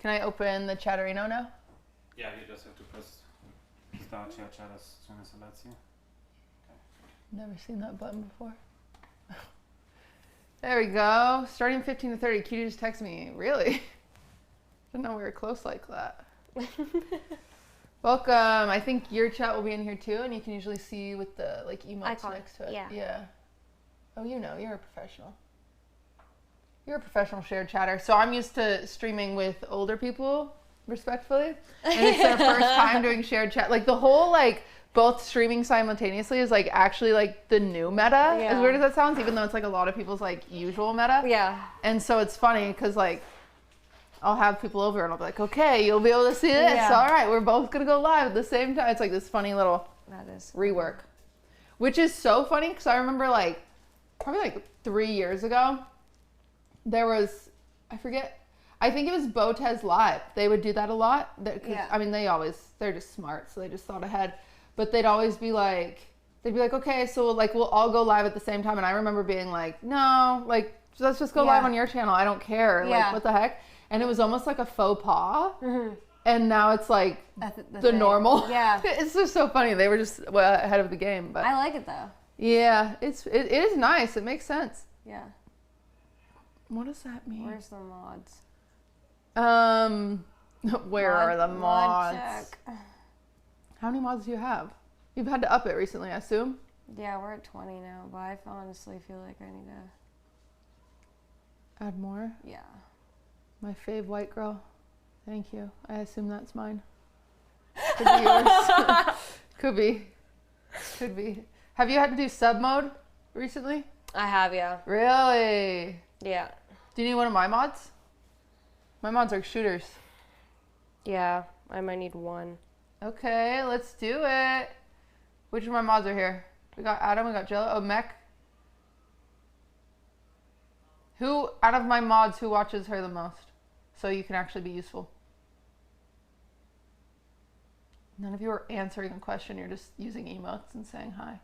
Can I open the Chatterino now? Yeah, you just have to press start share chat as soon as it lets you. Never seen that button before. There we go. Starting 15 to 30. Q just texted me. Really? Didn't know we were close like that. Welcome. I think your chat will be in here too, and you can usually see with the like emotes icon next to it. Yeah. Oh, you know, you're a professional. You're a professional shared chatter. So I'm used to streaming with older people, respectfully, and it's their first time doing shared chat. Like the whole like both streaming simultaneously is like actually like the new meta. Yeah. As weird as that sounds, even though it's like a lot of people's like usual meta. Yeah. And so it's funny because like I'll have people over and I'll be like, okay, you'll be able to see this. Yeah. All right, we're both gonna go live at the same time. It's like this funny little rework, which is so funny because I remember like probably like 3 years ago, there was, I forget, I think it was Botez Live. They would do that a lot. Yeah. I mean, they're just smart, so they just thought ahead. But they'd always be like, okay, so we'll all go live at the same time. And I remember being like, no, like, let's just go live on your channel. I don't care. Yeah. Like, what the heck? And it was almost like a faux pas. Mm-hmm. And now it's like the normal. Yeah. It's just so funny. They were just ahead of the game. But I like it though. yeah, it is nice. It makes sense. Yeah. What does that mean? Where's the mods? Where are the mods? Mod check. How many mods do you have? You've had to up it recently, I assume? Yeah, we're at 20 now, but I honestly feel like I need to... Add more? Yeah. My fave white girl. Thank you. I assume that's mine. Could be yours. Could be. Could be. Have you had to do sub mode recently? I have, yeah. Really? Yeah. Do you need one of my mods? My mods are shooters. Yeah, I might need one. Okay, let's do it. Which of my mods are here? We got Adam, we got Jello. Oh, Mech. Who, out of my mods, who watches her the most? So you can actually be useful. None of you are answering a question. You're just using emotes and saying hi.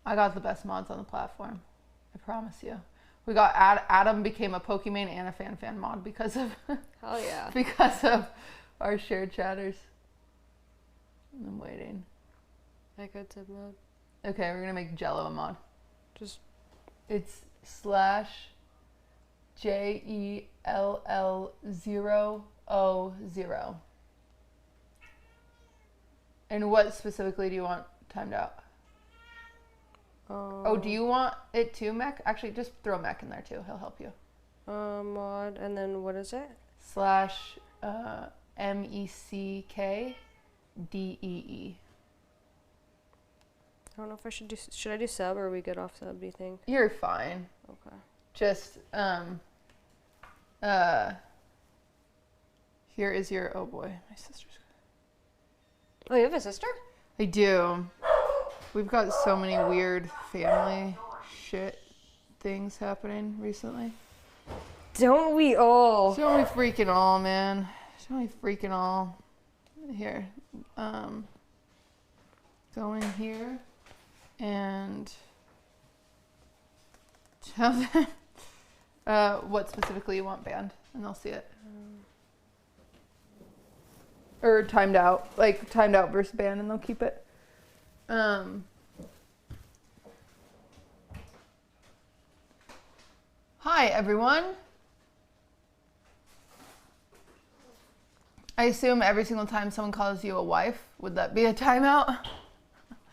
I got the best mods on the platform. I promise you. We got Adam became a Pokemon and a fan mod because of Hell yeah. because of our shared chatters. I'm waiting. I could sub mode. Okay, we're gonna make Jello a mod. Just It's /JELL000. And what specifically do you want timed out? Oh, do you want it too, Mech? Actually, just throw Mech in there too. He'll help you. mod, and then what is it? /MECKDEE. I don't know if I should I do sub or are we good off sub, do you think? You're fine. Okay. Just, here is your, oh boy, my sister's. Oh, you have a sister? I do. We've got so many weird family shit things happening recently. Don't we all? Don't we freaking all, man. Don't we freaking all. Here. Go in here and tell them what specifically you want banned, and they'll see it. Or timed out, like timed out versus banned, and they'll keep it. Hi, everyone. I assume every single time someone calls you a wife, would that be a timeout?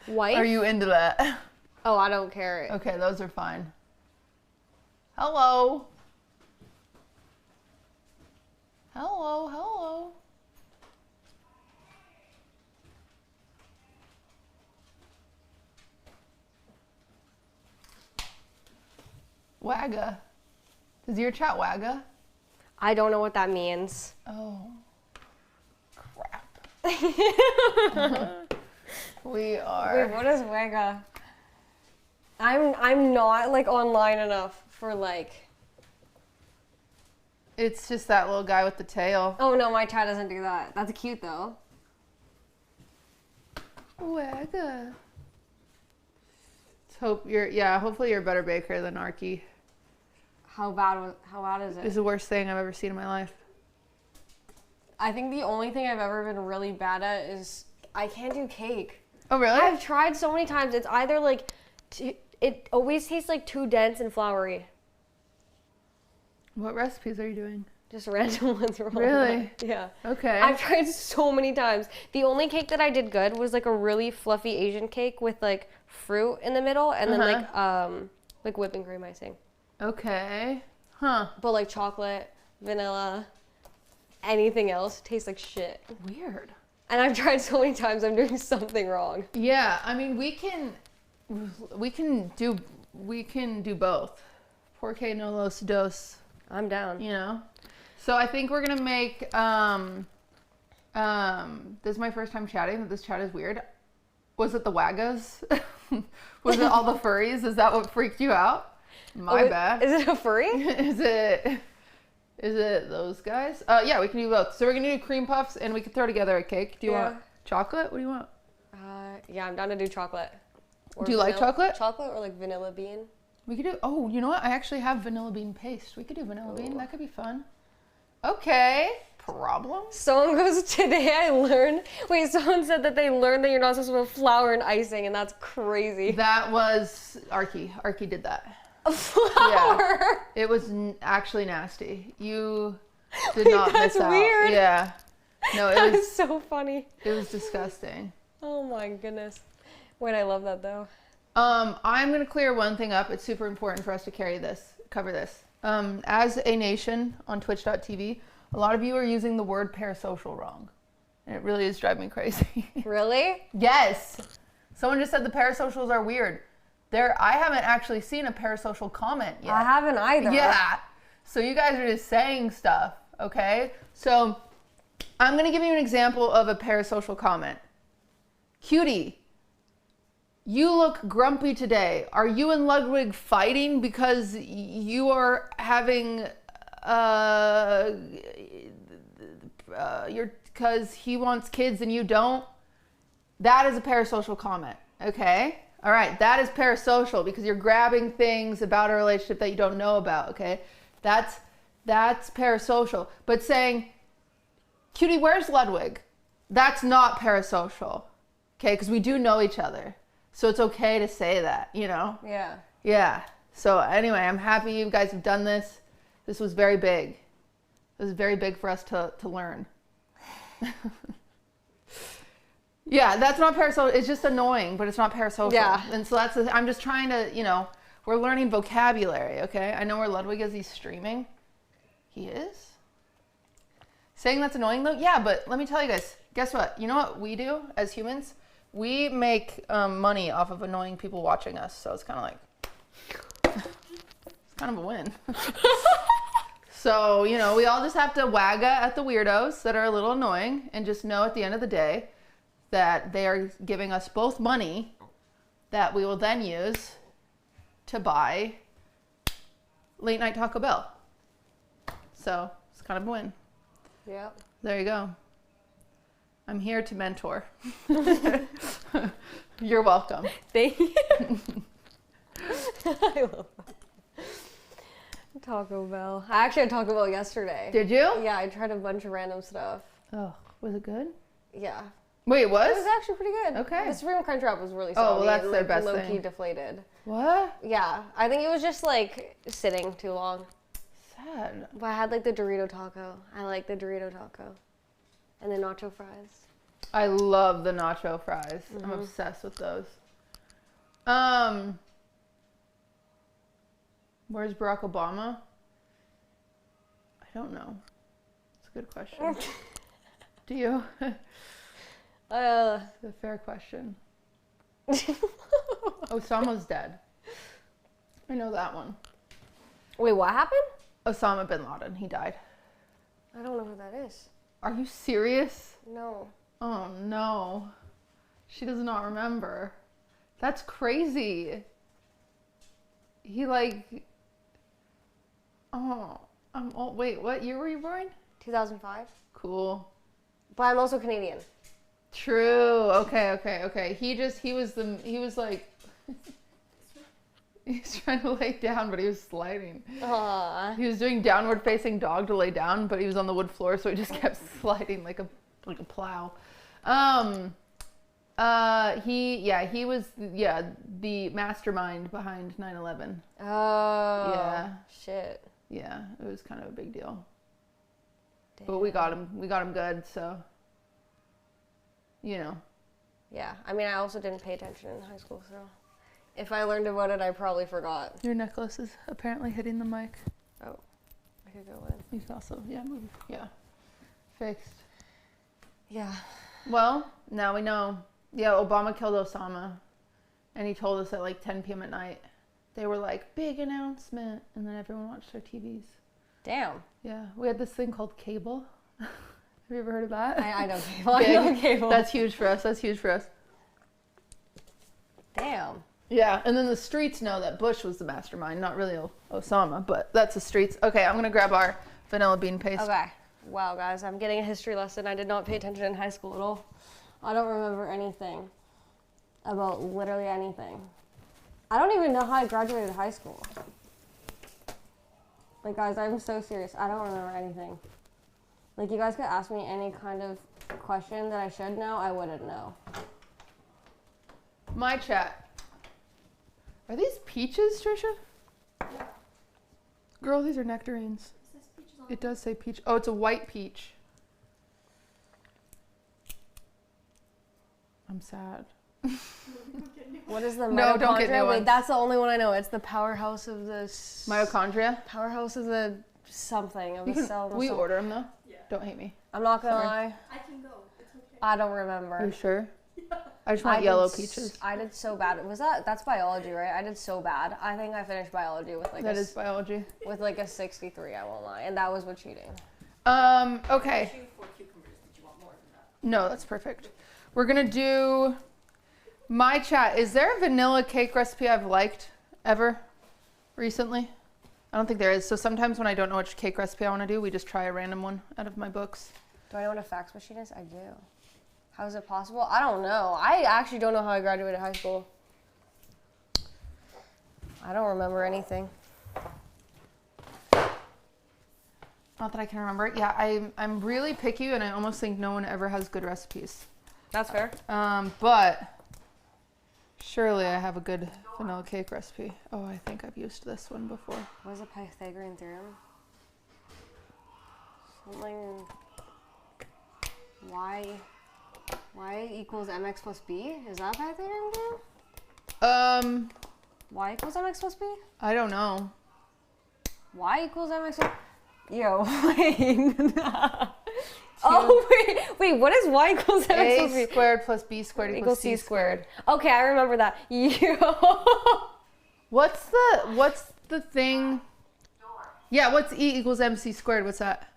Wife? Are you into that? Oh, I don't care. Okay, those are fine. Hello. Hello, hello. Wagga. Does your chat wagga? I don't know what that means. Oh. Crap. We are. Wait, what is Wega? I'm not like online enough for like. It's just that little guy with the tail. Oh no, my chat doesn't do that. That's cute though. Wagga. Let's hope hopefully you're a better baker than Arky. How bad is it? It's the worst thing I've ever seen in my life. I think the only thing I've ever been really bad at is I can't do cake. Oh, really? I've tried so many times. It's either like, it always tastes like too dense and floury. What recipes are you doing? Just random ones. Really? Yeah. Okay. I've tried so many times. The only cake that I did good was like a really fluffy Asian cake with like fruit in the middle and then like whipping cream icing. Okay. Huh. But like chocolate, vanilla, anything else tastes like shit. Weird. And I've tried so many times I'm doing something wrong. Yeah, I mean we can do both. Porque no los dos. I'm down. You know? So I think we're gonna make this is my first time chatting. This chat is weird. Was it the waggas? Was it all the furries? Is that what freaked you out? My bad. Is it a furry? Is it those guys? Yeah, we can do both. So we're gonna do cream puffs and we can throw together a cake. Do you want chocolate? What do you want? Yeah, I'm down to do chocolate. Or Do you like chocolate? Chocolate or like vanilla bean? We could do, oh, you know what? I actually have vanilla bean paste. We could do vanilla bean. That could be fun. Okay. Problem? Someone goes, someone said that they learned that you're not supposed to put flour in icing, and that's crazy. That was Arky. Arky did that. Flour? Yeah. It was actually nasty. You did not miss out. Weird. Yeah. No, That was so funny. It was disgusting. Oh my goodness. Wait, I love that though. I'm going to clear one thing up. It's super important for us to cover this. As a nation on twitch.tv, a lot of you are using the word parasocial wrong. And it really is driving me crazy. Really? Yes. Someone just said the parasocials are weird. I haven't actually seen a parasocial comment yet. I haven't either. Yeah. So you guys are just saying stuff, okay? So I'm going to give you an example of a parasocial comment. Cutie, you look grumpy today. Are you and Ludwig fighting because you are having because he wants kids and you don't? That is a parasocial comment, okay? All right, that is parasocial because you're grabbing things about a relationship that you don't know about, okay? That's parasocial. But saying, Cutie, where's Ludwig? That's not parasocial, okay? Because we do know each other. So it's okay to say that, you know? Yeah. Yeah. So anyway, I'm happy you guys have done this. This was very big. It was very big for us to learn. Yeah, that's not parasocial. It's just annoying, but it's not parasocial. Yeah. And so I'm just trying to, we're learning vocabulary, okay? I know where Ludwig is. He's streaming. He is? Saying that's annoying, though? Yeah, but let me tell you guys. Guess what? You know what we do as humans? We make money off of annoying people watching us. So it's kind of like, it's kind of a win. So, we all just have to wagga at the weirdos that are a little annoying and just know at the end of the day that they are giving us both money that we will then use to buy late night Taco Bell. So it's kind of a win. Yeah. There you go. I'm here to mentor. You're welcome. Thank you. I love that. Taco Bell. I actually had Taco Bell yesterday. Did you? Yeah, I tried a bunch of random stuff. Oh, was it good? Yeah. Wait, It was? was actually pretty good. Okay. The Supreme Crunch Wrap was really Oh, salty. well, that's and, their best low-key thing. deflated. What? Yeah, I think it was just like sitting too long. Sad. But I had like the Dorito taco. I like the Dorito taco. And the nacho fries. I love the nacho fries. I'm obsessed with those. Where's Barack Obama? I don't know. It's a good question. Do you? It's a fair question. Osama's dead. I know that one. Wait, what happened? Osama bin Laden. He died. I don't know who that is. Are you serious? No. Oh no. She does not remember. That's crazy. He oh, I'm old. Wait, what year were you born? 2005. Cool. But I'm also Canadian. True. Okay. He was like, He's trying to lay down, but he was sliding. Aww. He was doing downward facing dog to lay down, but he was on the wood floor, so he just kept sliding like a plow. He was the mastermind behind 9/11. Oh. Yeah. Shit. Yeah, it was kind of a big deal. Damn. But we got him good, so you know. Yeah, I mean, I also didn't pay attention in high school, so if I learned about it, I probably forgot. Your necklace is apparently hitting the mic. Oh, I could go in. You can also, move. Yeah. Fixed. Yeah. Well, now we know. Yeah, Obama killed Osama, and he told us at like 10 p.m. at night. They were like, big announcement, and then everyone watched their TVs. Damn. Yeah, we had this thing called cable. Have you ever heard of that? I know cable. I know cable. That's huge for us. Damn. Yeah, and then the streets know that Bush was the mastermind, not really Osama, but that's the streets. Okay, I'm going to grab our vanilla bean paste. Okay. Wow, guys, I'm getting a history lesson. I did not pay attention in high school at all. I don't remember anything about literally anything. I don't even know how I graduated high school. Like, guys, I'm so serious. I don't remember anything. Like, you guys could ask me any kind of question that I should know, I wouldn't know. My chat. Are these peaches, Trisha? Yeah. Girl, these are nectarines. It says peaches on It does say peach. Oh, it's a white peach. I'm sad. What is the mitochondria? No, don't get new Wait, ones. that's the only one I know. It's the powerhouse of the... Mitochondria? Powerhouse of the something, of the cell. We order them, though? Yeah. Don't hate me. I'm not gonna Sorry. lie. I can go. It's okay. I don't remember. Are you sure? Yeah. I just want did yellow s- peaches. I did so bad. That's biology, right? I did so bad. I think I finished biology with like That is biology. with like a 63, I won't lie. And that was with cheating. Okay. Shoot for cucumbers. Did you want more than that? No, that's perfect. We're gonna do my chat. Is there a vanilla cake recipe I've liked ever recently? I don't think there is. So sometimes when I don't know which cake recipe I want to do, we just try a random one out of my books. Do I know what a fax machine is? I do. How is it possible? I don't know. I actually don't know how I graduated high school. I don't remember anything. Not that I can remember it. Yeah, I'm really picky, and I almost think no one ever has good recipes. That's fair. But surely I have a good vanilla cake recipe. Oh, I think I've used this one before. What is a Pythagorean theorem? Something... Y equals mx plus b? Is that a Pythagorean theorem? Y equals mx plus b? I don't know. Y equals mx plus... Yo, wait. Oh, wait, what is y equals mx plus b? A squared plus b squared equals c squared. Okay, I remember that. Yo. What's the thing? Yeah, what's e equals mc squared? What's that?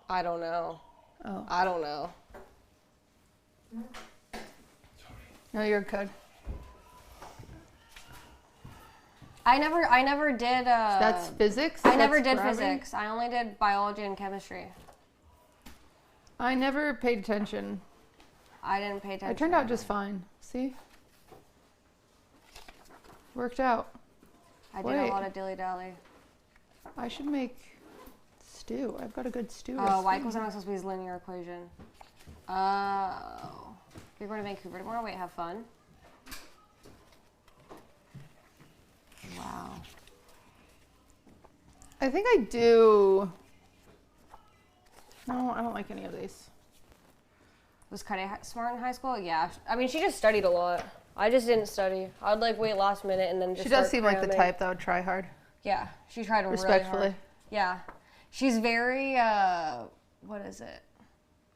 I don't know. Oh. I don't know. No, you're good. I never did. That's physics? I never That's did gravity? physics. I only did biology and chemistry. I never paid attention. I didn't pay attention. I turned out just fine. See? Worked out. I did Wait. a lot of dilly dally. I should make stew. I've got a good stew. Oh, y recipe. equals mx plus b is linear equation. Oh. You're going to Vancouver tomorrow? Wait, have fun. Wow. I think I do. No, I don't like any of these. Was Cuddy smart in high school? Yeah. I mean, she just studied a lot. I just didn't study. I would like wait last minute and then just She does start seem like the cramming. type that would try hard. Yeah, she tried really Respectfully. hard. Yeah. She's very, what is it?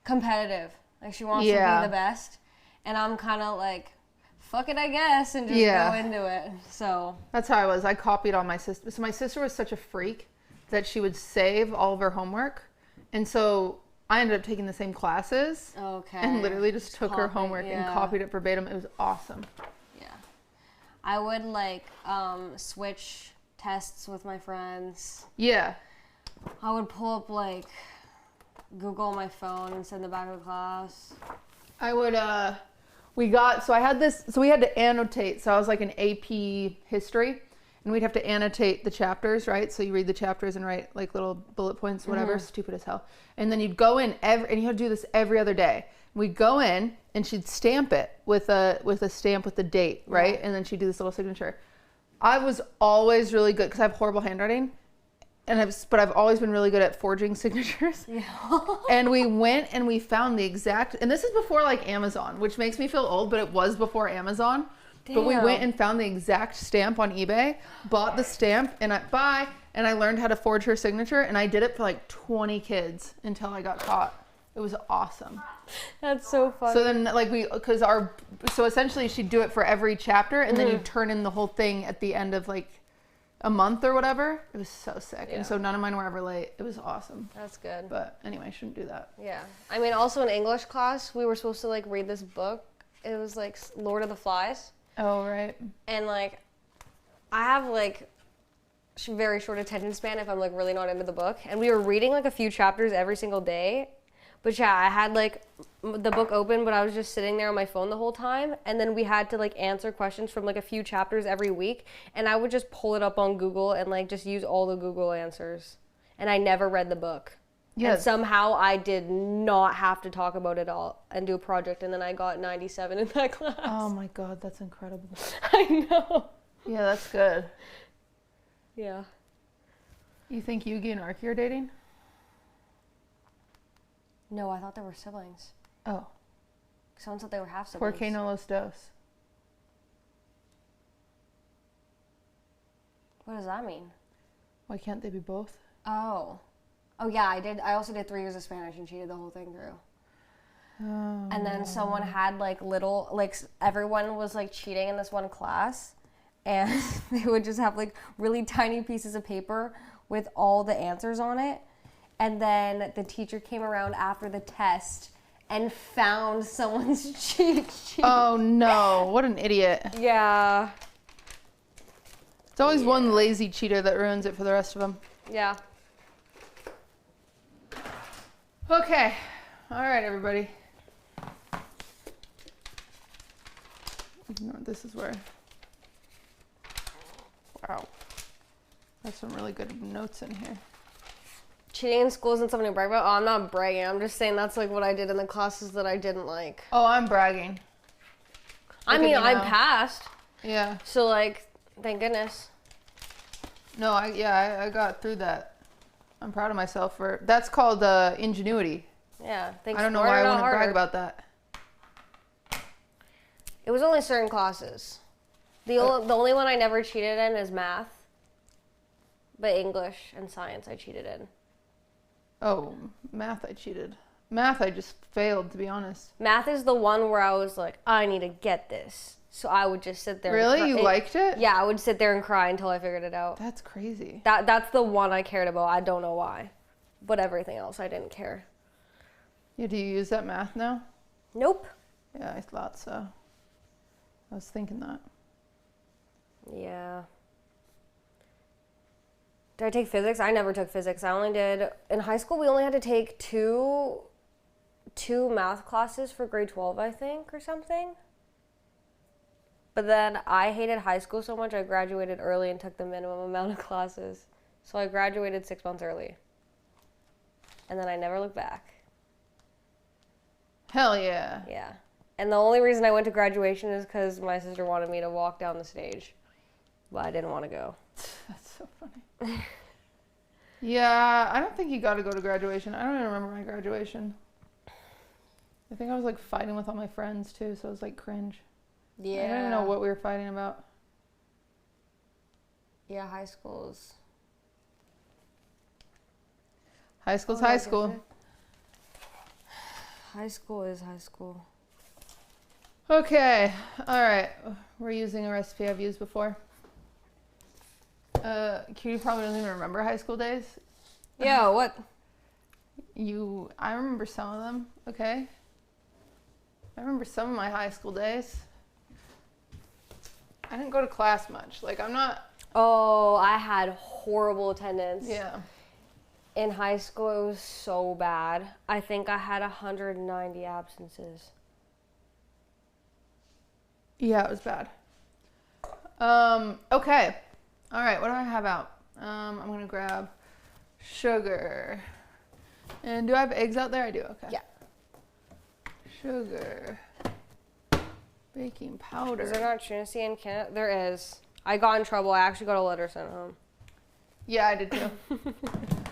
Competitive. Like, she wants to be the best. And I'm kind of like, fuck it, I guess, and just go into it. So. That's how I was. I copied all my sister. So my sister was such a freak that she would save all of her homework. And so I ended up taking the same classes. Okay. And literally just took her Copied, homework and yeah. copied it verbatim. It was awesome. Yeah. I would, like, switch tests with my friends. Yeah. I would pull up, like, Google on my phone and send it back to the class. I would, So I had this, so we had to annotate. So I was like an AP history, and we'd have to annotate the chapters, right? So you read the chapters and write like little bullet points, whatever, stupid as hell. And then you'd go in and you had to do this every other day. We'd go in and she'd stamp it with a stamp with the date, right? Yeah. And then she'd do this little signature. I was always really good because I have horrible handwriting. But I've always been really good at forging signatures. Yeah. And we went and we found the exact, and this is before like Amazon, which makes me feel old, but it was before Amazon. Damn. But we went and found the exact stamp on eBay, bought the stamp, and I learned how to forge her signature, and I did it for like 20 kids until I got caught. It was awesome. That's so funny. So then so essentially she'd do it for every chapter, and then you turn in the whole thing at the end of like a month or whatever. It was so sick. Yeah. And so none of mine were ever late. It was awesome. That's good. But anyway, I shouldn't do that. Yeah. I mean, also in English class, we were supposed to like read this book. It was like Lord of the Flies. Oh, right. And like, I have like very short attention span if I'm like really not into the book. And we were reading like a few chapters every single day. But yeah, I had like the book open, but I was just sitting there on my phone the whole time. And then we had to like answer questions from like a few chapters every week. And I would just pull it up on Google and like just use all the Google answers. And I never read the book. Yes. And somehow I did not have to talk about it all and do a project. And then I got 97 in that class. Oh my God, that's incredible. I know. Yeah, that's good. Yeah. You think Yugi and Arki are dating? No, I thought they were siblings. Oh. Someone said they were half siblings. Porque no los dos? What does that mean? Why can't they be both? Oh. Oh yeah, I did. I also did 3 years of Spanish and cheated the whole thing through. Oh. And then someone had like everyone was like cheating in this one class, and they would just have like really tiny pieces of paper with all the answers on it. And then the teacher came around after the test and found someone's cheat sheet. Oh no, what an idiot. Yeah. It's always one lazy cheater that ruins it for the rest of them. Yeah. Okay. All right, everybody. This is where... Wow. There's some really good notes in here. Cheating in school isn't something to brag about? Oh, I'm not bragging. I'm just saying that's like what I did in the classes that I didn't like. Oh, I'm bragging. I mean, I passed. Yeah. So like, thank goodness. No, I got through that. I'm proud of myself for... That's called ingenuity. Yeah. I don't know why I wouldn't brag about that. It was only certain classes. The only one I never cheated in is math. But English and science I cheated in. Oh, math I cheated. Math I just failed, to be honest. Math is the one where I was like, I need to get this. So I would just sit there. Really? You liked it? Yeah, I would sit there and cry until I figured it out. That's crazy. That's the one I cared about. I don't know why. But everything else I didn't care. Yeah, do you use that math now? Nope. Yeah, I thought so. I was thinking that. Yeah. Did I take physics? I never took physics. I only did... In high school, we only had to take two math classes for grade 12, I think, or something. But then I hated high school so much, I graduated early and took the minimum amount of classes. So I graduated 6 months early. And then I never looked back. Hell yeah. Yeah. And the only reason I went to graduation is because my sister wanted me to walk down the stage. But I didn't want to go. That's so funny. Yeah, I don't think you got to go to graduation. I don't even remember my graduation. I think I was like fighting with all my friends too, so it was like cringe. Yeah. I don't even know what we were fighting about. Yeah, high school's high school. High school is high school. Okay, all right. We're using a recipe I've used before. Cutie probably doesn't even remember high school days. Yeah, what? I remember some of them, okay? I remember some of my high school days. I didn't go to class much. Like, I'm not... Oh, I had horrible attendance. Yeah. In high school, it was so bad. I think I had 190 absences. Yeah, it was bad. Okay. All right, what do I have out? I'm going to grab sugar. And do I have eggs out there? I do, okay. Yeah. Sugar. Baking powder. Is there not Trinity in Canada? There is. I got in trouble. I actually got a letter sent home. Yeah, I did too.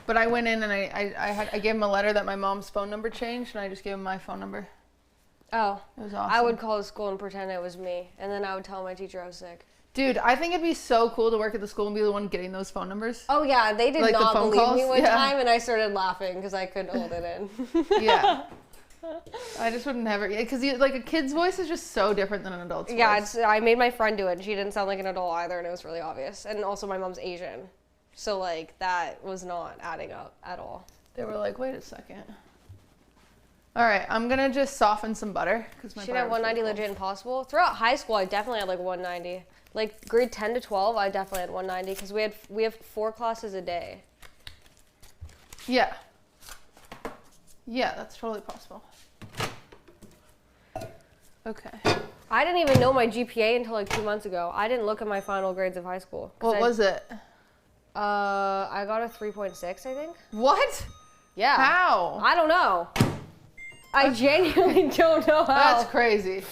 But I went in and I gave him a letter that my mom's phone number changed, and I just gave him my phone number. Oh. It was awesome. I would call the school and pretend it was me, and then I would tell my teacher I was sick. Dude, I think it'd be so cool to work at the school and be the one getting those phone numbers. Oh yeah, they did Like the not phone believe me calls? one Yeah. time, and I started laughing because I couldn't hold it in. Yeah. I just would never, because like a kid's voice is just so different than an adult's voice. Yeah, I made my friend do it, and she didn't sound like an adult either, and it was really obvious. And also my mom's Asian, so like that was not adding up at all. They were like, wait a second. All right, I'm gonna just soften some butter because my She had 190 legit impossible. Throughout high school, I definitely had like 190. Like grade 10 to 12, I definitely had 190 because we have 4 classes a day. Yeah. Yeah, that's totally possible. Okay. I didn't even know my GPA until like 2 months ago. I didn't look at my final grades of high school. What was it? I got a 3.6, I think. What? Yeah. How? I don't know. I genuinely don't know how. That's crazy.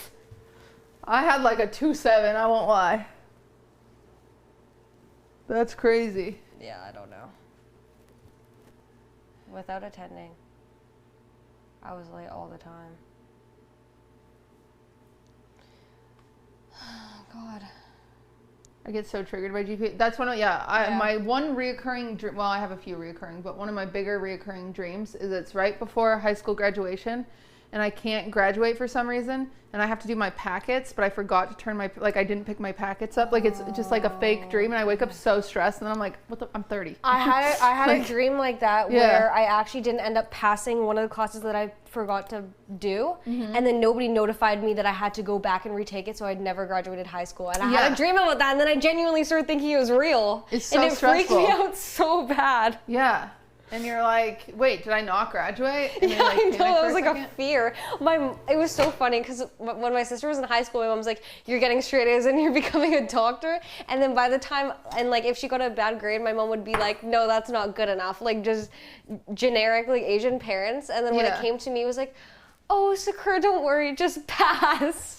I had like a 2.7, I won't lie. That's crazy. Yeah, I don't know. Without attending. I was late all the time. God. I get so triggered by GPA. That's one of, my one reoccurring dream, well, I have a few reoccurring, but one of my bigger reoccurring dreams is it's right before high school graduation, and I can't graduate for some reason, and I have to do my packets, but I forgot to turn I didn't pick my packets up. Like, it's just like a fake dream, and I wake up so stressed, and then I'm like, I'm 30. I had a dream like that where I actually didn't end up passing one of the classes that I forgot to do, and then nobody notified me that I had to go back and retake it, so I'd never graduated high school. And I had a dream about that, and then I genuinely started thinking it was real. It's so and it stressful. freaked me out so bad. Yeah. And you're like, wait, did I not graduate? And Yeah, I know. It was like second? a fear. It was so funny because when my sister was in high school, my mom's like, "You're getting straight A's and you're becoming a doctor." And then by the time, and like if she got a bad grade, my mom would be like, "No, that's not good enough." Like just generic like Asian parents. And then when it came to me, it was like, "Oh, Sakura, don't worry, just pass."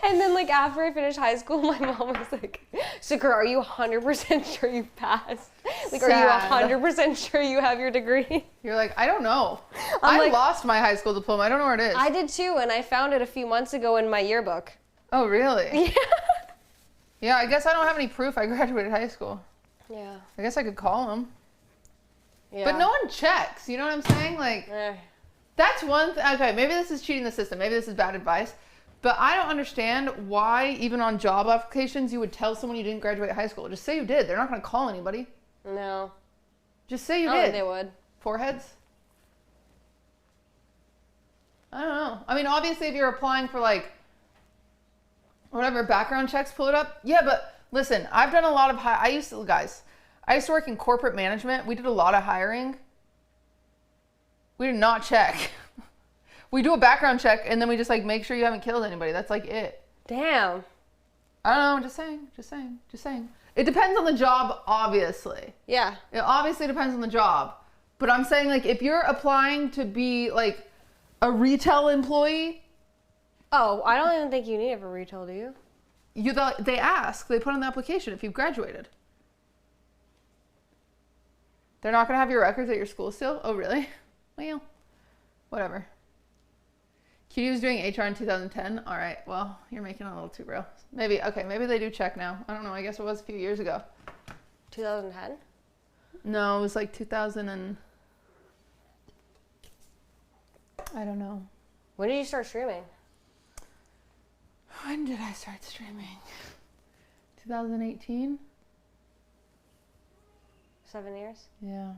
And then like after I finished high school, my mom was like, "Sakura, are you 100% sure you passed? Like, Sad. are you 100% sure you have your degree?" You're like, I don't know. I lost my high school diploma. I don't know where it is. I did too, and I found it a few months ago in my yearbook. Oh, really? Yeah. Yeah, I guess I don't have any proof I graduated high school. Yeah. I guess I could call them. Yeah. But no one checks. You know what I'm saying? Like, that's one thing. Okay, maybe this is cheating the system. Maybe this is bad advice. But I don't understand why, even on job applications, you would tell someone you didn't graduate high school. Just say you did. They're not going to call anybody. No. Just say you I don't did. think they would. Foreheads? I don't know. I mean, obviously, if you're applying for, like, whatever, background checks, pull it up. Yeah, but listen, I've done a lot of I used to work in corporate management. We did a lot of hiring. We did not check. We do a background check, and then we just, like, make sure you haven't killed anybody. That's, like, it. Damn. I don't know. Just saying. It depends on the job, obviously. Yeah. It obviously depends on the job. But I'm saying, like, if you're applying to be, like, a retail employee. Oh, I don't even think you need it for retail, do you? They ask. They put on the application if you've graduated. They're not going to have your records at your school still? Oh, really? Well, whatever. QT was doing HR in 2010. All right. Well, you're making it a little too real. Maybe they do check now. I don't know. I guess it was a few years ago. 2010? No, it was like 2000 and... I don't know. When did you start streaming? When did I start streaming? 2018? 7 years? Yeah.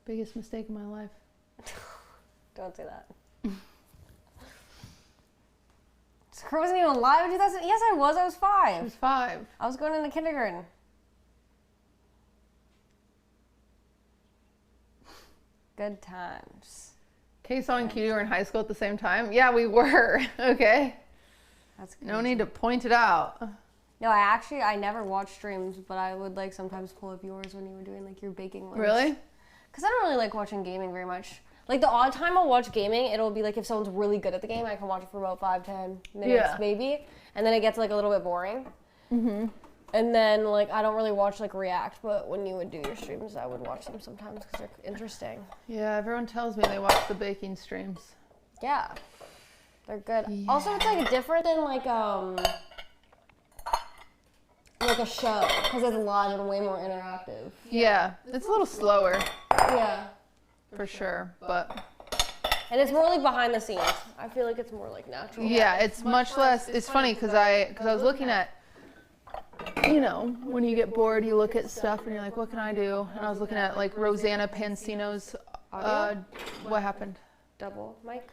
Biggest mistake of my life. Don't say that. Sakura wasn't even alive in 2000? Yes, I was. I was 5. She was 5. I was going into kindergarten. Good times. Kson and QT were in high school at the same time? Yeah, we were. Okay. That's crazy. No need to point it out. No, I never watch streams, but I would like sometimes pull up yours when you were doing like your baking ones. Really? Because I don't really like watching gaming very much. Like the odd time I'll watch gaming, it'll be like if someone's really good at the game, I can watch it for about 5-10 minutes maybe, and then it gets like a little bit boring. Mm-hmm. And then like I don't really watch like React, but when you would do your streams, I would watch them sometimes because they're interesting. Yeah, everyone tells me they watch the baking streams. Yeah, they're good. Yeah. Also, it's like different than like a show because it's live and way more interactive. Yeah, it's a little slower. Yeah. For sure, but... And it's more like behind the scenes. I feel like it's more like natural. Yeah, it's much less... It's funny because I was looking at, you know, when you get bored, you look at stuff and you're like, what can I do? And I was looking at like Rosanna Pansino's... what happened? Double mic?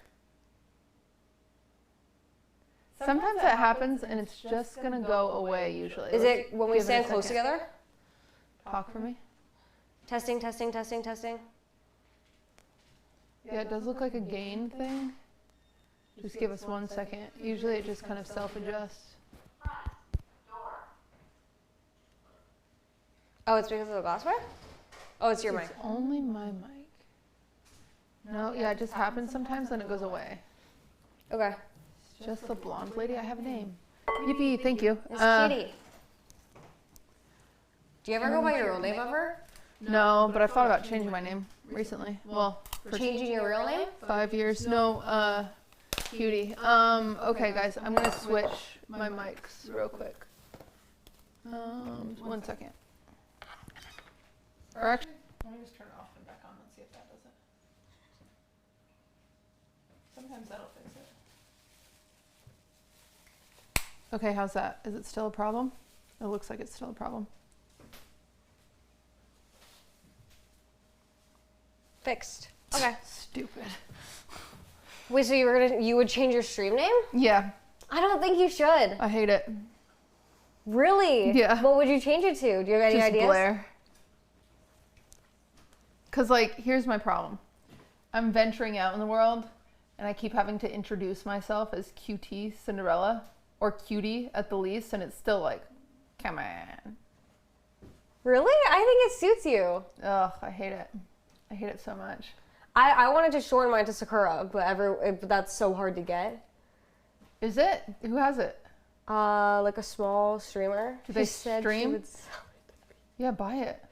Sometimes that happens and it's just going to go away usually. Is it when we stand close together? Talk for me. Testing, testing, testing, testing. Yeah, it does look like a gain thing. Just give us 1 second. Usually it just kind of self-adjusts. Oh, it's because of the glassware? Oh, it's your mic. It's only my mic. No, yeah, it just happens sometimes, then it goes away. Okay. It's just the blonde lady. I have a name. Yippee, thank you. It's Kitty. Do you ever go by your real name ever? No, but I've thought about changing my name recently. Well, for Changing your real name? 5 years. No, cutie. Okay, guys, I'm gonna switch my mics real quick. 1 second. Or actually, let me just turn it off and back on. Let's see if that does it. Sometimes that'll fix it. Okay, how's that? Is it still a problem? It looks like it's still a problem. Fixed. Okay. Stupid. Wait, so you would change your stream name? Yeah, I don't think you should. I hate it. Really? Yeah. What would you change it to? Do you have any Just ideas? Blair. Cause like, here's my problem. I'm venturing out in the world, and I keep having to introduce myself as Qtcinderella or Cutie at the least, and it's still like, come on. Really? I think it suits you. Ugh, I hate it. I hate it so much. I wanted to shorten mine to Sakura, but that's so hard to get. Is it? Who has it? Like a small streamer. Do they She said stream? she would sell it. Yeah, buy it.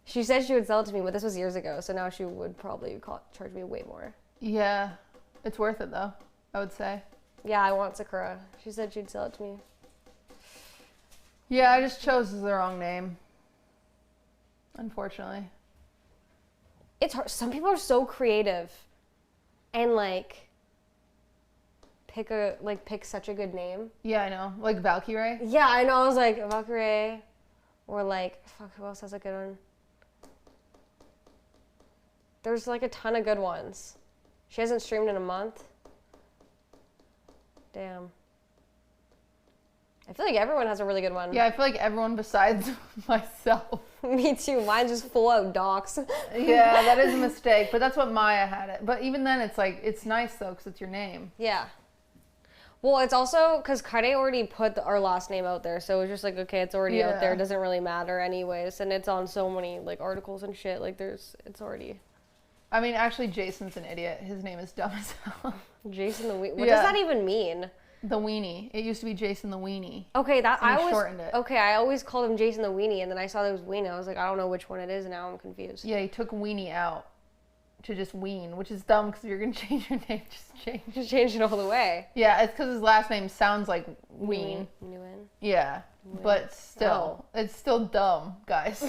She said she would sell it to me, but this was years ago, so now she would probably charge me way more. Yeah, it's worth it though, I would say. Yeah, I want Sakura. She said she'd sell it to me. Yeah, I just chose the wrong name. Unfortunately. It's hard. Some people are so creative and like pick such a good name. Yeah, I know. Like Valkyrie. Yeah, I know. I was like Valkyrie or like fuck, who else has a good one? There's like a ton of good ones. She hasn't streamed in a month. Damn. I feel like everyone has a really good one. Yeah, I feel like everyone besides myself. Me too. Mine's just full out docs. Yeah, that is a mistake, but that's what Maya had it. But even then, it's like, it's nice though, because it's your name. Yeah. Well, it's also because Kade already put our last name out there, so it's just like, okay, it's already out there. It doesn't really matter anyways, and it's on so many like articles and shit. Like, it's already. I mean, actually, Jason's an idiot. His name is dumb as hell. Jason the Weenie. What does that even mean? The Weenie. It used to be Jason the Weenie. Okay, shortened it. Okay, I always called him Jason the Weenie, and then I saw that it was Weenie. I was like, I don't know which one it is, and now I'm confused. Yeah, he took Weenie out to just Ween, which is dumb because you're gonna change your name. Just change it all the way. Yeah, it's because his last name sounds like Ween. Yeah, but still, it's still dumb, guys.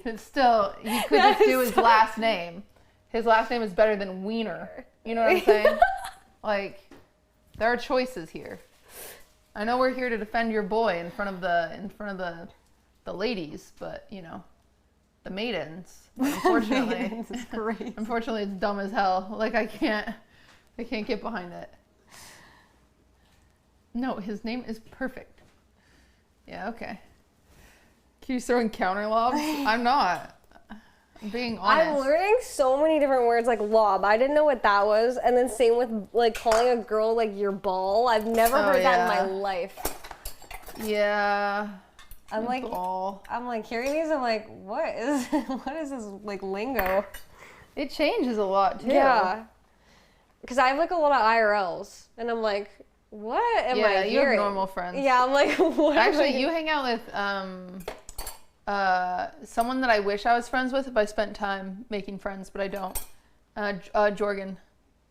It's still, he could just do his last name. His last name is better than Wiener. You know what I'm saying? Like, there are choices here. I know we're here to defend your boy in front of the ladies, but you know, the maidens. Unfortunately, is great. Unfortunately, it's dumb as hell. Like I can't get behind it. No, his name is perfect. Yeah, okay. He's throwing counter lobs. I'm not. being honest. I'm learning so many different words like lob. I didn't know what that was. And then same with like calling a girl like your ball. I've never heard that in my life. Yeah. I'm like hearing these. I'm like, what is this like lingo? It changes a lot too. Yeah. Because I have like a lot of IRLs, and I'm like, what am I hearing? You have normal friends. Yeah, I'm like, what? Actually, you hang out with someone that I wish I was friends with if I spent time making friends, but I don't. Jorgen.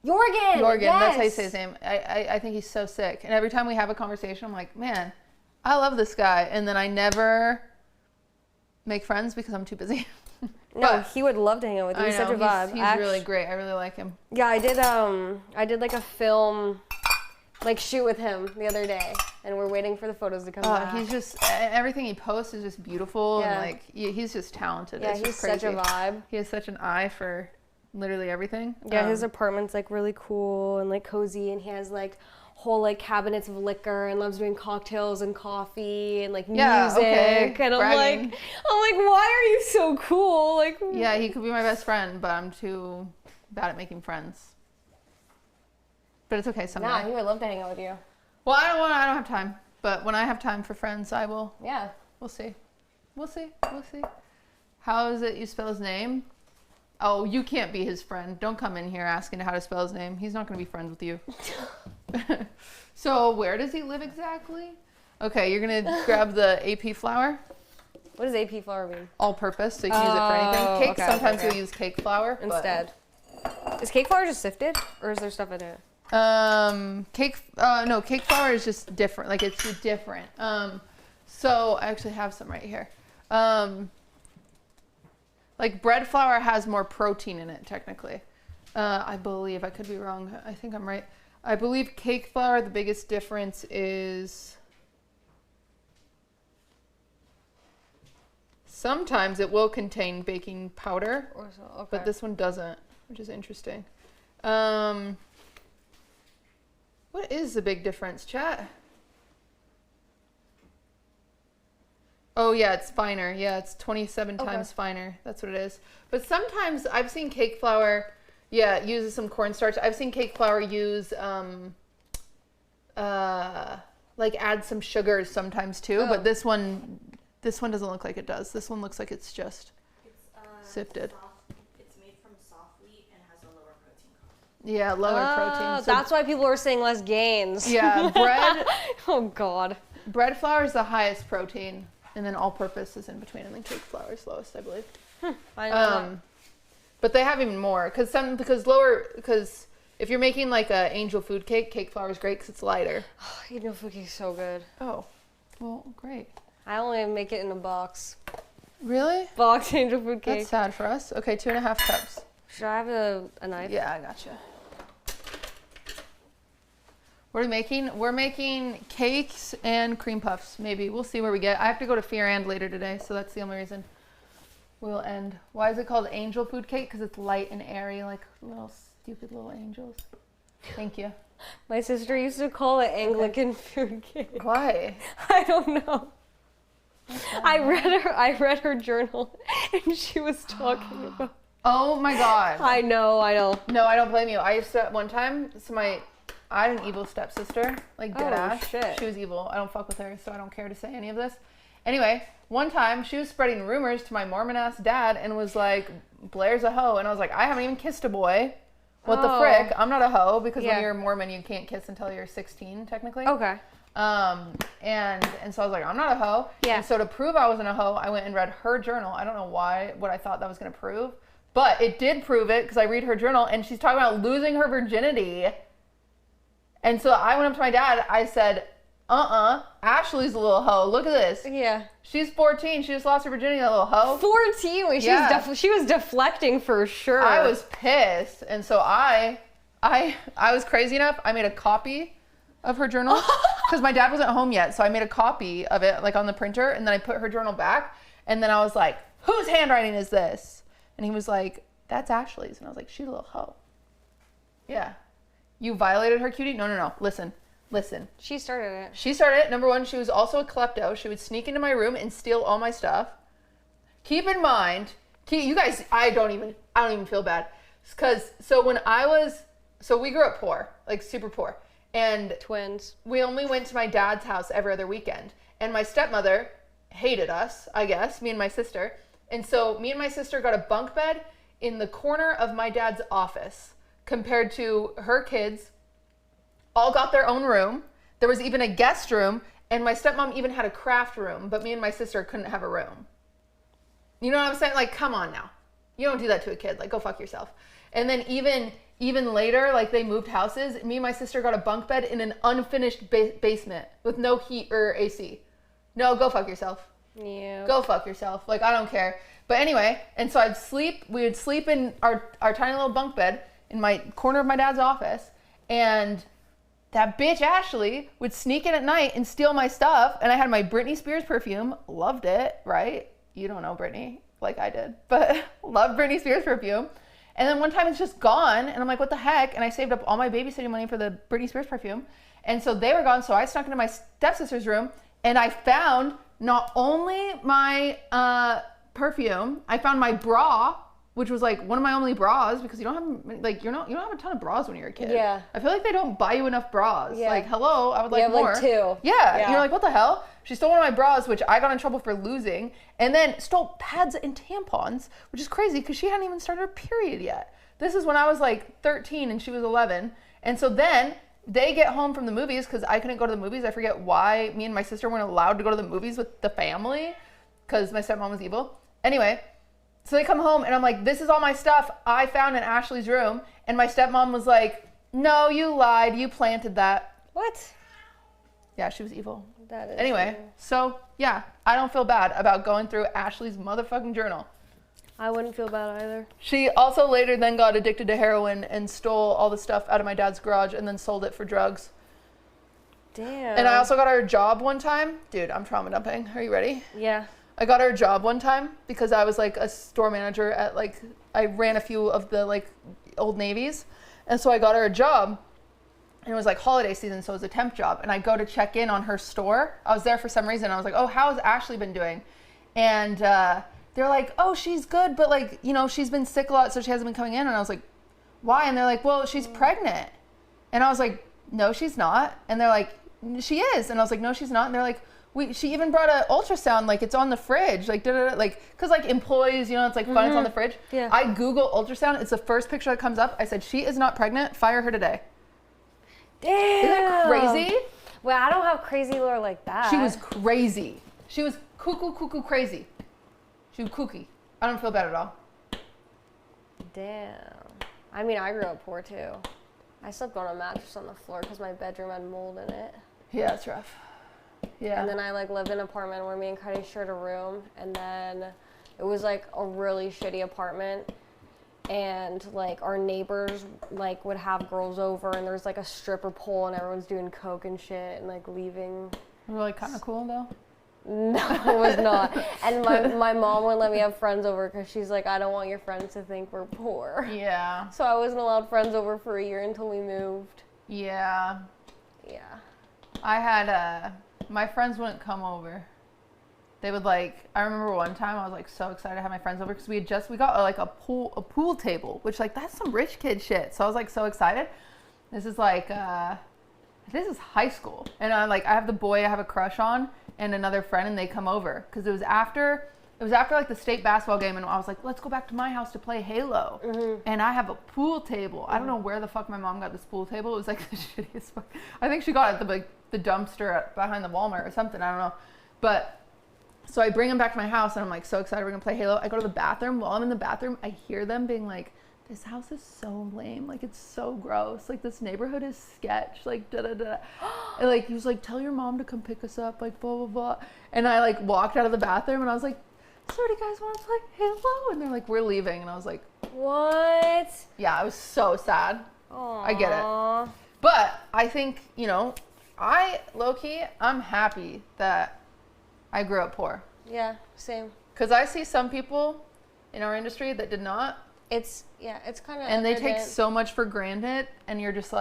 Jorgen, yes. That's how you say his name. I think he's so sick. And every time we have a conversation, I'm like, man, I love this guy. And then I never make friends because I'm too busy. No, he would love to hang out with you. He's such a vibe. He's really great. I really like him. Yeah, I did like a film like shoot with him the other day, and we're waiting for the photos to come back. He's just, everything he posts is just beautiful, and like he's just talented. Yeah, it's he's crazy. such a vibe. He has such an eye for literally everything. Yeah, his apartment's like really cool and like cozy, and he has like whole like cabinets of liquor and loves doing cocktails and coffee and like music. And I'm like, why are you so cool? Like, yeah, he could be my best friend, but I'm too bad at making friends. But it's okay someday. Nah, he would love to hang out with you. Well, I don't have time. But when I have time for friends, I will. Yeah. We'll see. How is it you spell his name? Oh, you can't be his friend. Don't come in here asking how to spell his name. He's not going to be friends with you. So where does he live exactly? Okay, you're going to grab the AP flour. What does AP flour mean? All purpose, so you can use it for anything. Cake, sometimes you'll use cake flour. Instead. Is cake flour just sifted? Or is there stuff in it? Cake flour is just different. Like, it's different. So I actually have some right here. Like, bread flour has more protein in it, technically. I believe. I could be wrong. I think I'm right. I believe cake flour, the biggest difference is sometimes it will contain baking powder, but this one doesn't, which is interesting. What is the big difference, chat? Oh, yeah, it's finer. Yeah, it's 27 times finer. That's what it is. But sometimes I've seen cake flour, it uses some cornstarch. I've seen cake flour use, like add some sugars sometimes too. But this one doesn't look like it does. This one looks like it's just sifted. It's made from soft wheat and has a lower protein content. Yeah, lower protein. So that's why people are saying less gains. Yeah, bread. Oh, God. Bread flour is the highest protein. And then all-purpose is in between, and then cake flour is lowest, I believe. I know but they have even more because if you're making like a angel food cake flour is great because it's lighter. Oh, angel food cake is so good. Oh, well, great. I only make it in a box. Really? Box angel food cake. That's sad for us. Okay, 2.5 cups. Should I have a knife? Yeah, I gotcha. What are we making? We're making cakes and cream puffs, maybe. We'll see where we get. I have to go to Fear and later today, so that's the only reason we'll end. Why is it called angel food cake? Because it's light and airy, like stupid little angels. Thank you. My sister used to call it Anglican food cake. Why? I don't know. I read her journal, and she was talking about. Oh my God. I know. No, I don't blame you. I used to, one time, I had an evil stepsister, like dead ass. Shit. She was evil. I don't fuck with her, so I don't care to say any of this. Anyway, one time she was spreading rumors to my Mormon ass dad and was like, Blair's a hoe. And I was like, I haven't even kissed a boy. What the frick? I'm not a hoe because when you're Mormon, you can't kiss until you're 16, technically. Okay. And so I was like, I'm not a hoe. Yeah. And so to prove I wasn't a hoe, I went and read her journal. I don't know what I thought that was going to prove, but it did prove it because I read her journal and she's talking about losing her virginity. And so I went up to my dad. I said, Ashley's a little hoe. Look at this. Yeah. She's 14. She just lost her virginity, that little hoe. 14? Wait, she was deflecting for sure. I was pissed. And so I was crazy enough. I made a copy of her journal because my dad wasn't home yet. So I made a copy of it like on the printer and then I put her journal back. And then I was like, whose handwriting is this? And he was like, that's Ashley's. And I was like, she's a little hoe. Yeah. You violated her, cutie? No. Listen. She started it. She started it. Number one, she was also a klepto. She would sneak into my room and steal all my stuff. Keep in mind, You guys, I don't even feel bad. So we grew up poor, like super poor. And Twins. we only went to my dad's house every other weekend. And my stepmother hated us, I guess, me and my sister. And so me and my sister got a bunk bed in the corner of my dad's office compared to her kids all got their own room. There was even a guest room, and my stepmom even had a craft room, but me and my sister couldn't have a room. You know what I'm saying? Like, come on now. You don't do that to a kid. Like, go fuck yourself. And then even later, like, they moved houses. Me and my sister got a bunk bed in an unfinished basement with no heat or AC. No, go fuck yourself. Yeah. Go fuck yourself. Like, I don't care. But anyway, and so we would sleep in our tiny little bunk bed in my corner of my dad's office. And that bitch Ashley would sneak in at night and steal my stuff. And I had my Britney Spears perfume. Loved it, right? You don't know Britney like I did, but loved Britney Spears perfume. And then one time it's just gone. And I'm like, what the heck? And I saved up all my babysitting money for the Britney Spears perfume. And so they were gone. So I snuck into my stepsister's room and I found not only my perfume, I found my bra, which was like one of my only bras because you don't have you don't have a ton of bras when you're a kid. Yeah. I feel like they don't buy you enough bras. Yeah. Like, hello, I would like have more. Like 2. Yeah. You're like, what the hell? She stole one of my bras, which I got in trouble for losing, and then stole pads and tampons, which is crazy because she hadn't even started her period yet. This is when I was like 13 and she was 11. And so then they get home from the movies because I couldn't go to the movies. I forget why me and my sister weren't allowed to go to the movies with the family because my stepmom was evil. Anyway, so they come home and I'm like, this is all my stuff I found in Ashley's room. And my stepmom was like, no, you lied. You planted that. What? Yeah, she was evil. That is anyway, true. So yeah, I don't feel bad about going through Ashley's motherfucking journal. I wouldn't feel bad either. She also later then got addicted to heroin and stole all the stuff out of my dad's garage and then sold it for drugs. Damn. And I also got her a job one time. Dude, I'm trauma dumping. Are you ready? Yeah. I got her a job one time because I was like a store manager at I ran a few of the Old Navies. And so I got her a job and it was like holiday season. So it was a temp job. And I go to check in on her store. I was there for some reason. I was like, oh, how has Ashley been doing? And they're like, oh, she's good. But she's been sick a lot. So she hasn't been coming in. And I was like, why? And they're like, well, she's pregnant. And I was like, no, she's not. And they're like, she is. And I was like, no, she's not. And they're like, she even brought an ultrasound, it's on the fridge, because employees, it's fun, it's on the fridge. Yeah. I Google ultrasound, it's the first picture that comes up. I said, she is not pregnant, fire her today. Damn. Isn't that crazy? Well, I don't have crazy lore like that. She was crazy. She was cuckoo crazy. She was kooky. I don't feel bad at all. Damn. I mean, I grew up poor too. I slept on a mattress on the floor because my bedroom had mold in it. Yeah, it's rough. Yeah. And then I lived in an apartment where me and Cuddy shared a room, and then it was a really shitty apartment, and our neighbors would have girls over, and there's a stripper pole, and everyone's doing coke and shit and leaving. Really kind of cool though. No, it was not. And my mom wouldn't let me have friends over because she's like, I don't want your friends to think we're poor. Yeah. So I wasn't allowed friends over for a year until we moved. Yeah. Yeah. I had my friends wouldn't come over. They would I remember one time I was so excited to have my friends over because we got a pool table, which that's some rich kid shit. So I was so excited. This is this is high school, and I have the boy I have a crush on and another friend, and they come over because it was after the state basketball game, and I was like, let's go back to my house to play Halo. Mm-hmm. And I have a pool table. I don't know where the fuck my mom got this pool table. It was the shittiest fuck. I think she got it at the dumpster behind the Walmart or something. I don't know. But so I bring them back to my house, and I'm so excited we're gonna play Halo. I go to the bathroom. While I'm in the bathroom, I hear them being like, this house is so lame. It's so gross. This neighborhood is sketch. Da-da-da. And he was tell your mom to come pick us up. Blah, blah, blah. And I walked out of the bathroom, and I was like, so do you guys want to play Halo? And they're like, we're leaving. And I was like, what? Yeah, I was so sad. Aww. I get it. But I think, I'm happy that I grew up poor. Yeah, same. Because I see some people in our industry that did not. It's kind of. And they take so much for granted, and you're just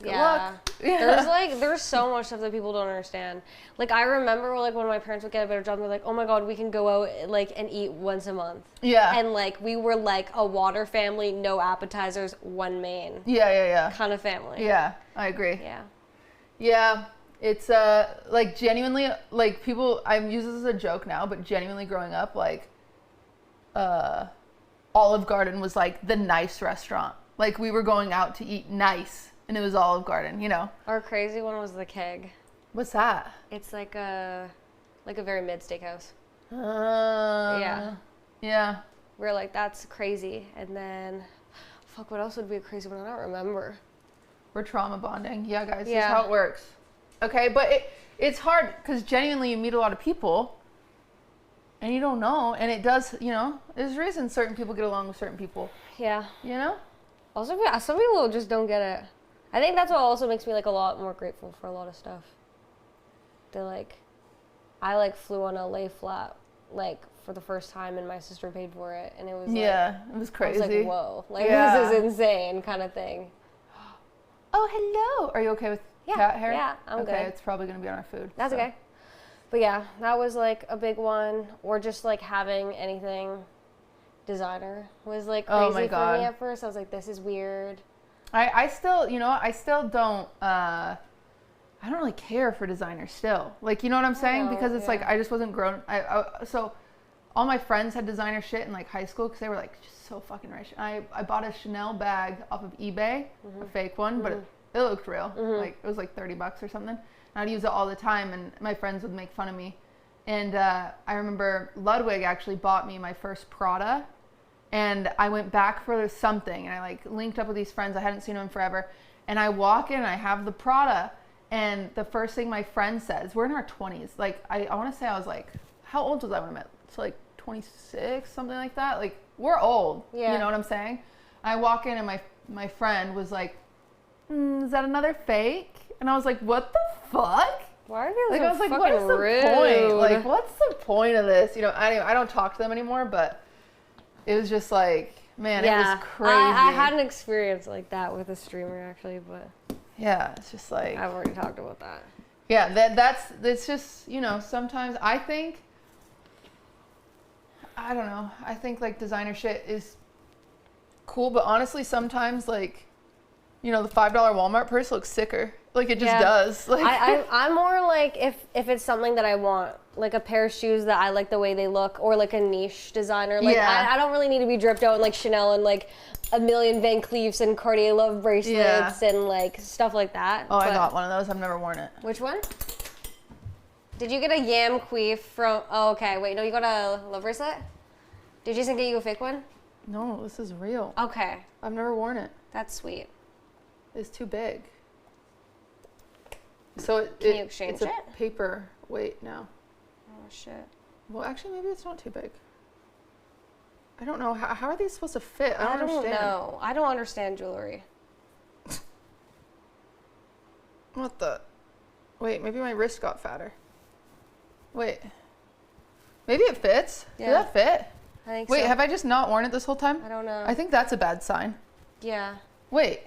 Good luck. Yeah. There's so much stuff that people don't understand. Like, I remember, like, when my parents would get a better job, they're like, oh my God, we can go out, like, and eat once a month. Yeah. And, like, we were, like, a water family, no appetizers, one main. Yeah. Kind of family. Yeah, I agree. Yeah. Yeah. It's, like, genuinely, like, people, I use this as a joke now, but genuinely growing up, like, Olive Garden was, like, the nice restaurant. Like, we were going out to eat nice, and it was Olive Garden, you know? Our crazy one was the Keg. What's that? It's like a very mid steakhouse. Yeah. Yeah. We're like, that's crazy. And then, fuck, what else would be a crazy one? I don't remember. We're trauma bonding. Yeah, guys, Yeah. this is how it works. Okay, but it's hard, because genuinely you meet a lot of people, and you don't know, and it does, you know, there's reasons certain people get along with certain people. Yeah. You know? Also, some people just don't get it. I think that's what also makes me, like, a lot more grateful for a lot of stuff. They're like, I, like, flew on a lay flat, like, for the first time, and my sister paid for it, and it was, like... Yeah, it was crazy. I was like, whoa. Like, this is insane kind of thing. Oh, hello! Are you okay with cat hair? Yeah, I'm good. Okay, it's probably going to be on our food. That's okay. But, yeah, that was, like, a big one. Or just, like, having anything designer was, like, crazy for me at first. I was like, this is weird. I still, you know, I still don't, I don't really care for designer still. Like, you know what I'm saying? Because it's like, I just wasn't grown. So all my friends had designer shit in like high school because they were like just so fucking rich. And I bought a Chanel bag off of eBay, a fake one, but it looked real. Like it was like $30 or something. And I'd use it all the time and my friends would make fun of me. And I remember Ludwig actually bought me my first Prada. And I went back for something, and I like linked up with these friends. I hadn't seen them in forever. And I walk in, and I have the Prada, and the first thing my friend says, we're in our 20s. Like, I want to say I was like, how old was I when I met? So like 26, something like that. Like, we're old. Yeah. You know what I'm saying? I walk in, and my friend was like, is that another fake? And I was like, what the fuck? Why are you like, so I was like, fucking what is the rude? point? Like, what's the point of this? You know, I don't talk to them anymore, but it was just like, man, it was crazy. I had an experience like that with a streamer actually, but yeah, it's just like I've already talked about that. Yeah, that's just, you know, sometimes I don't know. I think like designer shit is cool, but honestly, sometimes like, you know, the $5 Walmart purse looks sicker. Like it just does. Like I'm more like if it's something that I want, like a pair of shoes that I like the way they look, or like a niche designer. Like I don't really need to be dripped out in like Chanel and like a million Van Cleefs and Cartier Love bracelets and like stuff like that. Oh, I got one of those. I've never worn it. Which one? Did you get a yam queef from? Oh, okay. Wait, no, you got a love bracelet. Did Jason get you a fake one? No, this is real. Okay. I've never worn it. That's sweet. It's too big. So Can you exchange it's a paper weight now. Oh shit. Well, actually, maybe it's not too big. I don't know. How are these supposed to fit? I don't understand. know. I don't understand jewelry. What the? Wait, maybe my wrist got fatter. Wait. Maybe it fits. Yeah. Does that fit? I think Wait, so. have I just not worn it this whole time? I don't know. I think that's a bad sign. Yeah. Wait.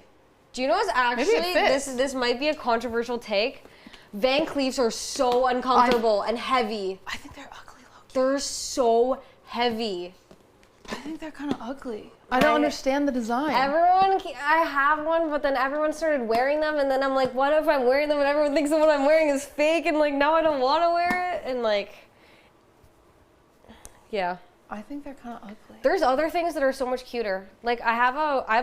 Do you know what's actually, Maybe it fits. this might be a controversial take. Van Cleefs are so uncomfortable and heavy. I think they're ugly, Loki. They're so heavy. I think they're kind of ugly. I don't understand the design. I have one, but then everyone started wearing them, and then I'm like, what if I'm wearing them and everyone thinks that what I'm wearing is fake, and like now I don't want to wear it, and like, yeah. I think they're kind of ugly. There's other things that are so much cuter. Like I have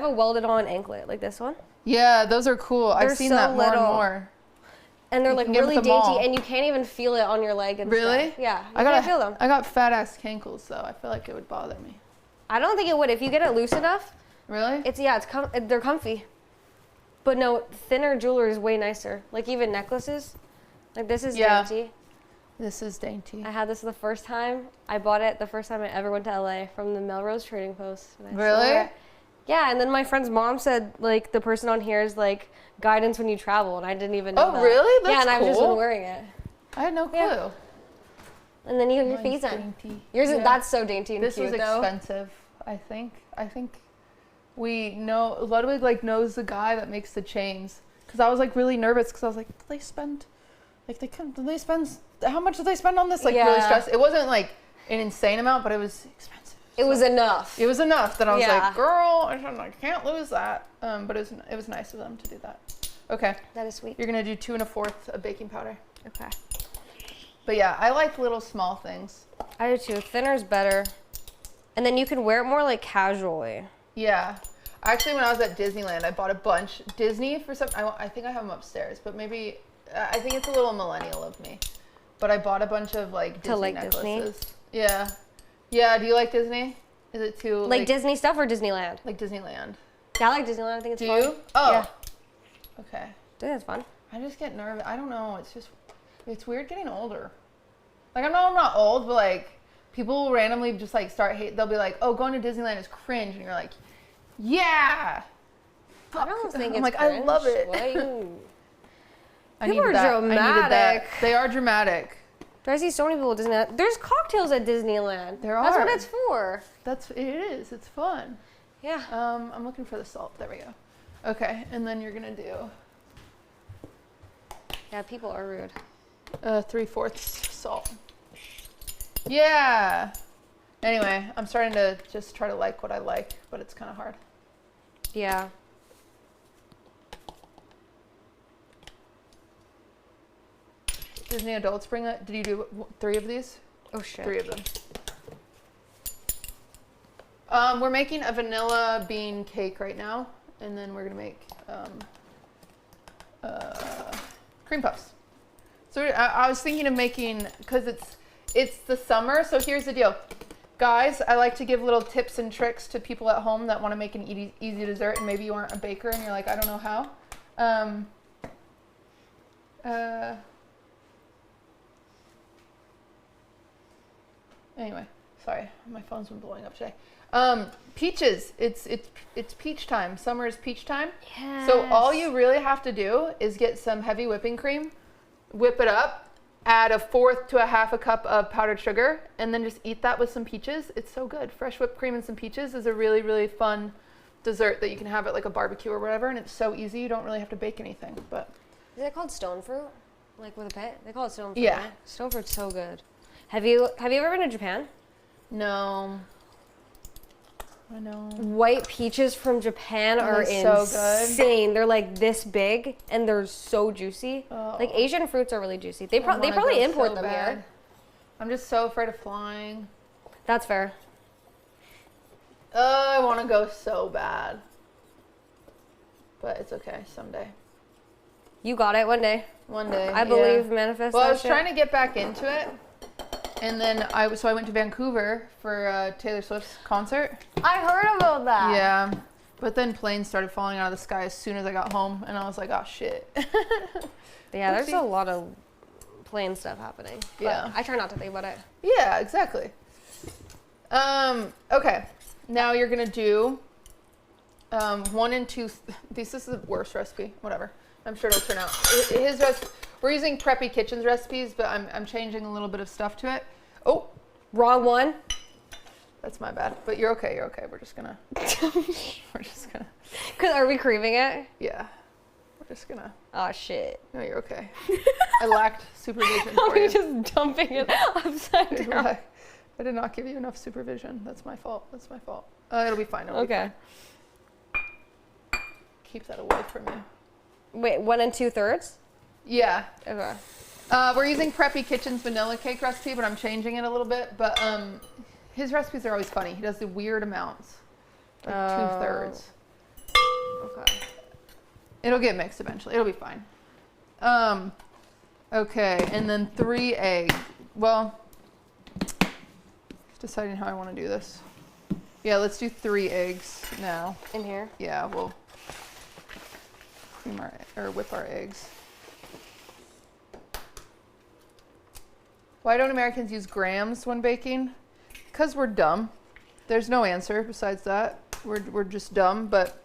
a welded on anklet, like this one. Yeah, those are cool. I've seen that more and more. And they're like really dainty, all. and you can't even feel it on your leg and really? stuff. Yeah, you can't feel them. I got fat ass cankles, so I feel like it would bother me. I don't think it would if you get it loose enough. Really? They're comfy. But no, thinner jewelry is way nicer. Like even necklaces. Like this is dainty. This is dainty. I had this the first time. I bought it the first time I ever went to LA from the Melrose Trading Post. Really? Yeah, and then my friend's mom said like the person on here is like guidance when you travel, and I didn't even know that. Oh, really? That's yeah, and cool. I've just been wearing it. I had no clue. Yeah. And then you have your feet on. Yours is that's so dainty and this cute was though. expensive, I think we know Ludwig like knows the guy that makes the chains. because I was like really nervous because I was like, did they spend how much did they spend on this? Like really stressed. It wasn't like an insane amount, but it was expensive. It was enough. It was enough that I was like, girl, I can't lose that. But it was nice of them to do that. Okay. That is sweet. You're gonna do 2 1/4 of baking powder. Okay. But yeah, I like little small things. I do too. Thinner's better. And then you can wear it more like casually. Yeah. Actually, when I was at Disneyland, I bought a bunch. Disney for some, I think I have them upstairs, but maybe, I think it's a little millennial of me. But I bought a bunch of like Disney necklaces. Disney? Yeah. Yeah, do you like Disney? Is it too like Disney stuff or Disneyland? Like Disneyland. Yeah, I like Disneyland. I think it's do fun. You? Oh. Yeah. Okay. I think it's fun. I just get nervous. I don't know. It's weird getting older. Like, I know I'm not old, but like, people will randomly just like they'll be like, oh, going to Disneyland is cringe. And you're like, yeah. I don't think it's I'm like, cringe. I love it. People are dramatic. They are dramatic. I see so many people at Disneyland. There's cocktails at Disneyland. There are. That's what it's for. It is. It's fun. Yeah. I'm looking for the salt. There we go. Okay, and then you're gonna do. Yeah, people are rude. 3/4 salt. Yeah. Anyway, I'm starting to just try to like what I like, but it's kind of hard. Yeah. Disney adults bring it. Did you do 3 of these? Oh shit. 3 of them. We're making a vanilla bean cake right now, and then we're gonna make cream puffs. So I was thinking of making, because it's the summer. So here's the deal, guys. I like to give little tips and tricks to people at home that want to make an easy dessert, and maybe you aren't a baker and you're like, I don't know how. Anyway, sorry, my phone's been blowing up today. Peaches, it's peach time. Summer is peach time. Yes. So all you really have to do is get some heavy whipping cream, whip it up, add 1/4 to 1/2 cup of powdered sugar, and then just eat that with some peaches. It's so good. Fresh whipped cream and some peaches is a really, really fun dessert that you can have at like a barbecue or whatever, and it's so easy. You don't really have to bake anything. But is it called stone fruit? Like with a pit? They call it stone fruit. Yeah. Right? Stone fruit's so good. Have you ever been to Japan? no. I know. White peaches from Japan are so good. insane. They're like this big and they're so juicy. Oh. Like Asian fruits are really juicy. They I wanna probably go import so them bad. here. I'm just so afraid of flying. That's fair. I want to go so bad. But it's okay, someday. You got it one day. One day. I believe, manifest. Well, I that was shit. trying to get back into it. And then I went to Vancouver for Taylor Swift's concert. I heard about that. Yeah. But then planes started falling out of the sky as soon as I got home, and I was like, oh shit. Yeah, there's Oopsie. a lot of plane stuff happening. But Yeah. I try not to think about it. Yeah, exactly. Okay. Now you're gonna do 1 and 2. This is the worst recipe. Whatever. I'm sure it'll turn out. His recipe. We're using Preppy Kitchen's recipes, but I'm changing a little bit of stuff to it. Oh, Wrong one. that's my bad. But you're okay. You're okay. We're just gonna. Cause are we creaming it? Yeah. We're just gonna. Oh shit. No, you're okay. I lacked supervision Are for we you. just dumping it upside down? I did not give you enough supervision. That's my fault. It'll be fine. It'll be Okay. fine. Keep that away from you. Wait, 1 2/3? Yeah. Okay. We're using Preppy Kitchen's vanilla cake recipe, but I'm changing it a little bit. But his recipes are always funny. He does the weird amounts, like 2/3. Okay. It'll get mixed eventually. It'll be fine. Okay, and then 3 eggs. Well, just deciding how I want to do this. Yeah, let's do 3 eggs now. In here? Yeah, we'll cream whip our eggs. Why don't Americans use grams when baking? Because we're dumb. There's no answer besides that. We're just dumb, but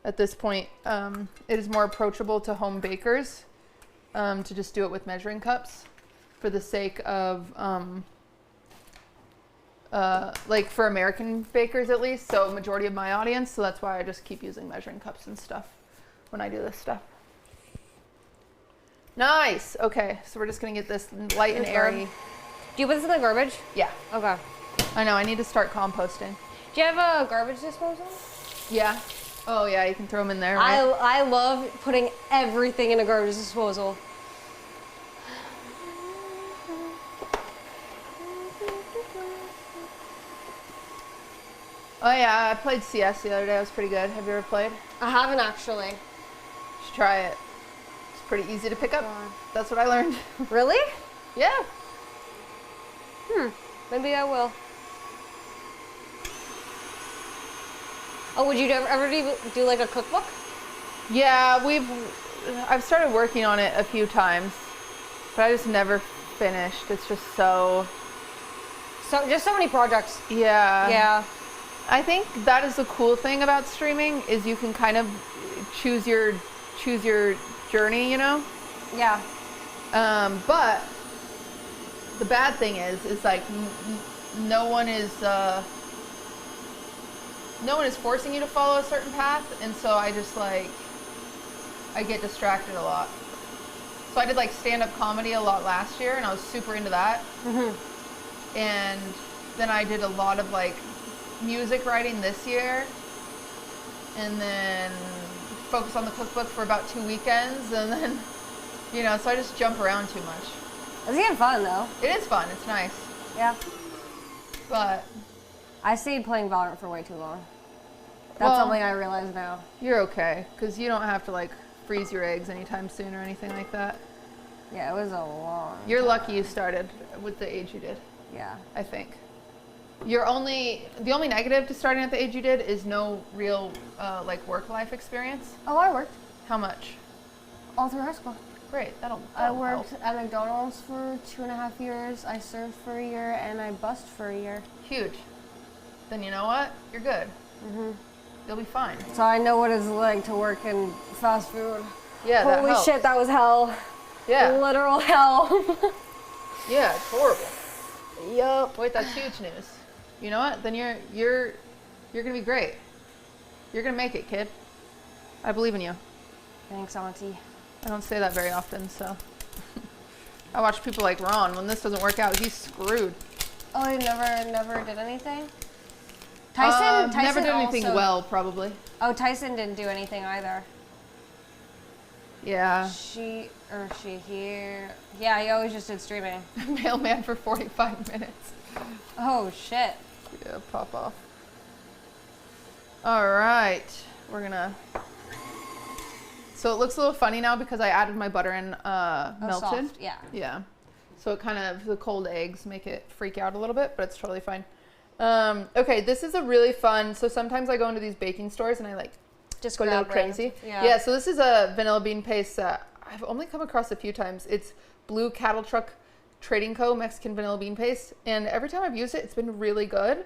at this point, it is more approachable to home bakers to just do it with measuring cups for the sake of, like for American bakers at least, so majority of my audience, so that's why I just keep using measuring cups and stuff when I do this stuff. Nice. Okay, so we're just gonna get this light and airy. Do you put this in the garbage? Yeah. Okay. I know. I need to start composting. Do you have a garbage disposal? Yeah. Oh yeah, you can throw them in there. Right? I love putting everything in a garbage disposal. Oh yeah, I played CS the other day. It was pretty good. Have you ever played? I haven't actually. You should try it. It's pretty easy to pick up. That's what I learned. Really? Yeah. Maybe I will. Oh, would you ever do like a cookbook? Yeah, I've started working on it a few times, but I just never finished. It's just so many projects. Yeah. Yeah. I think that is the cool thing about streaming is you can kind of choose your journey, you know? Yeah. But the bad thing is like no one is forcing you to follow a certain path, and so I just like I get distracted a lot. So I did like stand-up comedy a lot last year, and I was super into that. And then I did a lot of like music writing this year, and then focused on the cookbook for about 2 weekends, and then so I just jump around too much. It's getting fun though. It is fun. It's nice. Yeah. But I stayed playing Valorant for way too long. That's something I realize now. You're okay, because you don't have to like freeze your eggs anytime soon or anything like that. Yeah, it was a long You're time. lucky you started with the age you did. Yeah. I think. The only negative to starting at the age you did is no real like work life experience. Oh, I worked How much? all through high school. Great. That'll I worked help. at McDonald's for 2.5 years. I served for a year, and I bussed for a year. Huge. Then you know what? You're good. You'll be fine. So I know what it's like to work in fast food. Yeah. that Holy helps. shit, that was hell. Yeah. Literal hell. Yeah. It's horrible. Yup. Wait, that's huge news. You know what? Then you're gonna be great. You're gonna make it, kid. I believe in you. Thanks, Auntie. I don't say that very often, so. I watch people like Ron. When this doesn't work out, he's screwed. Oh, you never did anything? Tyson never did anything also, well, probably. Oh, Tyson didn't do anything either. Yeah. He, yeah, he always just did streaming. Mailman for 45 minutes. Oh, shit. Yeah, pop off. All right, we're gonna. So it looks a little funny now because I added my butter in melted. Soft, yeah. Yeah. So it kind of, the cold eggs make it freak out a little bit, but it's totally fine. Okay, this is a really fun, so sometimes I go into these baking stores and I like Just go a little crazy. Yeah, so this is a vanilla bean paste that I've only come across a few times. It's Blue Cattle Truck Trading Co. Mexican vanilla bean paste. And every time I've used it, it's been really good.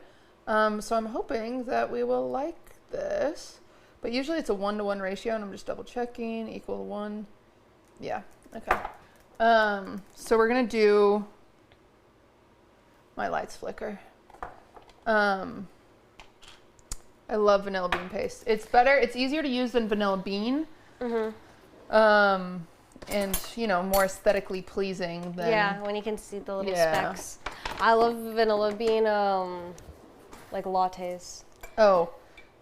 So I'm hoping that we will like this. But usually it's a 1-to-1 ratio, and I'm just double checking. Equal to 1. Yeah, okay. So we're going to do... My lights flicker. I love vanilla bean paste. It's better. It's easier to use than vanilla bean. And, more aesthetically pleasing than... Yeah, when you can see the little specks. I love vanilla bean, like lattes. Oh,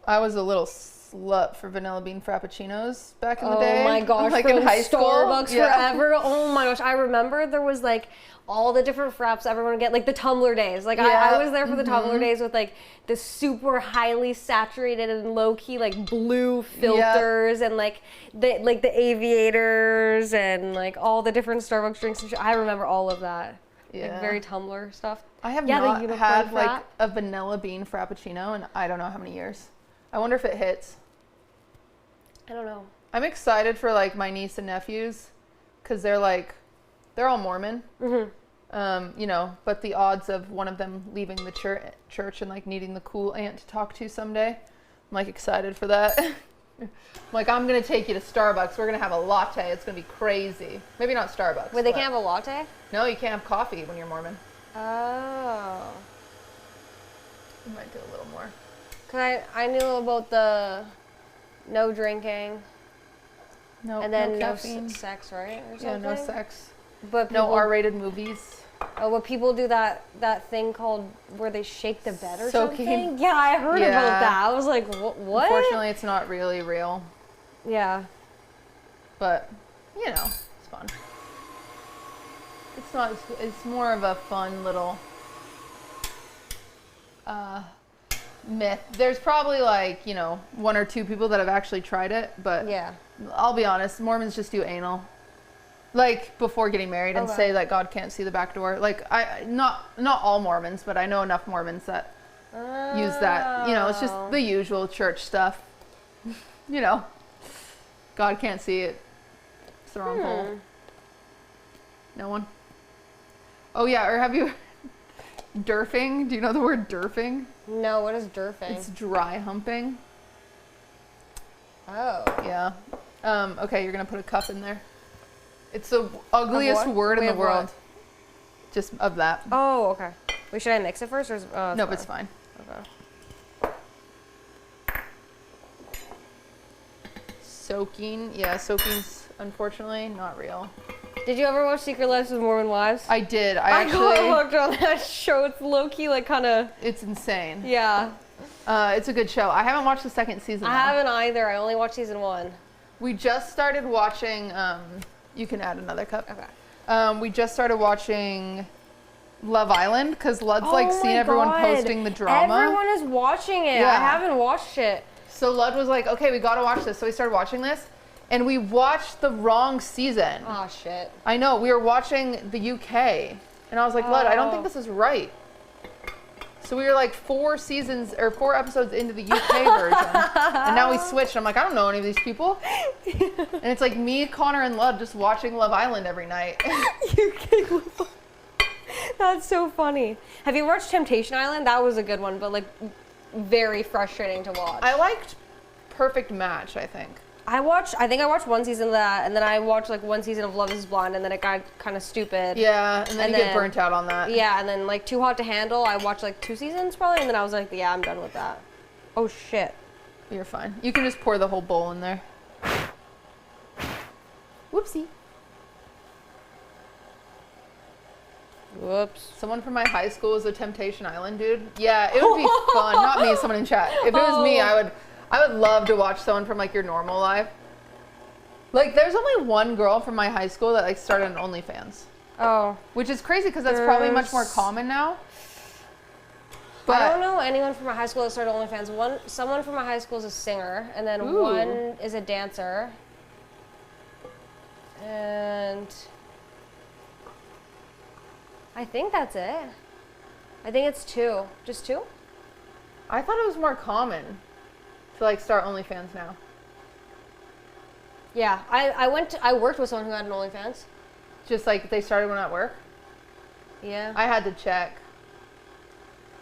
I was a little slut for vanilla bean frappuccinos back in the day. Oh my gosh, like from in high school. Starbucks forever. Oh my gosh, I remember there was like all the different fraps everyone would get, like the tumbler days. Like I was there for the tumbler days with like the super highly saturated and low key like blue filters and like the aviators and like all the different Starbucks drinks and shit. I remember all of that. Yeah. Like very Tumblr stuff. I have not had like a vanilla bean frappuccino in I don't know how many years. I wonder if it hits. I don't know. I'm excited for like my niece and nephews because they're all Mormon. But the odds of one of them leaving the church and like needing the cool aunt to talk to someday, I'm like excited for that. Like, I'm going to take you to Starbucks. We're going to have a latte. It's going to be crazy. Maybe not Starbucks. Wait, they can't have a latte? No, you can't have coffee when you're Mormon. Oh. You might do a little more. Because I knew about the no drinking. No, And then no no caffeine. sex, right? Or Yeah, something? no sex. But people, No R-rated movies. Oh, but people do that thing called where they shake the bed or Soaking. something? Yeah, I heard about that. I was like, what? Unfortunately, it's not really real. Yeah. But, you know, it's fun. It's not, it's more of a fun little myth. There's probably like, you know, 1 or 2 people that have actually tried it, but Yeah. I'll be honest, Mormons just do anal. Like before getting married and say that God can't see the back door. Like not all Mormons, but I know enough Mormons that use that. You know, it's just the usual church stuff. You know, God can't see it. It's the wrong hole. No one? Oh yeah, or have you derfing? Do you know the word derfing? No, what is derfing? It's dry humping. Oh. Yeah. Okay, you're gonna put a cup in there. It's the ugliest word in the world. What? Just of that. Oh, okay. Wait, should I mix it first or is No, it's fine. Okay. Soaking. Yeah, soaking's unfortunately not real. Did you ever watch Secret Lives of Mormon Wives? I did. I got actually. hooked on that show. It's low-key, like, kind of... It's insane. Yeah. It's a good show. I haven't watched the second season. I haven't either. I only watched season 1. We just started watching. You can add another cup. Okay. We just started watching Love Island because Lud's like seen everyone posting the drama. Everyone is watching it. Yeah. I haven't watched it. So Lud was like, okay, we gotta watch this. So we started watching this, and we watched the wrong season. Oh shit. I know. We were watching the UK, and I was like, Lud, I don't think this is right. So we were like 4 episodes into the UK version, and now we switched. I'm like, I don't know any of these people, and it's like me, Connor, and Lud just watching Love Island every night. UK Love. That's so funny. Have you watched Temptation Island? That was a good one, but like very frustrating to watch. I liked Perfect Match, I think. I think I watched 1 season of that, and then I watched like 1 season of Love is Blind, and then it got kind of stupid. Yeah, and then you get burnt out on that. Yeah, and then like Too Hot to Handle, I watched like 2 seasons probably, and then I was like, yeah, I'm done with that. Oh shit. You're fine. You can just pour the whole bowl in there. Whoopsie. Whoops. Someone from my high school was a Temptation Island dude. Yeah, it would be fun. Not me, someone in chat. If it was me, I would love to watch someone from like your normal life. Like there's only one girl from my high school that like started an OnlyFans. Oh. Which is crazy because that's probably much more common now. But I don't know anyone from my high school that started OnlyFans. Someone from my high school is a singer, and then one is a dancer. And I think that's it. I think it's 2. Just 2? I thought it was more common to like start OnlyFans now. Yeah, I worked with someone who had an OnlyFans. Just like they started when at work. Yeah. I had to check.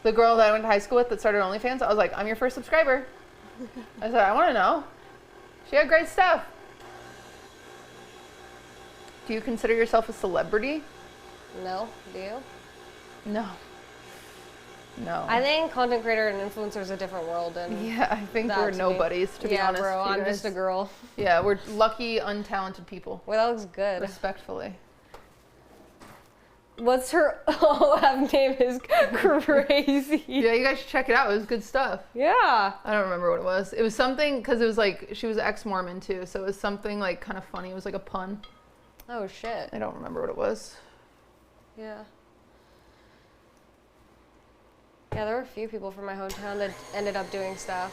The girl that I went to high school with that started OnlyFans, I was like, I'm your first subscriber. I said, I want to know. She had great stuff. Do you consider yourself a celebrity? No, do you? No. No. I think content creator and influencer is a different world. And yeah, I think we're nobodies, to be honest. Yeah, bro, I'm guys. just a girl. Yeah, we're lucky, untalented people. Well, that looks good. Respectfully. What's her OF name is crazy. Yeah, you guys should check it out. It was good stuff. Yeah. I don't remember what it was. It was something, because it was like, she was ex-Mormon too, so it was something like kind of funny. It was like a pun. Oh, shit. I don't remember what it was. Yeah. Yeah, there were a few people from my hometown that ended up doing stuff.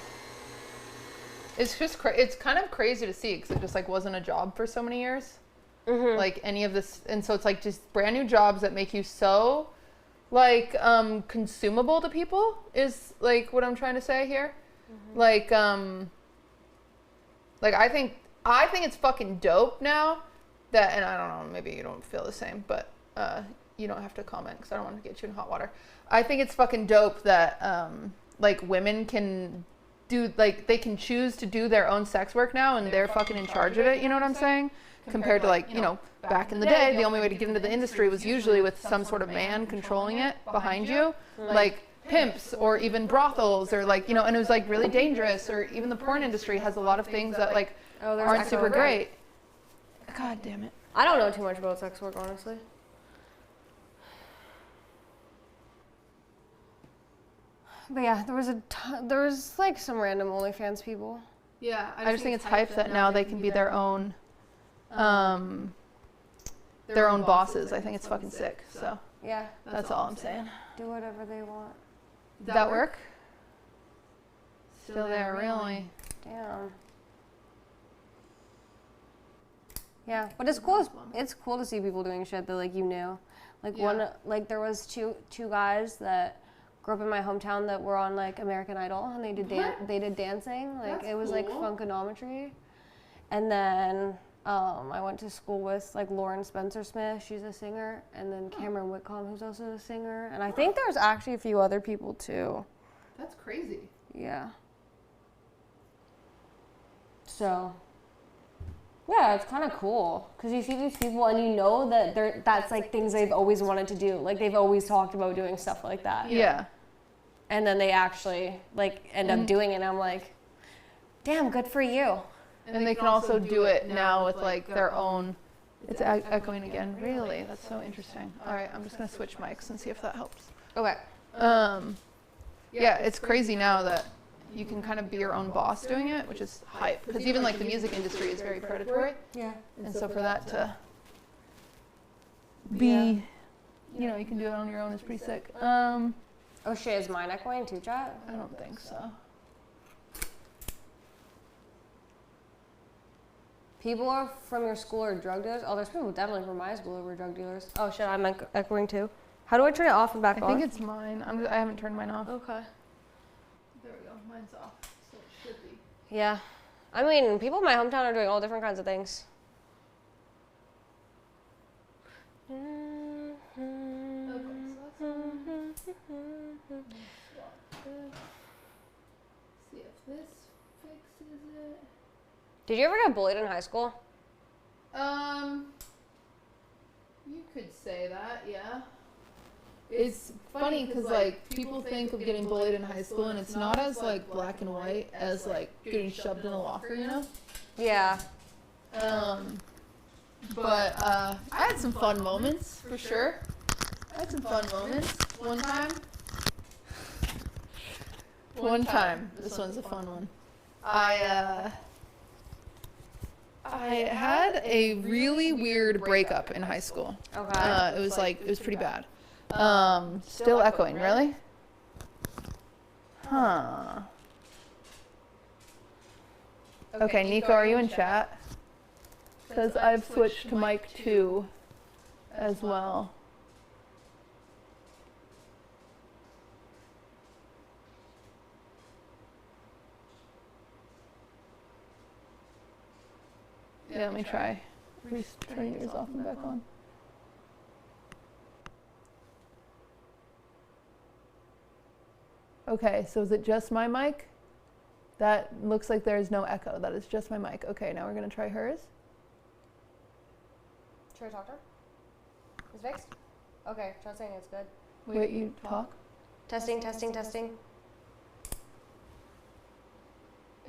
It's just it's kind of crazy to see because it just like wasn't a job for so many years. Mm-hmm. Like any of this, and so it's like just brand new jobs that make you so like consumable to people is like what I'm trying to say here. Mm-hmm. Like I think it's fucking dope now that, and I don't know, maybe you don't feel the same, but you don't have to comment because I don't want to get you in hot water. I think it's fucking dope that like women can do, like they can choose to do their own sex work now and they're fucking in charge of it, you know what I'm saying? Compared to like, you know, back in the day, the only way to get into the industry was usually with some sort of man controlling it behind you, like pimps or even brothels or like, you know, and it was like really dangerous, or even the porn industry has a lot of things that like aren't super great. God damn it. I don't know too much about sex work, honestly. But yeah, there was like some random OnlyFans people. Yeah, I just think it's hype that now they can be their own bosses. I think it's fucking sick. So yeah, that's all I'm saying. Do whatever they want. Did that work? Still there, really? Damn. Yeah, but it's cool. It's cool to see people doing shit that like you knew. Like there was two guys that grew up in my hometown that were on like American Idol, and they did dancing. Like it was like funkonometry. And then I went to school with like Lauren Spencer Smith, she's a singer, and then Cameron Whitcomb, who's also a singer. And I think there's actually a few other people too. That's crazy. Yeah. So, yeah, it's kind of cool because you see these people and you know that that's like things they've always wanted to do. Like they've always talked about doing stuff like that. Yeah. And then they actually like end up doing it. And I'm like, damn, good for you. And they can also do it now with like their own. It's echoing again. Really? That's so interesting. All right, I'm just gonna switch mics and see if that helps. Okay. Yeah, it's crazy now that you can kind of be your own boss doing it, which is hype. Because even like the music industry is very predatory. Yeah. And so for that to be, you know, you can do it on your own is pretty sick. Oh shit, is mine echoing too, chat? I don't think so. People are from your school are drug dealers? Oh, there's people definitely from my school who were drug dealers. Oh shit, I'm echoing too. How do I turn it off and back on? I think it's mine. I haven't turned mine off. Okay. There we go. Mine's off. So it should be. Yeah. I mean, people in my hometown are doing all different kinds of things. Okay, so let's see if this fixes it. Did you ever get bullied in high school? You could say that, yeah. It's funny because like people think of getting bullied in high school and it's not as like black and white as like getting shoved in a locker, you know? Yeah. But I had some fun moments for sure. I had some fun moments. One time, this one's a fun one. I had a really weird breakup in high school. Okay. It was pretty bad. Still echoing, really? Huh. Okay, Nico, are you in chat? Because I've switched to mic 2 as well. Yeah, let me try. Turn yours off and back on. Okay, so is it just my mic? That looks like there is no echo. That is just my mic. Okay, now we're going to try hers. Should I talk to her? Is it fixed? Okay, try saying it's good. Wait, you talk? Testing, testing, testing.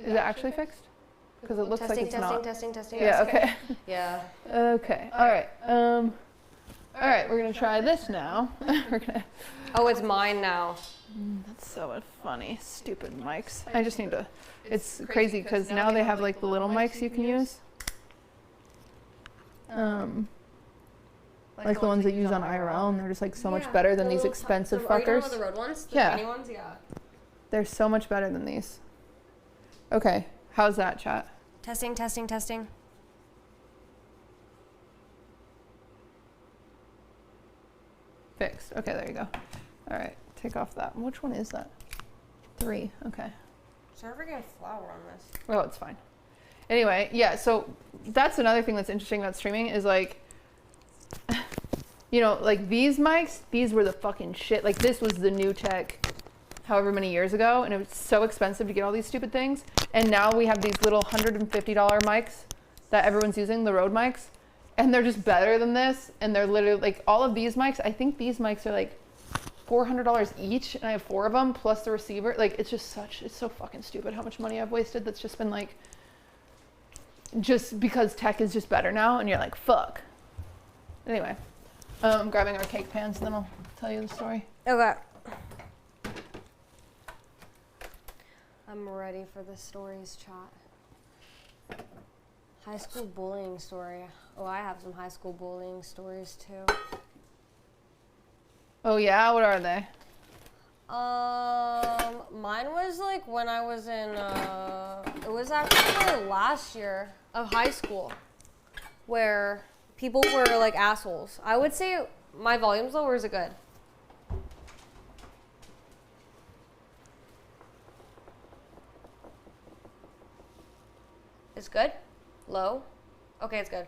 Is it actually fixed? Because it looks like it's not. Testing. Yeah, okay. Yeah. Okay, all right. All right, we're going to try this now. We're gonna. Oh, it's mine now. That's so funny. Stupid mics. I just need to. It's crazy because now they have like the little mics you can use. Like the ones that you use on IRL, and they're just like so much better than these expensive fuckers. Are you talking about the road ones? The Yeah. mini ones? Yeah. They're so much better than these. Okay, how's that, chat? Testing. Fixed. Okay, there you go. All right, take off that. Which one is that? 3. Okay. Sorry for getting flour on this. Oh, it's fine. Anyway, yeah, so that's another thing that's interesting about streaming is like, you know, like these mics, these were the fucking shit. Like this was the new tech however many years ago, and it was so expensive to get all these stupid things. And now we have these little $150 mics that everyone's using, the Rode mics, and they're just better than this. And they're literally like all of these mics, I think these mics are like $400 each, and I have 4 of them plus the receiver. Like it's so fucking stupid how much money I've wasted. That's just been like just because tech is just better now, and you're like, fuck. Anyway, I'm grabbing our cake pans, and then I'll tell you the story. Okay. I'm ready for the stories, chat. High school bullying story. Oh, I have some high school bullying stories too. Oh yeah, what are they? Mine was like when I was in, it was actually last year of high school, where people were like assholes. I would say my volume's low, or is it good? It's good? Low? Okay, it's good.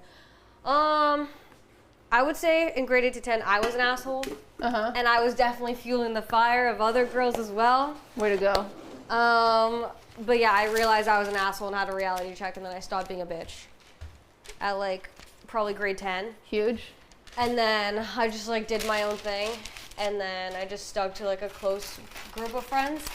I would say in grade 8 to 10, I was an asshole. Uh-huh. And I was definitely fueling the fire of other girls as well. Way to go. But yeah, I realized I was an asshole and had a reality check, and then I stopped being a bitch at like probably grade 10. Huge. And then I just like did my own thing, and then I just stuck to like a close group of friends.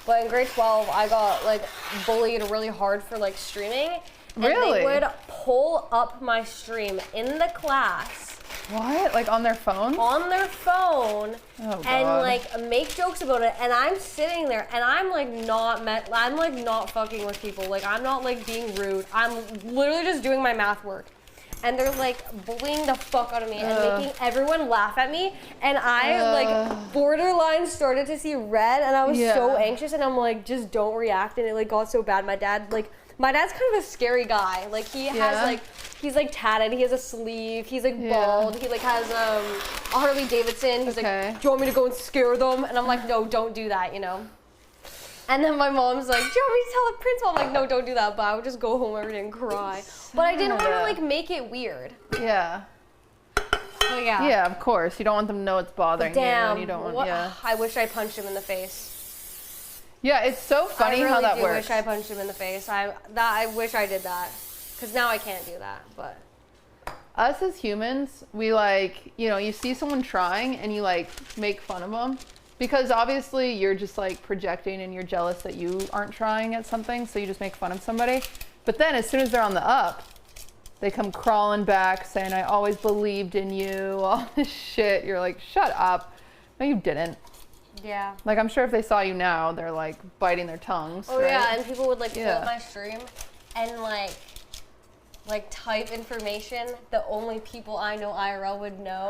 But in grade 12, I got like bullied really hard for like streaming. And Really? they would pull up my stream in the class. What? Like on their phone? On their phone. Oh, God. And like make jokes about it, and I'm sitting there and I'm like not fucking with people. Like I'm not like being rude. I'm literally just doing my math work. And they're like bullying the fuck out of me and making everyone laugh at me. And I like borderline started to see red, and I was so anxious, and I'm like, just don't react. And it like got so bad. My dad's kind of a scary guy. Like he has like, he's like tatted, he has a sleeve, he's like bald, he like has a Harley Davidson. He's like, do you want me to go and scare them? And I'm like, no, don't do that, you know? And then my mom's like, do you want me to tell the principal? I'm like, no, don't do that. But I would just go home every day and cry. But I didn't want to like make it weird. Yeah. So yeah. Yeah, of course. You don't want them to know it's bothering you. And you don't want, I wish I punched him in the face. Yeah, it's so funny how that works. I wish I punched him in the face. I wish I did that. Because now I can't do that, but. Us as humans, we like, you know, you see someone trying and you like make fun of them. Because obviously you're just like projecting and you're jealous that you aren't trying at something, so you just make fun of somebody. But then as soon as they're on the up, they come crawling back saying, I always believed in you, all this shit. You're like, shut up. No, you didn't. Yeah. Like, I'm sure if they saw you now, they're like biting their tongues. Oh, right? yeah, and people would like pull up my stream and like type information that only people I know IRL would know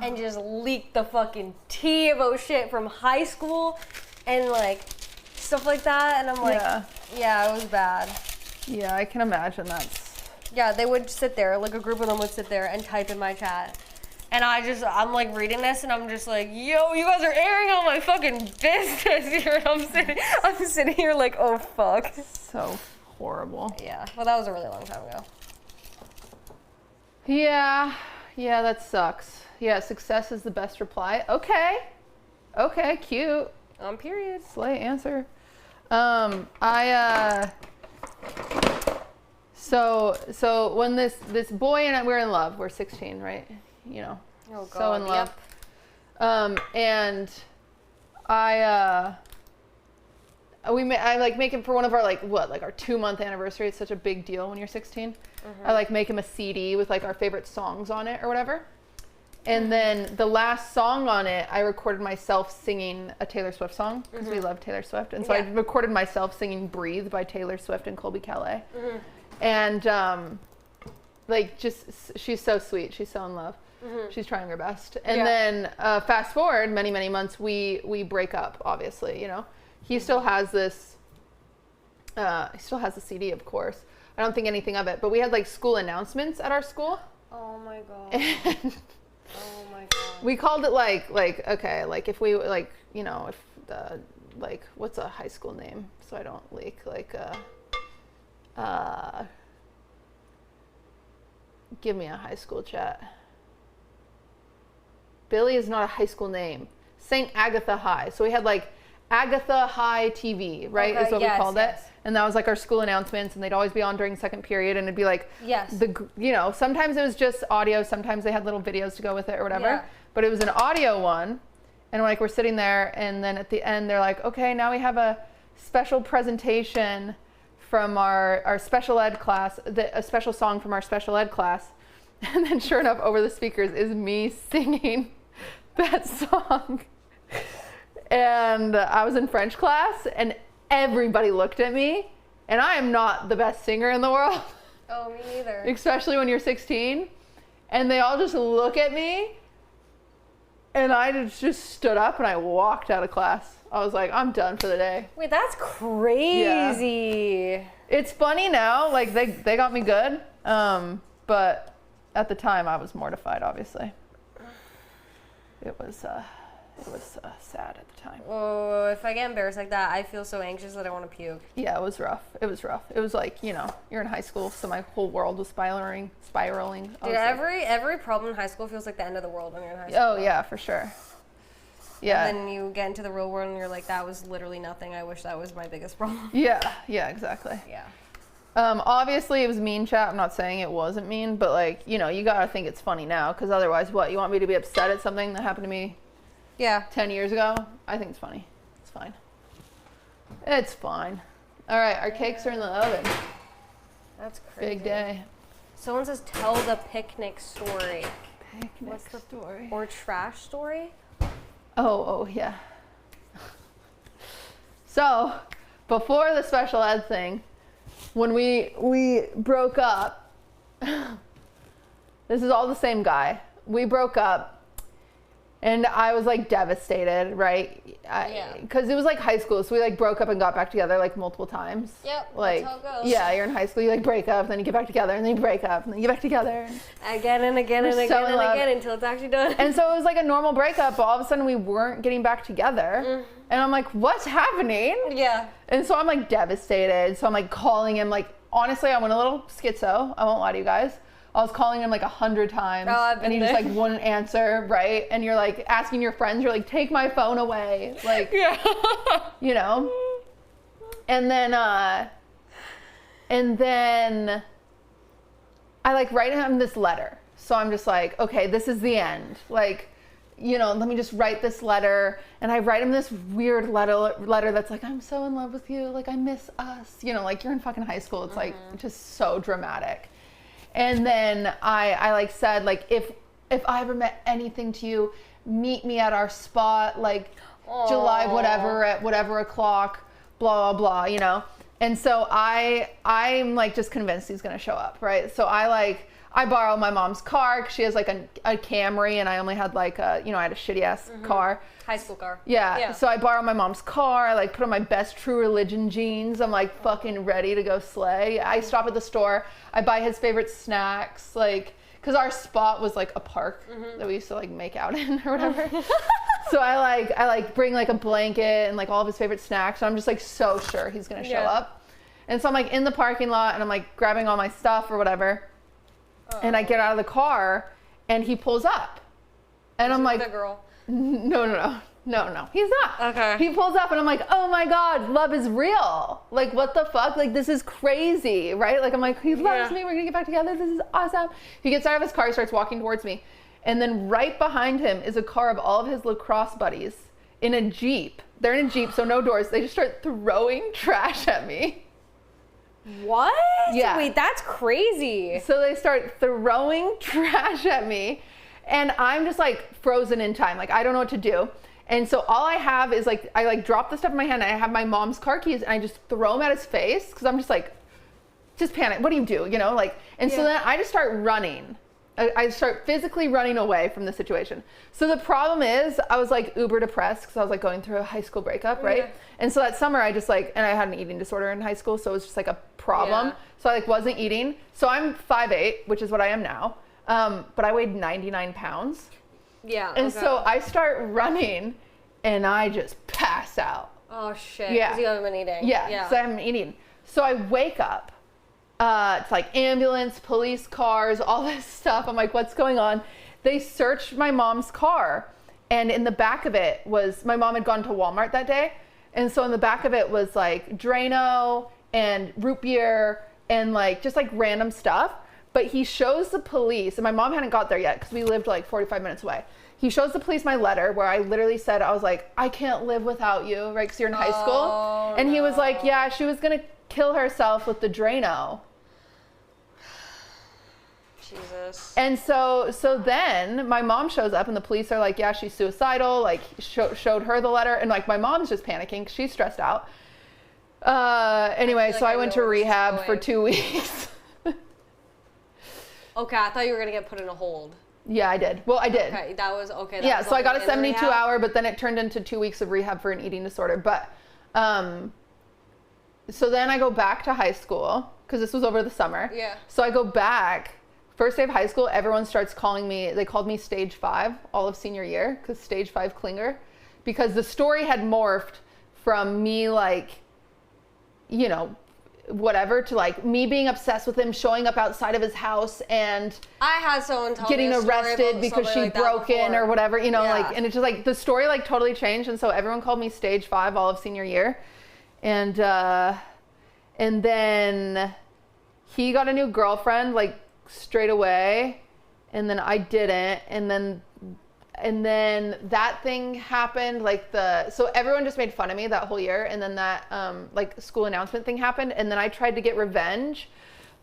and just leak the fucking tea about shit from high school and like stuff like that. And I'm like, yeah, it was bad. Yeah, I can imagine that's. Yeah, they would sit there, like a group of them would sit there and type in my chat. And I'm like reading this and I'm just like, yo, you guys are airing on my fucking business here. And I'm sitting here like, oh fuck. So horrible. Yeah, well that was a really long time ago. Yeah, that sucks. Yeah, success is the best reply. Okay, cute. Period. Slay answer. So when this boy and I, we're in love. We're 16, right? You know. Oh God. So in love. Yep. And I like make him for one of our like our 2-month anniversary. It's such a big deal when you're 16. I like make him a CD with like our favorite songs on it or whatever. And then the last song on it, I recorded myself singing a Taylor Swift song because we love Taylor Swift. And so I recorded myself singing Breathe by Taylor Swift and Colby Calais. And like just, she's so sweet. She's so in love. She's trying her best. And then fast forward many, many months, we break up, obviously, you know. He still has this, he still has the CD, of course. I don't think anything of it, but we had like school announcements at our school. Oh my God. Oh my God. We called it like okay, like if we like, you know, if the like what's a high school name so I don't leak, like give me a high school chat. Billy is not a high school name. St. Agatha High. So we had like Agatha High TV, right? Is what we called it. And that was like our school announcements, and they'd always be on during second period, and it'd be like, you know, sometimes it was just audio, sometimes they had little videos to go with it or whatever, but it was an audio one, and like we're sitting there, and then at the end they're like, okay, now we have a special presentation from our special ed class, a special song from our special ed class. And then sure enough, over the speakers is me singing that song. And I was in French class and everybody looked at me, and I am not the best singer in the world. Oh, me neither. Especially when you're 16. And they all just look at me, and I just stood up and I walked out of class. I was like, I'm done for the day. Wait, that's crazy. Yeah. It's funny now, like they got me good, but at the time I was mortified, obviously. It was sad at the time. Oh, if I get embarrassed like that, I feel so anxious that I want to puke. Yeah, it was rough. It was like, you're in high school, so my whole world was spiraling. Dude, every problem in high school feels like the end of the world when you're in high school. Oh yeah, for sure. Yeah. And then you get into the real world and you're like, that was literally nothing. I wish that was my biggest problem. Yeah, exactly. Yeah. Obviously it was mean chat. I'm not saying it wasn't mean, but like, you gotta think it's funny now, because otherwise what, you want me to be upset at something that happened to me 10 years ago? I think it's funny. It's fine. It's fine. All right, our cakes are in the oven. That's crazy. Big day. Someone says, tell the picnic story. What's the story? Or trash story? Oh, yeah. So, before the special ed thing, when we broke up, this is all the same guy. We broke up. And I was like devastated, right? Because it was like high school, so we like broke up and got back together like multiple times. Yep, like, that's how it goes. Yeah, you're in high school, you like break up, then you get back together, and then you break up, and then you get back together. Again and again and again and again until it's actually done. And so it was like a normal breakup, but all of a sudden we weren't getting back together. And I'm like, what's happening? Yeah. And so I'm like devastated. So I'm like calling him, like, honestly, I went a little schizo. I won't lie to you guys. I was calling him like 100 times, and he just like wouldn't answer, right? And you're like asking your friends, you're like, take my phone away, like, And then I like write him this letter. So I'm just like, okay, this is the end. Like, let me just write this letter. And I write him this weird letter that's like, I'm so in love with you, like I miss us. Like you're in fucking high school. It's like just so dramatic. And then I like said, like, if I ever meant anything to you, meet me at our spot, like July whatever at whatever o'clock, blah blah blah, And so I'm like just convinced he's gonna show up, right? So I borrow my mom's car, 'cause she has like a Camry, and I only had like I had a shitty ass car. High school car. Yeah. So I borrow my mom's car. I like put on my best True Religion jeans. I'm like fucking ready to go slay. I stop at the store. I buy his favorite snacks, like, cause our spot was like a park that we used to like make out in or whatever. So I bring like a blanket and like all of his favorite snacks. And I'm just like so sure he's gonna show up. And so I'm like in the parking lot and I'm like grabbing all my stuff or whatever. And I get out of the car and he pulls up. And I'm like, the girl. No, he's not. Okay. He pulls up and I'm like, oh my God, love is real. Like, what the fuck? Like, this is crazy, right? Like, I'm like, he loves me. We're gonna get back together. This is awesome. He gets out of his car, he starts walking towards me. And then right behind him is a car of all of his lacrosse buddies in a Jeep. They're in a Jeep, so no doors. They just start throwing trash at me. What? Yeah. Wait, that's crazy. So they start throwing trash at me, and I'm just like frozen in time. Like, I don't know what to do. And so all I have is like, I like drop the stuff in my hand, and I have my mom's car keys, and I just throw them at his face, because I'm just like, just panic. What do you do? And so then I just start running. I start physically running away from the situation. So the problem is I was like uber depressed because I was like going through a high school breakup, right? Yeah. And so that summer I just like, and I had an eating disorder in high school, so it was just like a problem. Yeah. So I like wasn't eating. So I'm 5'8", which is what I am now. But I weighed 99 pounds. Yeah. And so I start running and I just pass out. Oh shit. Yeah. Because you haven't been eating. Yeah. So I haven't been eating. So I wake up. It's like ambulance, police cars, all this stuff. I'm like, what's going on? They searched my mom's car, and in the back of it was, my mom had gone to Walmart that day, and so in the back of it was like Drano and root beer and like just like random stuff. But he shows the police, and my mom hadn't got there yet because we lived like 45 minutes away. He shows the police my letter where I literally said, I was like, I can't live without you, right? Because you're in high school. And he was like, yeah, she was gonna kill herself with the Drano. Jesus. And so then my mom shows up and the police are like, yeah, she's suicidal. Like showed her the letter. And like my mom's just panicking 'cause she's stressed out. Anyway, so I went to rehab for 2 weeks. Okay, I thought you were going to get put in a hold. Yeah, I did. Well, I did. Okay, that was okay. Yeah, so I got a 72-hour, but then it turned into 2 weeks of rehab for an eating disorder. But so then I go back to high school because this was over the summer. Yeah. So I go back. First day of high school, everyone starts calling me, they called me stage 5 all of senior year because stage 5 clinger, because the story had morphed from me like, you know, whatever, to like me being obsessed with him, showing up outside of his house and I had someone tell getting me a story arrested about because she like broke in or whatever, you know, Yeah. like, and it's just like the story like totally changed. And so everyone called me stage 5 all of senior year. And then he got a new girlfriend like straight away, and then I didn't, and then that thing happened, like so everyone just made fun of me that whole year, and then that like school announcement thing happened, and then I tried to get revenge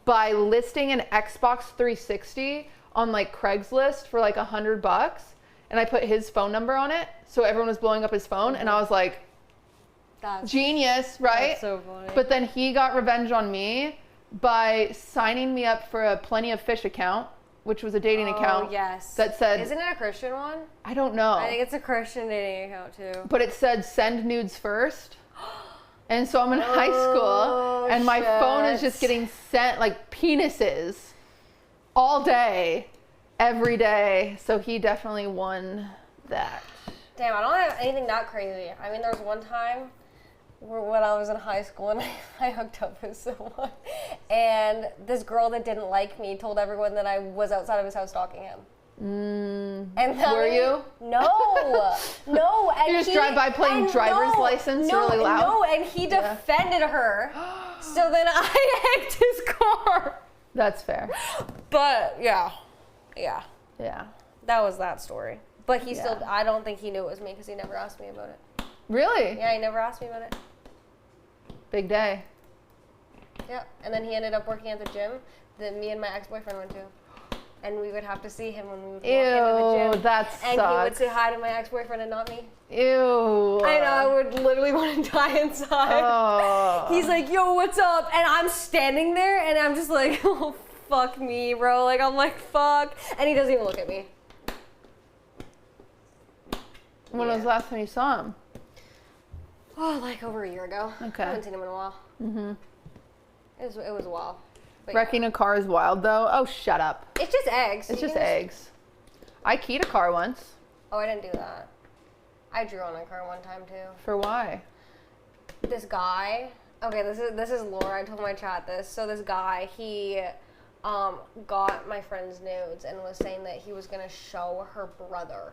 by listing an Xbox 360 on like Craigslist for like $100, and I put his phone number on it, so everyone was blowing up his phone, and I was like, That's genius, right? That's so funny. But then he got revenge on me by signing me up for a Plenty of Fish account, which was a dating account. Yes. That said, Isn't it a Christian one? I don't know. I think it's a Christian dating account too. But it said send nudes first. And so I'm in high school and my phone is just getting sent like penises all day, every day. So he definitely won that. Damn, I don't have anything that crazy. I mean, there was one time when I was in high school and I hooked up with someone, and this girl that didn't like me told everyone that I was outside of his house stalking him. And Were you? No, no. And You just drive by playing driver's license really loud? No, and he defended her. So then I hacked his car. That's fair. But yeah, Yeah. that was that story. But he still, Yeah. I don't think he knew it was me because he never asked me about it. Really? Yeah, he never asked me about it. Big day. Yeah, and then he ended up working at the gym that me and my ex-boyfriend went to. And we would have to see him when we would walk into the gym. That and sucks. he would say hi to my ex-boyfriend and not me. Ew. I know, I would literally want to die inside. Oh. He's like, yo, what's up? And I'm standing there and I'm just like, oh, fuck me, bro. Like, I'm like, fuck. And he doesn't even look at me. When was the last time you saw him? Oh, like over a year ago. Okay. I haven't seen him in a while. Mm-hmm. It was a while. But Wrecking a car is wild, though. Oh, shut up. It's just eggs. It's You just can eggs. I keyed a car once. Oh, I didn't do that. I drew on a car one time, too. For why? This guy, okay, this is lore. I told my chat this. So this guy, he got my friend's nudes and was saying that he was gonna show her brother.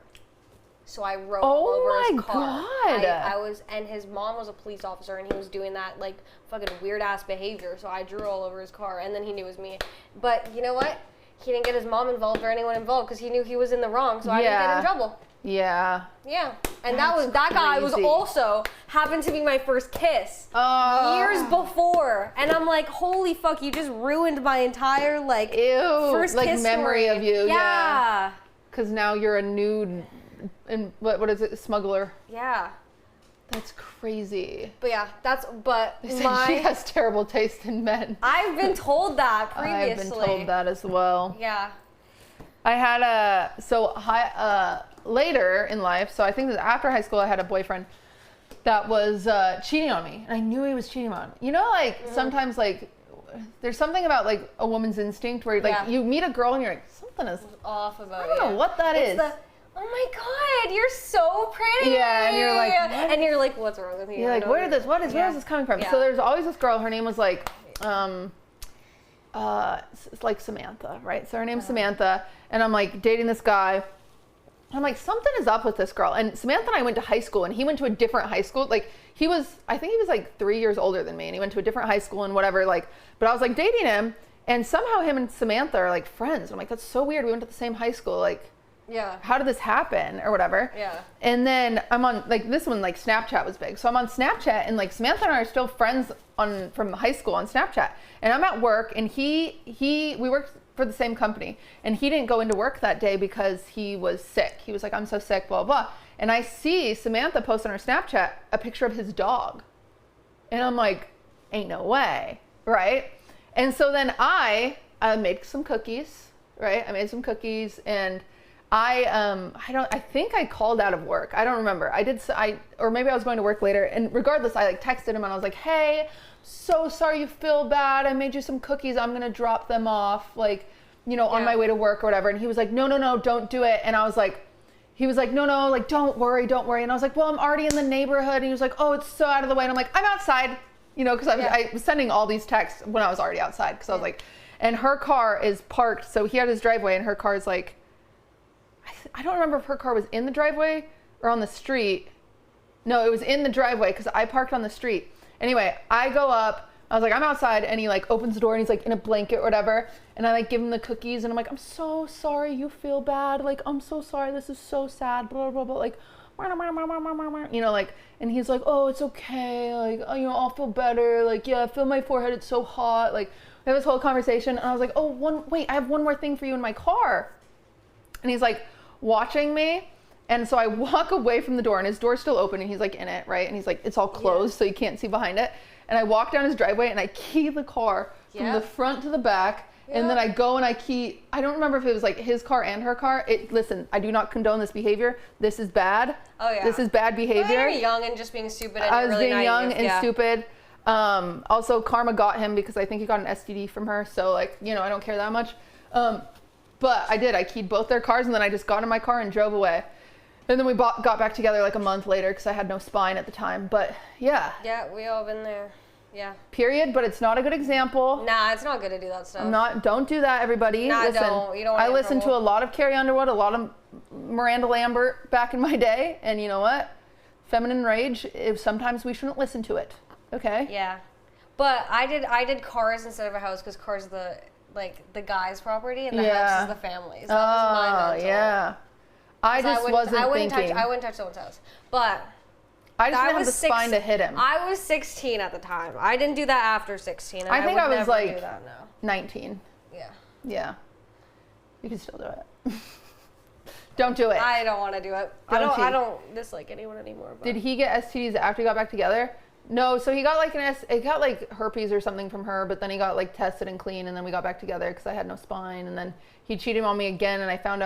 So I wrote all over his car. God. I was, and his mom was a police officer, and he was doing that like fucking weird ass behavior. So I drew all over his car, and then he knew it was me. But you know what? He didn't get his mom involved or anyone involved because he knew he was in the wrong. So I didn't get in trouble. Yeah. Yeah, and that guy was crazy. also happened to be my first kiss years before, and I'm like, holy fuck, you just ruined my entire like first like kiss memory story. of you. Yeah. Because now you're a nude, and what is it? Smuggler. Yeah. That's crazy. But yeah, They say she has terrible taste in men. I've been told that previously. I've been told that as well. Yeah. I had later in life, so I think that after high school, I had a boyfriend that was cheating on me, and I knew he was cheating on me. You know, like sometimes like there's something about like a woman's instinct where like you meet a girl and you're like, something is off about it. I don't know what that is. Oh my god, you're so pretty. Yeah, and you're like, what? And you're like, what's wrong with you? You're like, where is this coming from? Yeah. So there's always this girl. Her name was like, it's like Samantha, right? So her name's Samantha, and I'm like dating this guy. I'm like, something is up with this girl. And Samantha and I went to high school, and he went to a different high school. Like I think he was like 3 years older than me, and he went to a different high school and whatever. Like, but I was like dating him, and somehow him and Samantha are like friends. I'm like, that's so weird. We went to the same high school. Like, Yeah. how did this happen or whatever. Yeah. And then I'm on like this one, like Snapchat was big. So I'm on Snapchat and like Samantha and I are still friends from high school on Snapchat. And I'm at work and we worked for the same company and he didn't go into work that day because he was sick. He was like, I'm so sick, blah, blah. And I see Samantha post on her Snapchat a picture of his dog. And I'm like, ain't no way, right? And so then I made some cookies, right? I made some cookies and I think I called out of work. I don't remember. Or maybe I was going to work later. And regardless, I like texted him and I was like, hey, so sorry you feel bad. I made you some cookies. I'm going to drop them off, like, you know, on my way to work or whatever. And he was like, no, don't do it. And he was like, no, like, don't worry. And I was like, well, I'm already in the neighborhood. And he was like, oh, it's so out of the way. And I'm like, I'm outside, you know, because I was sending all these texts when I was already outside. Because I was like, and her car is parked. So he had his driveway and her car is like, I don't remember if her car was in the driveway or on the street. No, it was in the driveway because I parked on the street. Anyway, I go up. I was like, I'm outside. And he like opens the door and he's like in a blanket or whatever. And I like give him the cookies and I'm like, I'm so sorry you feel bad. Like, I'm so sorry. This is so sad. Blah, blah, blah. Like, you know, like, and he's like, oh, it's okay. Like, oh, you know, I'll feel better. Like, yeah, I feel my forehead. It's so hot. Like, we have this whole conversation. And I was like, oh, wait, I have one more thing for you in my car. And he's like watching me. And so I walk away from the door and his door's still open and he's like in it, right? And he's like, it's all closed so you can't see behind it. And I walk down his driveway and I key the car from the front to the back. And then I go and I key, I don't remember if it was like his car and her car. Listen, I do not condone this behavior. This is bad. Oh yeah. This is bad behavior. Well, you're young and just being stupid and I was really being naive. young and stupid. Also karma got him because I think he got an STD from her. So like, you know, I don't care that much. But I keyed both their cars and then I just got in my car and drove away. And then we got back together like a month later because I had no spine at the time. But yeah. Yeah, we all been there. Yeah. Period. But it's not a good example. Nah, it's not good to do that stuff. Don't do that, everybody. Nah, listen, don't. You don't I listened to a lot of Carrie Underwood, a lot of Miranda Lambert back in my day. And you know what? Feminine rage, sometimes we shouldn't listen to it. Okay? Yeah. But I did cars instead of a house because cars are the guy's property and the house is the family's. That was my mental. Yeah. I wouldn't touch someone's house. But I just didn't have the spine to hit him. I was 16 at the time. I didn't do that after 16. And I think I was like do that now. 19. Yeah. Yeah. You can still do it. Don't do it. I don't want to do it. I don't dislike anyone anymore. But. Did he get STDs after he got back together? No, so he got like herpes or something from her, but then he got like tested and clean, and then we got back together because I had no spine, and then he cheated on me again, and I found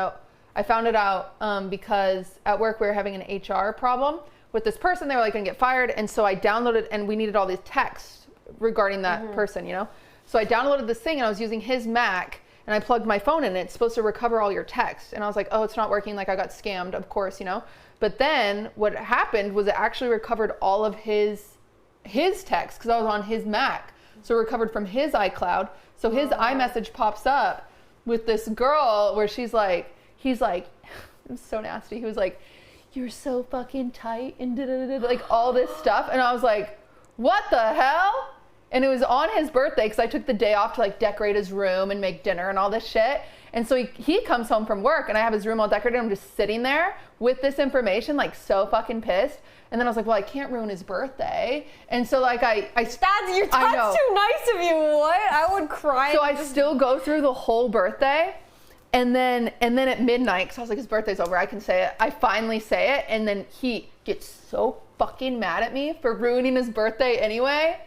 it out because at work we were having an HR problem with this person. They were like gonna get fired, and so I downloaded, and we needed all these texts regarding that person, you know. So I downloaded this thing, and I was using his Mac, and I plugged my phone in. It's supposed to recover all your text, and I was like, oh, it's not working. Like I got scammed, of course, you know. But then what happened was it actually recovered all of his text because I was on his Mac, so it recovered from his iCloud. So his iMessage pops up with this girl where he's like, it was so nasty. He was like, you're so fucking tight and like all this stuff, and I was like, what the hell? And it was on his birthday because I took the day off to like decorate his room and make dinner and all this shit. And so he comes home from work and I have his room all decorated. I'm just sitting there with this information, like so fucking pissed. And then I was like, well, I can't ruin his birthday. And so like that's too nice of you. What? I would cry. So I still go through the whole birthday. And then at midnight, because I was like, his birthday's over, I can say it. I finally say it. And then he gets so fucking mad at me for ruining his birthday anyway.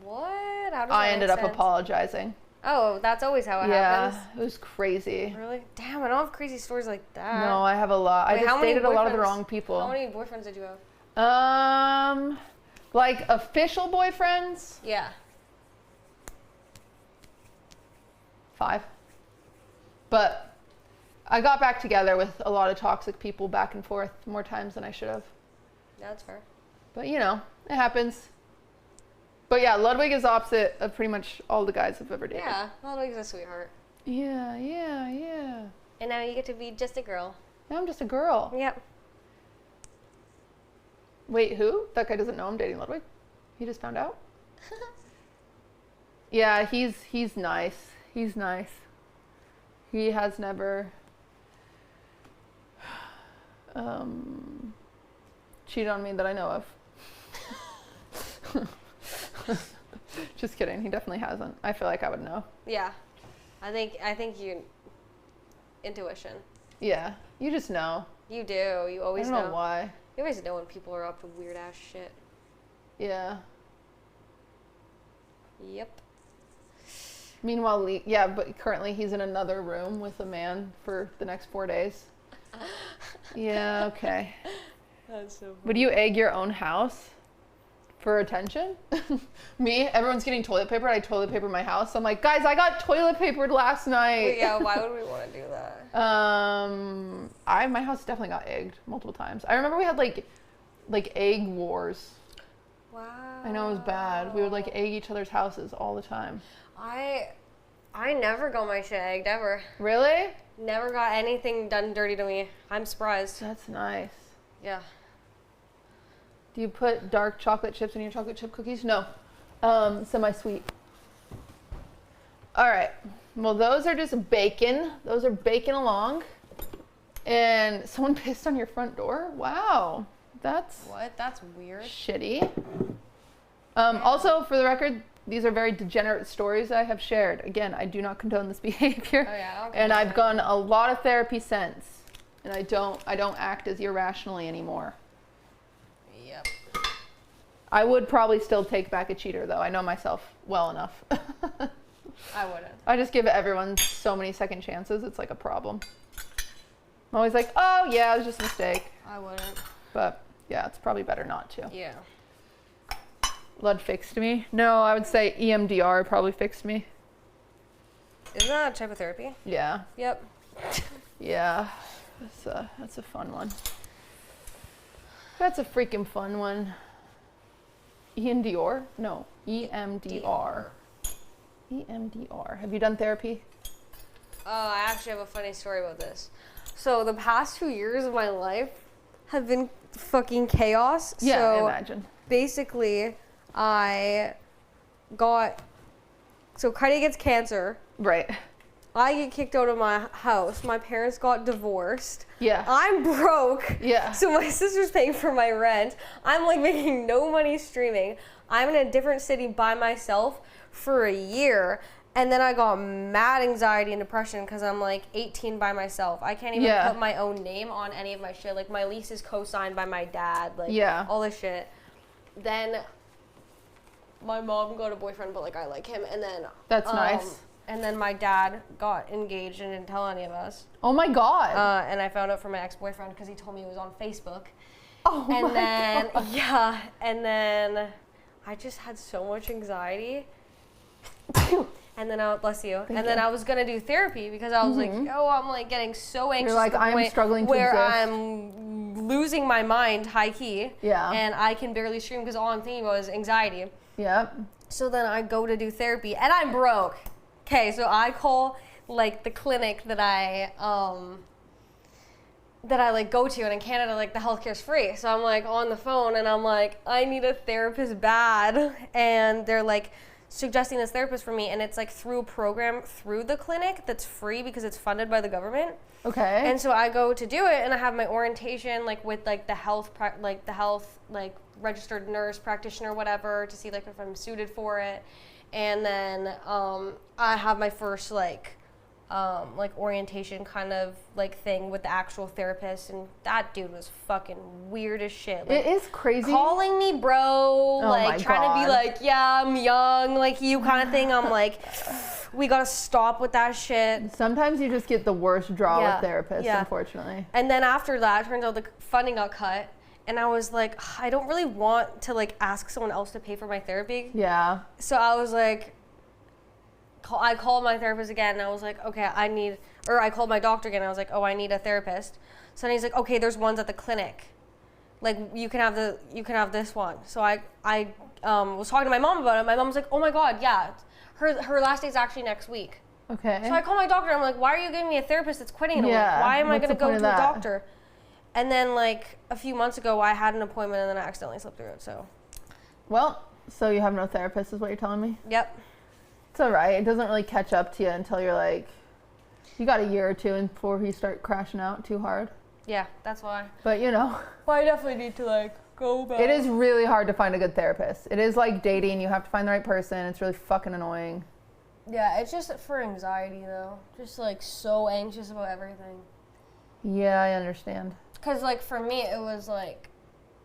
What? How does I that ended make up sense? apologizing. Oh, that's always how it happens. Yeah, it was crazy. Really? Damn, I don't have crazy stories like that. No, I have a lot. Wait, I just dated a lot of the wrong people. How many boyfriends did you have? Like official boyfriends? Yeah. 5. But I got back together with a lot of toxic people back and forth more times than I should have. That's fair. But you know, it happens. But yeah, Ludwig is opposite of pretty much all the guys I've ever dated. Yeah, Ludwig's a sweetheart. Yeah. And now you get to be just a girl. Now I'm just a girl. Yep. Wait, who? That guy doesn't know I'm dating Ludwig? He just found out? Yeah, he's nice. He's nice. He has never... cheated on me that I know of. Just kidding. He definitely hasn't. I feel like I would know. Yeah. I think you intuition. Yeah. You just know. You do. You always know. I don't know why. You always know when people are up to weird ass shit. Yeah. Yep. Meanwhile, but currently he's in another room with a man for the next 4 days. Yeah, okay. That's so funny. Would you egg your own house for attention? Me, everyone's getting toilet paper. I toilet paper my house. I'm like, guys, I got toilet papered last night. Wait, yeah, why would we want to do that? My house definitely got egged multiple times. I remember we had like egg wars. Wow. I know it was bad. We would like egg each other's houses all the time. I never got my shit egged ever. Really? Never got anything done dirty to me. I'm surprised. That's nice. Yeah. Do you put dark chocolate chips in your chocolate chip cookies? No. Semi-sweet. All right. Well, those are just baking. Those are baking along. And someone pissed on your front door? Wow. That's... What? That's weird. Shitty. Also, for the record, these are very degenerate stories I have shared. Again, I do not condone this behavior. Oh, yeah, and I've gone a lot of therapy since. And I don't act as irrationally anymore. Yep. I would probably still take back a cheater, though. I know myself well enough. I wouldn't. I just give everyone so many second chances. It's like a problem. I'm always like, oh, yeah, it was just a mistake. I wouldn't. But, yeah, it's probably better not to. Yeah. Blood fixed me? No, I would say EMDR probably fixed me. Isn't that a type of therapy? Yeah. Yep. Yeah. That's a fun one. That's a freaking fun one. EMDR? No. EMDR. EMDR. Have you done therapy? I actually have a funny story about this. So the past 2 years of my life have been fucking chaos. Yeah, so I imagine. Basically, Kylie gets cancer. Right. I get kicked out of my house. My parents got divorced. Yeah. I'm broke. Yeah. So my sister's paying for my rent. I'm like making no money streaming. I'm in a different city by myself for a year. And then I got mad anxiety and depression because I'm like 18 by myself. I can't even put my own name on any of my shit. Like my lease is co-signed by my dad. Like all this shit. Then my mom got a boyfriend, but like I like him. And then that's nice. And then my dad got engaged and didn't tell any of us. Oh my God. And I found out from my ex-boyfriend because he told me it was on Facebook. Oh my God. Yeah, and then I just had so much anxiety. And then bless you. Then I was gonna do therapy because I was like, yo, I'm like getting so anxious. You're like, I'm struggling to where exist. I'm losing my mind, high key. Yeah. And I can barely stream because all I'm thinking about is anxiety. Yep. So then I go to do therapy and I'm broke. Okay, so I call like the clinic that I like go to, and in Canada like the healthcare's free. So I'm like on the phone and I'm like, I need a therapist bad, and they're like suggesting this therapist for me, and it's like through a program through the clinic that's free because it's funded by the government. Okay. And so I go to do it, and I have my orientation like with like the health registered nurse practitioner, whatever, to see like if I'm suited for it. And then I have my first like orientation kind of like thing with the actual therapist, and that dude was fucking weird as shit. Like, it is crazy. Calling me bro, like trying to be like, yeah, I'm young, like you kind of thing. I'm like, we gotta stop with that shit. Sometimes you just get the worst draw with therapists, unfortunately. And then after that, it turns out the funding got cut. And I was like, I don't really want to like ask someone else to pay for my therapy. Yeah. So I was like, I called my therapist again, and I was like, okay, I called my doctor again, and I was like, oh, I need a therapist. So then he's like, okay, there's ones at the clinic. Like you can have this one. So I was talking to my mom about it. My mom was like, oh my God, yeah, her last day's actually next week. Okay. So I called my doctor. I'm like, why are you giving me a therapist that's quitting in a week? Why am I going to go to a doctor? And then, like, a few months ago, I had an appointment, and then I accidentally slipped through it, so. Well, so you have no therapist is what you're telling me? Yep. It's all right. It doesn't really catch up to you until you're, like, you got a year or two before you start crashing out too hard. Yeah, that's why. But Well, I definitely need to like go back. it is really hard to find a good therapist. It is like dating. You have to find the right person. It's really fucking annoying. Yeah, it's just for anxiety though. Just like so anxious about everything. Yeah, I understand. Cause like for me, it was like,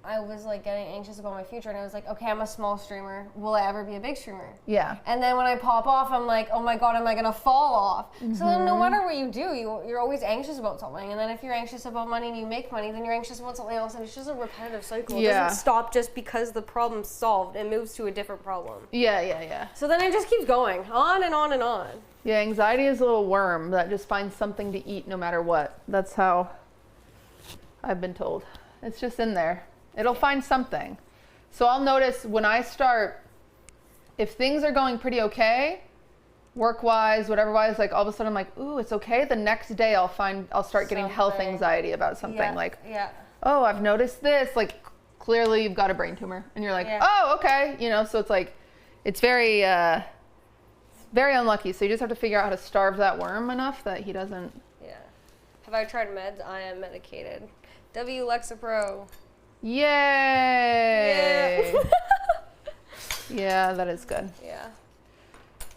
I was like getting anxious about my future, and I was like, okay, I'm a small streamer. Will I ever be a big streamer? Yeah. And then when I pop off, I'm like, oh my god, am I gonna fall off? So then no matter what you do, you're always anxious about something. And then if you're anxious about money and you make money, then you're anxious about something else, and it's just a repetitive cycle. Yeah. It doesn't stop just because the problem's solved. It moves to a different problem. Yeah. So then it just keeps going on and on and on. Yeah, anxiety is a little worm that just finds something to eat no matter what. That's how I've been told. It's just in there. It'll find something. So I'll notice when I start, if things are going pretty okay, work-wise, whatever-wise, like all of a sudden I'm like, ooh, it's okay. The next day I'll start getting health anxiety about something. Oh, I've noticed this. Like clearly you've got a brain tumor. And you're like, oh, okay. You know, so it's like, it's very unlucky. So you just have to figure out how to starve that worm enough that he doesn't. Yeah. Have I tried meds? I am medicated. Lexapro. Yay! Yeah. Yeah, that is good. Yeah.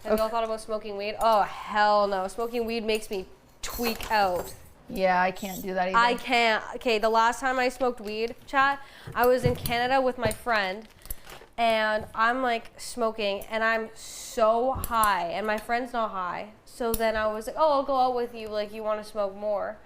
Have you all thought about smoking weed? Oh, hell no. Smoking weed makes me tweak out. Yeah, I can't do that either. I can't. Okay, the last time I smoked weed, chat, I was in Canada with my friend, and I'm like smoking, and I'm so high, and my friend's not high. So then I was like, oh, I'll go out with you, like, you want to smoke more?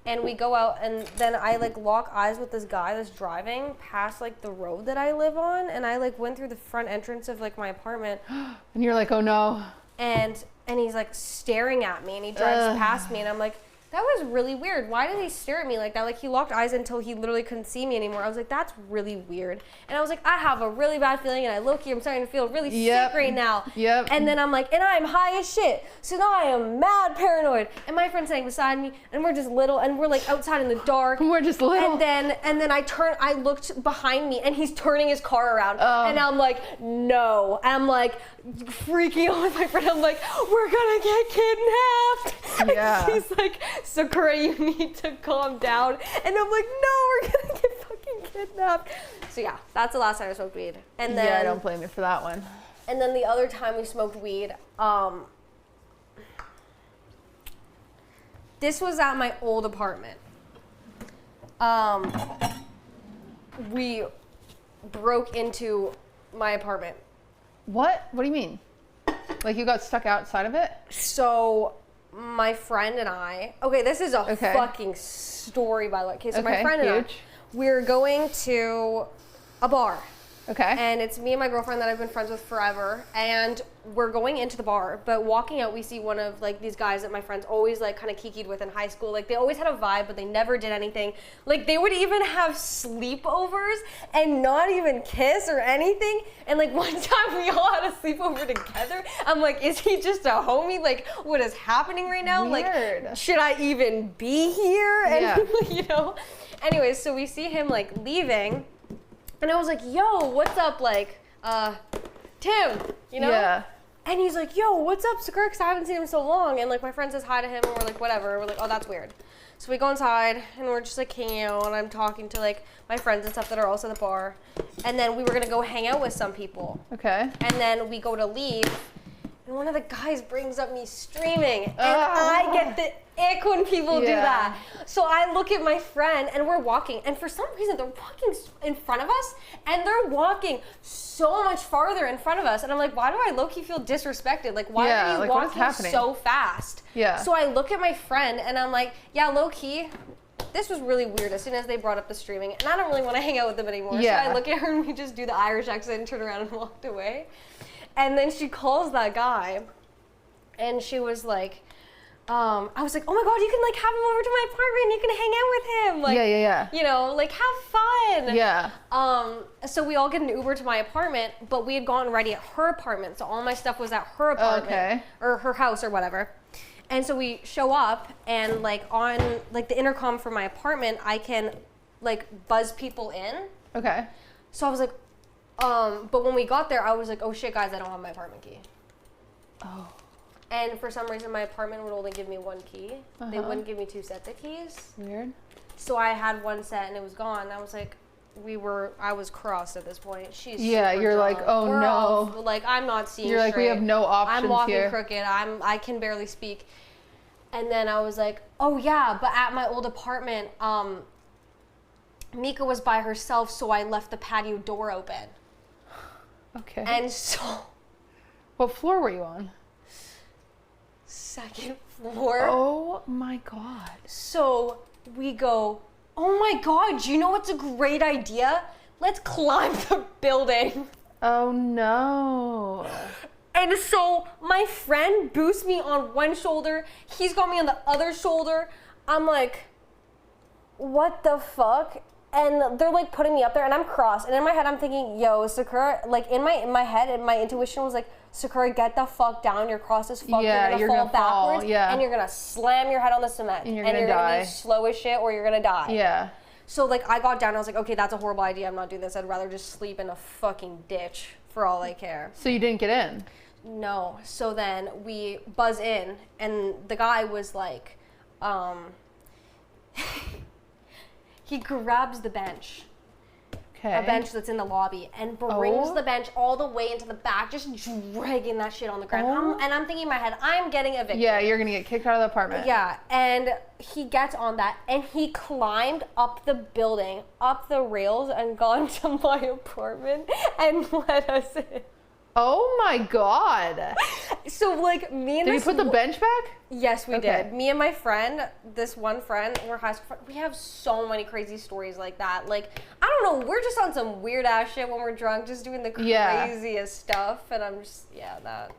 And we go out, and then I like lock eyes with this guy that's driving past like the road that I live on, and I like went through the front entrance of like my apartment. And you're like, oh no. And he's like staring at me, and he drives past me, and I'm like, that was really weird. Why did he stare at me like that? Like, he locked eyes until he literally couldn't see me anymore. I was like, that's really weird. And I was like, I have a really bad feeling, and I'm starting to feel really sick right now. Yep. And then I'm like, and I'm high as shit. So now I am mad paranoid. And my friend's sitting beside me, and we're just little, and we're like outside in the dark. We're just little. And then I looked behind me, and he's turning his car around. And I'm like, no. I'm like freaking out with my friend. I'm like, we're gonna get kidnapped. Yeah. And he's like, Sakura, you need to calm down. And I'm like, no, we're gonna get fucking kidnapped. So yeah, that's the last time I smoked weed. And then, yeah, I don't blame you for that one. And then the other time we smoked weed, this was at my old apartment. We broke into my apartment. What? What do you mean? Like you got stuck outside of it? So my friend and I, okay, this is a fucking story, by the way. Okay, so my friend and I, we're going to a bar. Okay. And it's me and my girlfriend that I've been friends with forever. And we're going into the bar, but walking out, we see one of like these guys that my friends always like kind of kikied with in high school. Like they always had a vibe, but they never did anything. Like they would even have sleepovers and not even kiss or anything. And like one time we all had a sleepover together. I'm like, is he just a homie? Like what is happening right now? Weird. Like, should I even be here? And yeah. you know, anyways, so we see him like leaving. And I was like, yo, what's up, like, Tim, you know? Yeah. And he's like, yo, what's up, Sakura? Because I haven't seen him so long. And, like, my friend says hi to him, and we're like, whatever. We're like, oh, that's weird. So we go inside, and we're just, like, hanging out, and I'm talking to, like, my friends and stuff that are also at the bar. And then we were going to go hang out with some people. Okay. And then we go to leave, and one of the guys brings up me streaming. And I get the ick when people do that. So I look at my friend, and we're walking, and for some reason they're walking in front of us, and they're walking so much farther in front of us, and I'm like, why do I low-key feel disrespected? Like, why are you walking so fast? Yeah. So I look at my friend, and I'm like, yeah, low-key, this was really weird as soon as they brought up the streaming, and I don't really want to hang out with them anymore. Yeah. So I look at her, and we just do the Irish accent and turn around and walked away. And then she calls that guy, and she was like, I was like, oh my God, you can like have him over to my apartment. You can hang out with him. Like, yeah. You know, like have fun. Yeah. So we all get an Uber to my apartment, but we had gotten ready at her apartment. So all my stuff was at her apartment or her house or whatever. And so we show up, and like on like the intercom for my apartment, I can like buzz people in. Okay. So I was like, but when we got there, I was like, oh shit, guys, I don't have my apartment key. Oh. And for some reason, my apartment would only give me one key. They wouldn't give me two sets of keys. Weird. So I had one set and it was gone. I was like, I was crossed at this point. She's Yeah, super you're drunk. like, oh We're no. off. Like, I'm not seeing You're like, straight. we have no options I'm walking here. crooked. I can barely speak. And then I was like, oh yeah, but at my old apartment, Mika was by herself, so I left the patio door open. Okay. And so... What floor were you on? Second floor. Oh my God. So we go, oh my God, you know what's a great idea? Let's climb the building. Oh no. And so my friend boosts me on one shoulder. He's got me on the other shoulder. I'm like, what the fuck? And they're like putting me up there and I'm crossed. And in my head, I'm thinking, yo, Sakura, like in my head, and my intuition was like, Sakura, get the fuck down. You're crossed as fuck. Yeah, you're gonna fall backwards. Yeah. And you're gonna slam your head on the cement. And you're gonna die. Be slow as shit or you're gonna die. Yeah. So like I got down and I was like, okay, that's a horrible idea. I'm not doing this. I'd rather just sleep in a fucking ditch for all I care. So you didn't get in? No. So then we buzz in and the guy was like, he grabs the bench. Okay. A bench that's in the lobby and brings the bench all the way into the back, just dragging that shit on the ground. And I'm thinking in my head, I'm getting evicted. Yeah, you're gonna get kicked out of the apartment. Yeah, and he gets on that and he climbed up the building, up the rails, and gone to my apartment and let us in. Oh my God. So like me and Did you put the bench back? Yes, we Okay. did. Me and my friend, this one friend, we're high school friends. We have so many crazy stories like that. Like, I don't know, we're just on some weird ass shit when we're drunk, just doing the craziest stuff. And I'm just, that.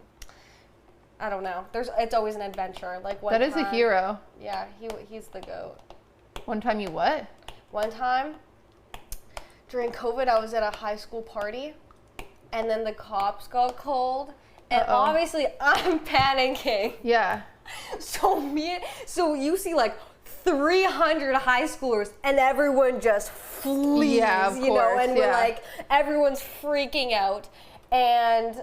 I don't know. It's always an adventure. Like one That is time, a hero. Yeah, he's the goat. One time you what? One time during COVID, I was at a high school party, and then the cops got called, and obviously I'm panicking. Yeah. So you see like 300 high schoolers and everyone just flees, Yeah, of you know, course, and we're like, everyone's freaking out. And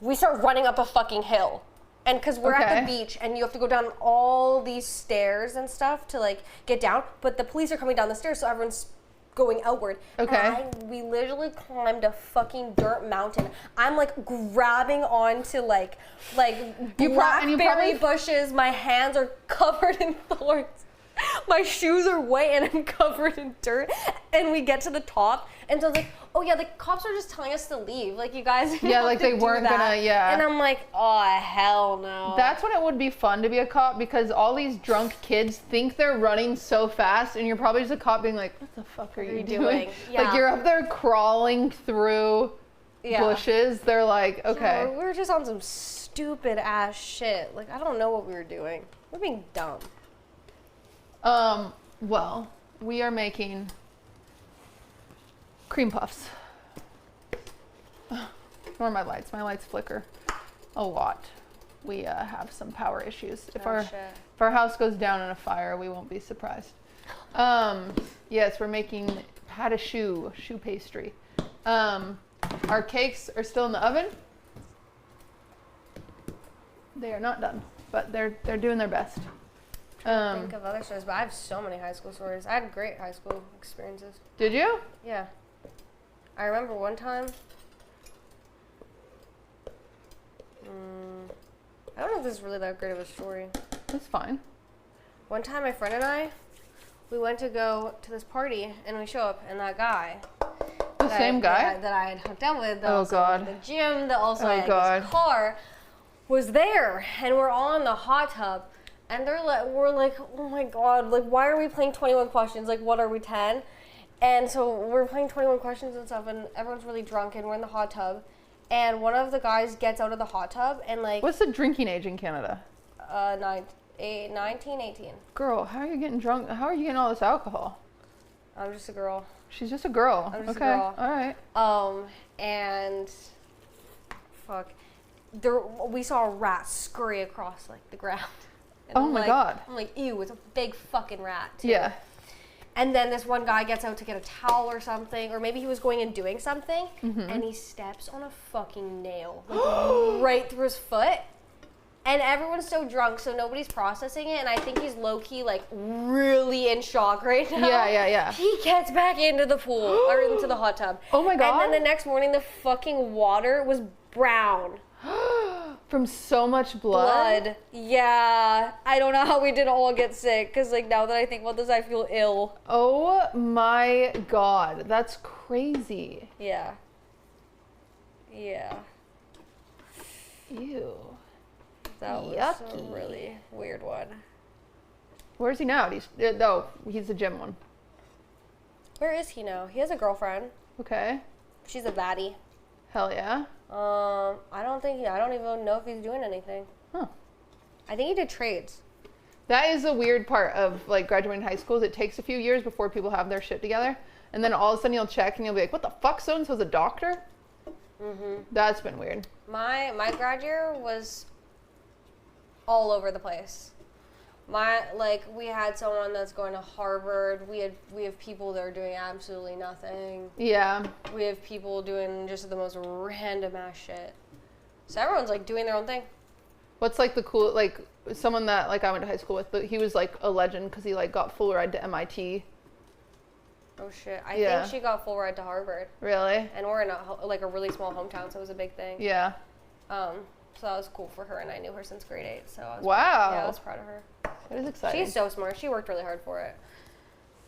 we start running up a fucking hill. And because we're at the beach and you have to go down all these stairs and stuff to like get down, but the police are coming down the stairs, so everyone's going outward. Okay. We literally climbed a fucking dirt mountain. I'm like grabbing onto like blackberry bushes. My hands are covered in thorns. My shoes are white and I'm covered in dirt. And we get to the top and so I was like, oh yeah, the cops are just telling us to leave. Like you guys like they weren't gonna, And I'm like, oh hell no. That's when it would be fun to be a cop because all these drunk kids think they're running so fast and you're probably just a cop being like, what the fuck are you doing? Yeah. Like you're up there crawling through bushes. They're like, okay. Yeah, we were just on some stupid ass shit. Like I don't know what we were doing. We're being dumb. Well, we are making cream puffs. Where are my lights? My lights flicker a lot. We have some power issues. If our house goes down in a fire, we won't be surprised. Yes, we're making pat a shoe pastry. Our cakes are still in the oven. They are not done, but they're doing their best. Think of other stories, but I have so many high school stories. I had great high school experiences. Did you? Yeah. I remember one time. I don't know if this is really that great of a story. That's fine. One time, my friend and I, we went to go to this party, and we show up, and that guy. The same guy? That I had hooked up with. That Oh, also God. went to the gym. That also Oh, had God. his car. Was there, and we're all in the hot tub. And we're like, oh my God, like, why are we playing 21 questions? Like, what are we, 10? And so we're playing 21 questions and stuff, and everyone's really drunk, and we're in the hot tub. And one of the guys gets out of the hot tub, and like... What's the drinking age in Canada? 19, 18. Girl, how are you getting drunk? How are you getting all this alcohol? I'm just a girl. She's just a girl. I'm just a okay. girl. All right. And... Fuck. We saw a rat scurry across, like, the ground. And Oh my God. I'm like, ew, it's a big fucking rat, too. Yeah. And then this one guy gets out to get a towel or something, or maybe he was going and doing something, and he steps on a fucking nail, like right through his foot. And everyone's so drunk, so nobody's processing it. And I think he's low-key, like, really in shock right now. Yeah. He gets back into the pool, or into the hot tub. Oh my God. And then the next morning, the fucking water was brown. From so much blood? Yeah. I don't know how we didn't all get sick, because, like, now that I think about this, I feel ill. Oh my God. That's crazy. Yeah. Ew. That was Yucky. a really weird one. Where's he now? He's the gym one. Where is he now? He has a girlfriend. Okay. She's a baddie. Hell yeah. I don't even know if he's doing anything. Huh. I think he did trades. That is a weird part of like graduating high school. Is it takes a few years before people have their shit together, and then all of a sudden you'll check and you'll be like, "What the fuck? So and so's a doctor." Mhm. That's been weird. My grad year was all over the place. We had someone that's going to Harvard. We have people that are doing absolutely nothing. Yeah. We have people doing just the most random ass shit. So everyone's like doing their own thing. What's like the cool, like someone that like I went to high school with, but he was like a legend because he like got full ride to MIT. Oh shit! I think she got full ride to Harvard. Really? And we're in a really small hometown, so it was a big thing. Yeah. So that was cool for her, and I knew her since grade 8. So I was I was proud of her. That is exciting. She's so smart. She worked really hard for it.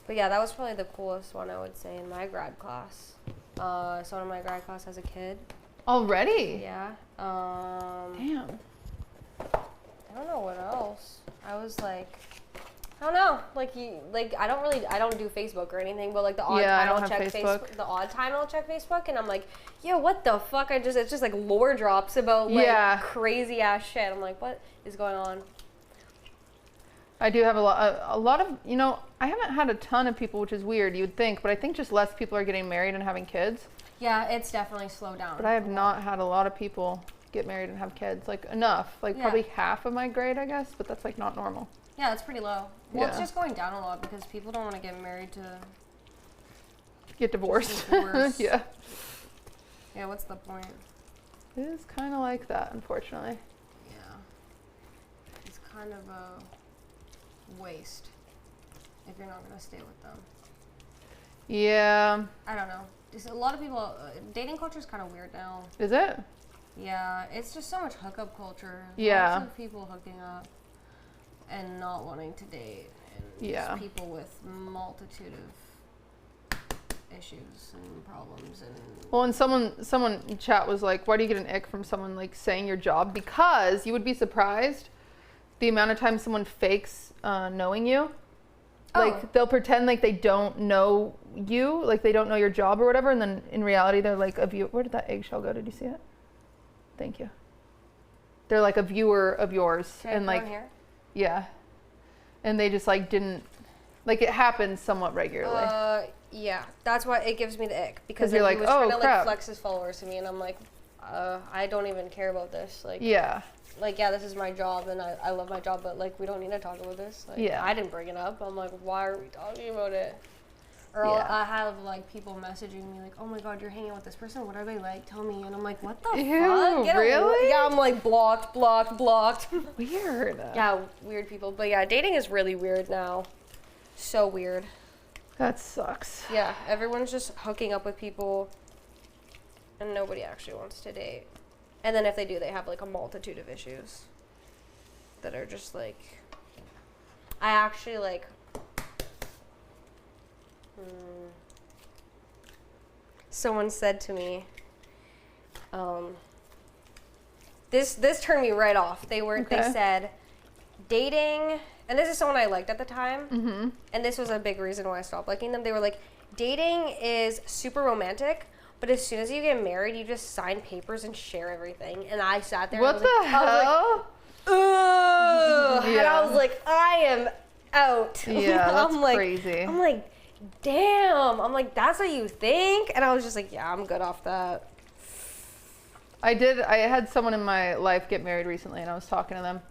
But yeah, that was probably the coolest one I would say in my grad class. Someone in my grad class has a kid. Already? Yeah. Damn. I don't know what else. I was like, I don't know. I don't do Facebook or anything, but like the odd time I'll check Facebook. The odd time I'll check Facebook, and I'm like, yo, what the fuck? It's just like lore drops about like crazy ass shit. I'm like, what is going on? I do have a lot of, I haven't had a ton of people, which is weird, you would think, but I think just less people are getting married and having kids. Yeah, it's definitely slowed down. But I have not had a lot of people get married and have kids, like enough, probably half of my grade, I guess, but that's like not normal. Yeah, that's pretty low. Well, it's just going down a lot because people don't want to get married to get divorced. Yeah. Yeah, what's the point? It is kind of like that, unfortunately. Yeah. It's kind of a waste if you're not going to stay with them. Yeah. I don't know. Just a lot of people, dating culture is kind of weird now. Is it? Yeah, it's just so much hookup culture. Yeah. Lots of people hooking up and not wanting to date. And just people with multitude of issues and problems. Well, and someone in chat was like, why do you get an ick from someone like saying your job? Because you would be surprised the amount of time someone fakes knowing you. Like they'll pretend like they don't know you, like they don't know your job or whatever, and then in reality they're like a viewer. Where did that eggshell go? Did you see it? Thank you. They're like a viewer of yours. And like here? Yeah. And they just like didn't, like it happens somewhat regularly. Yeah, that's why it gives me the ick, because you're like, he was trying to like flex his followers to me, and I'm like, I don't even care about this. Like, like, yeah, this is my job, and I love my job, but like, we don't need to talk about this. Like, I didn't bring it up. I'm like, why are we talking about it? Or I have like people messaging me like, oh my god, you're hanging with this person. What are they like? Tell me. And I'm like, what the fuck? Really? Yeah, I'm like blocked. Weird. Yeah, weird people. But yeah, dating is really weird now. So weird. That sucks. Yeah, everyone's just hooking up with people, and nobody actually wants to date. And then if they do, they have like a multitude of issues that are just like, I actually like, someone said to me, this turned me right off. They said, dating, and this is someone I liked at the time, and this was a big reason why I stopped liking them. They were like, dating is super romantic, but as soon as you get married, you just sign papers and share everything. And I sat there. What the hell? Ugh. And I was like, I am out. Yeah, that's crazy. I'm like, damn. I'm like, that's what you think? And I was just like, yeah, I'm good off that. I had someone in my life get married recently, and I was talking to them,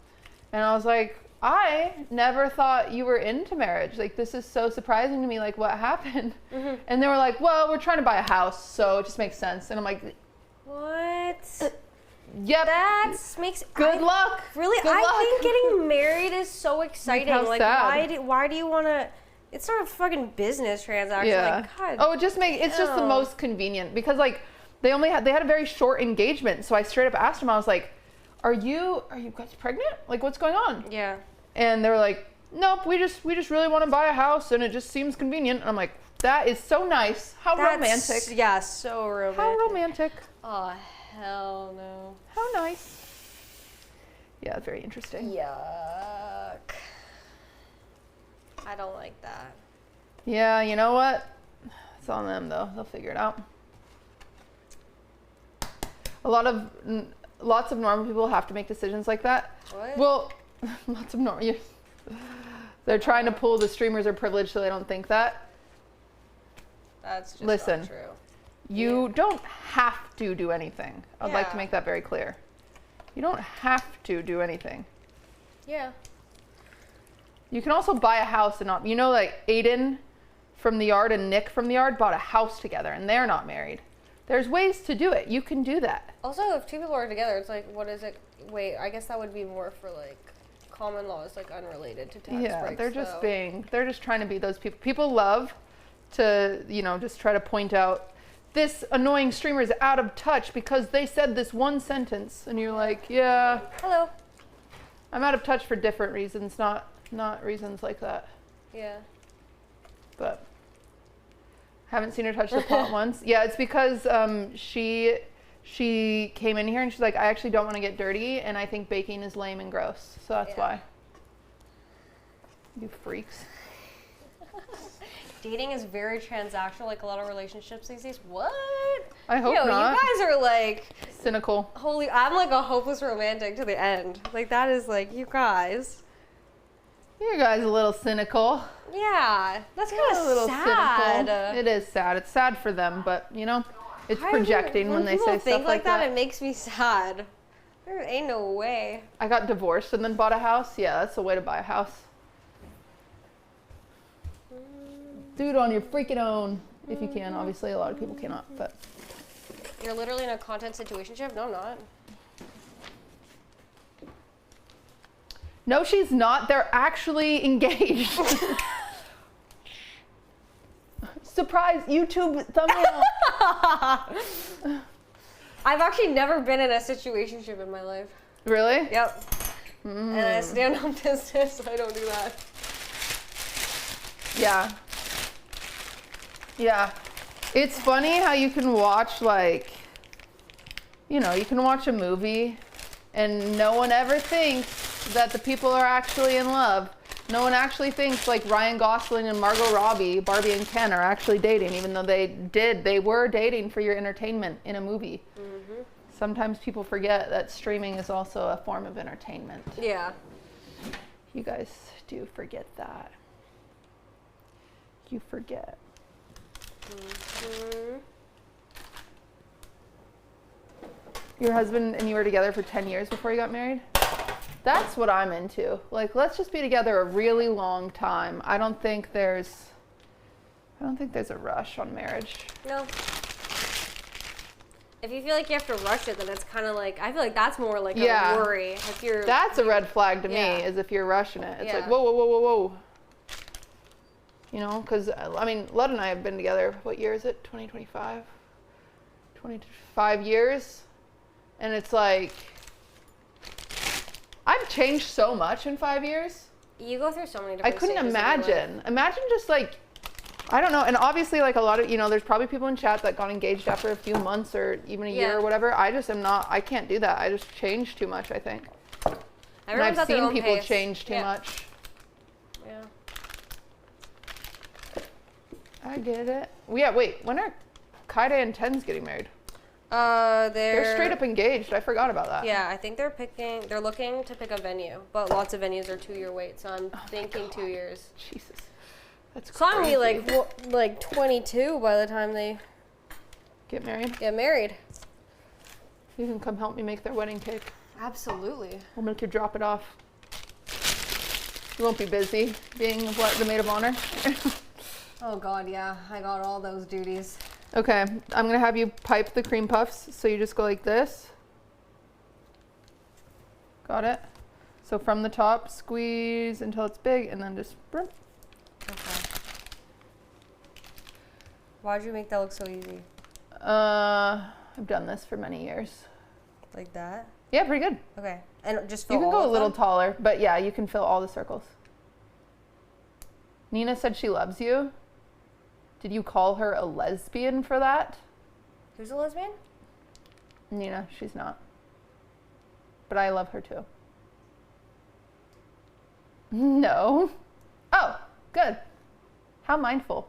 and I was like, I never thought you were into marriage. Like, this is so surprising to me. Like, what happened? And they were like, well, we're trying to buy a house, so it just makes sense. And I'm like, what? Yep. That makes Good luck. Really, Good I luck. think getting married is so exciting. How Like, sad. why do you want to? It's sort of fucking business transaction. Yeah. Like, God. Oh, it's just the most convenient because like they had a very short engagement. So I straight up asked him, I was like, are you guys pregnant? Like, what's going on? Yeah. And they were like, nope, we just really want to buy a house and it just seems convenient. And I'm like, that is so nice. How romantic. Yeah, so romantic. How romantic. Oh, hell no. How nice. Yeah, very interesting. Yuck. I don't like that. Yeah, you know what? It's on them though. They'll figure it out. Lots of normal people have to make decisions like that. What? Well, lots of normal. They're trying to pull the streamers are privileged so they don't think that. That's just Listen, not true. You don't have to do anything. I'd like to make that very clear. You don't have to do anything. Yeah. You can also buy a house and not, like Aiden from the Yard and Nick from the Yard bought a house together and they're not married. There's ways to do it. You can do that. Also, if two people are together, it's like, what is it? Wait, I guess that would be more for like common laws, like unrelated to tax breaks. They're just trying to be those people. People love to, just try to point out this annoying streamer is out of touch because they said this one sentence. And you're like, yeah. Hello. I'm out of touch for different reasons, not reasons like that. Yeah. But haven't seen her touch the pot once. Yeah, it's because she came in here and she's like, I actually don't want to get dirty and I think baking is lame and gross. So that's why. You freaks. Dating is very transactional, like a lot of relationships these days. What? I hope not. You guys are like cynical. I'm like a hopeless romantic to the end. Like that is like, you guys. You guys a little cynical. Yeah, that's kind of sad. Cynical. It is sad. It's sad for them, but it's projecting when they say stuff like that. It makes me sad. There ain't no way. I got divorced and then bought a house. Yeah, that's the way to buy a house. Do it on your freaking own if you can. Obviously, a lot of people cannot, but. You're literally in a content situationship? No, I'm not. No, she's not. They're actually engaged. Surprise YouTube thumbnail. I've actually never been in a situationship in my life. Really? Yep. And I stand on business, so I don't do that. Yeah. Yeah. It's funny how you can watch you can watch a movie and no one ever thinks that the people are actually in love. No one actually thinks like Ryan Gosling and Margot Robbie, Barbie and Ken are actually dating, even though they were dating for your entertainment in a movie. Mm-hmm. Sometimes people forget that streaming is also a form of entertainment. Yeah. You guys do forget that. You forget. Mm-hmm. Your husband and you were together for 10 years before you got married? That's what I'm into. Like, let's just be together a really long time. I don't think there's a rush on marriage. No. If you feel like you have to rush it, then it's kind of like, I feel like that's more like a worry. If you're, that's a red flag to me, is if you're rushing it. It's like, whoa, whoa, whoa, whoa, whoa. Because, Lud and I have been together, what year is it? 2025? 25 years? And it's like, I've changed so much in 5 years. You go through so many different I couldn't stages imagine. Imagine just like, I don't know. And obviously like a lot of, there's probably people in chat that got engaged after a few months or even a year or whatever. I just am not, I can't do that. I just changed too much, I think. And I've seen people change too much. Yeah. I get it. Yeah, wait, when are Kaide and Tens getting married? They're straight up engaged. I forgot about that. Yeah, I think they're looking to pick a venue, but lots of venues are 2-year wait, so I'm thinking 2 years. Jesus. That's so crazy. I'm gonna be like 22 by the time they get married. You can come help me make their wedding cake. Absolutely. We'll make you drop it off. You won't be busy being the maid of honor. Oh God, yeah. I got all those duties. Okay, I'm gonna have you pipe the cream puffs. So you just go like this. Got it? So from the top, squeeze until it's big, and then just... Okay. Why'd you make that look so easy? I've done this for many years. Like that? Yeah, pretty good. Okay. And just fill You can all go a of little them? taller, but yeah, you can fill all the circles. Nina said she loves you. Did you call her a lesbian for that? Who's a lesbian? Nina, she's not. But I love her too. No. Oh, good. How mindful.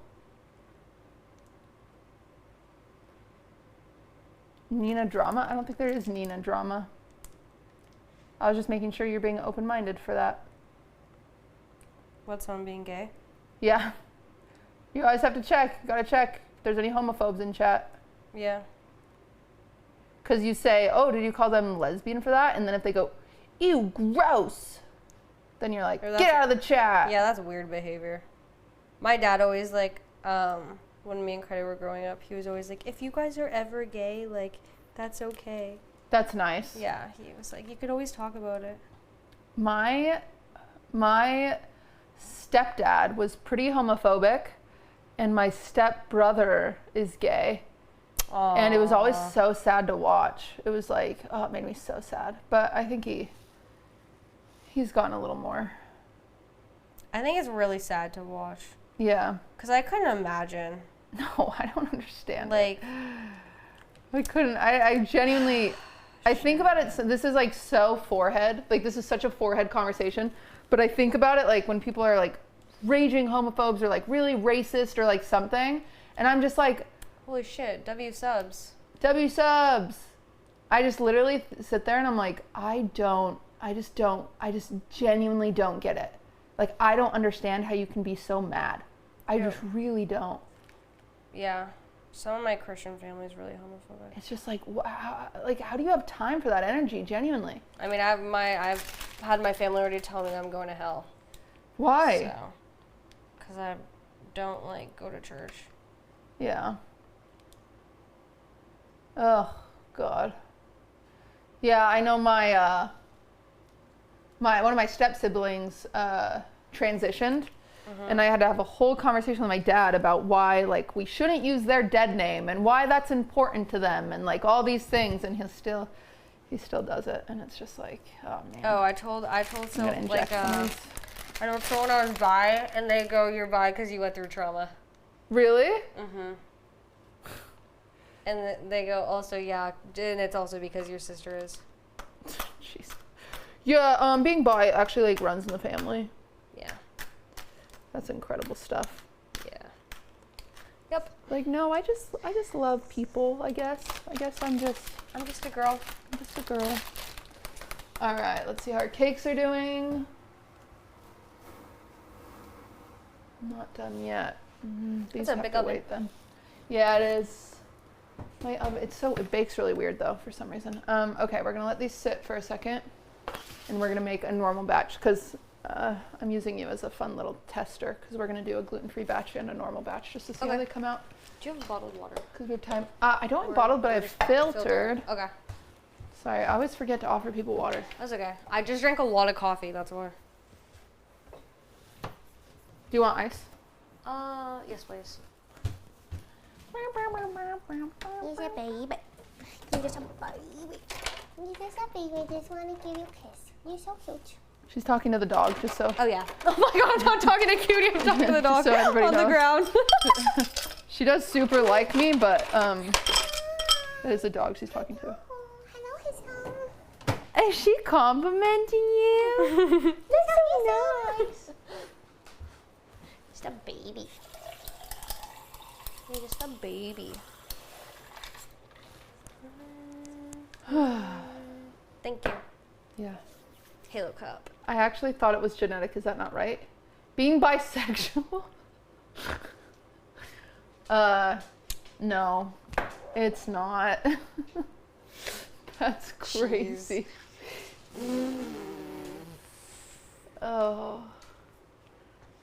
Nina drama? I don't think there is Nina drama. I was just making sure you're being open-minded for that. What's on being gay? Yeah. You always have to check. You gotta check if there's any homophobes in chat. Yeah. Because you say, oh, did you call them lesbian for that? And then if they go, ew, gross, then you're like, get out of the chat. Yeah, that's weird behavior. My dad always, like, when me and Credit were growing up, he was always like, if you guys are ever gay, like, that's okay. That's nice. Yeah, he was like, you could always talk about it. My stepdad was pretty homophobic, and my stepbrother is gay. Aww. And it was always so sad to watch. It was like, oh, it made me so sad. But I think he's gotten a little more. I think it's really sad to watch. Yeah. Because I couldn't imagine. No, I don't understand. Like, I couldn't. I genuinely, I think about it. So this is like so forehead. Like this is such a forehead conversation. But I think about it like when people are like raging homophobes or like really racist or like something. And I'm just like, holy shit, W subs. W subs. I just literally sit there and I'm like, I just genuinely don't get it. Like, I don't understand how you can be so mad. I just really don't. Yeah. Some of my Christian family is really homophobic. It's just like, wow, like, how do you have time for that energy, genuinely? I mean, I've had my family already tell me that I'm going to hell. Why? So, because I don't, like, go to church. Yeah. Oh, God. Yeah, I know my one of my step siblings transitioned, and I had to have a whole conversation with my dad about why, like, we shouldn't use their dead name and why that's important to them and like all these things, and he still does it, and it's just like, oh man. Oh, I told so like I know someone I was bi, and they go, you're bi because you went through trauma. Really? Mhm. And they go, also, yeah, and it's also because your sister is. Jeez. Yeah, being bi actually like runs in the family. Yeah. That's incredible stuff. Yeah. Yep. Like, no, I just love people, I guess. I'm just a girl. I'm just a girl. All right, let's see how our cakes are doing. Not done yet. These It's a have big to oven. wait then. Yeah, it is. My oven, it bakes really weird though for some reason. Okay, we're gonna let these sit for a second, and we're gonna make a normal batch because I'm using you as a fun little tester because we're gonna do a gluten-free batch and a normal batch just to see how they come out. Do you have bottled water? Because we have time. I don't have bottled, but I have filtered. Okay. Sorry, I always forget to offer people water. That's okay. I just drank a lot of coffee, that's why. Do you want ice? Yes, please. He's a baby. You're just a baby. You're just a baby. I just want to give you a kiss. You're so cute. She's talking to the dog, just so. Oh, yeah. Oh my god, I'm not talking to Cutie, I'm talking to the dog So everybody on the knows. ground. She does super like me, but that is the dog she's talking to. Oh, hello, his home. Is she complimenting you? That's so nice. Just a baby. You're just a baby. Thank you. Yeah. Halo Cup. I actually thought it was genetic. Is that not right? Being bisexual? No, it's not. That's crazy. Oh,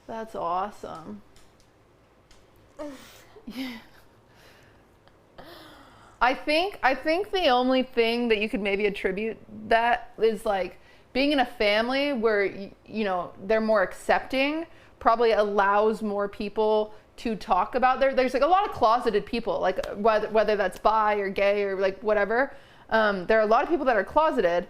that's awesome. Yeah. I think the only thing that you could maybe attribute that is like being in a family where, you know, they're more accepting probably allows more people to talk about there's like a lot of closeted people, like whether that's bi or gay or like whatever. There are a lot of people that are closeted,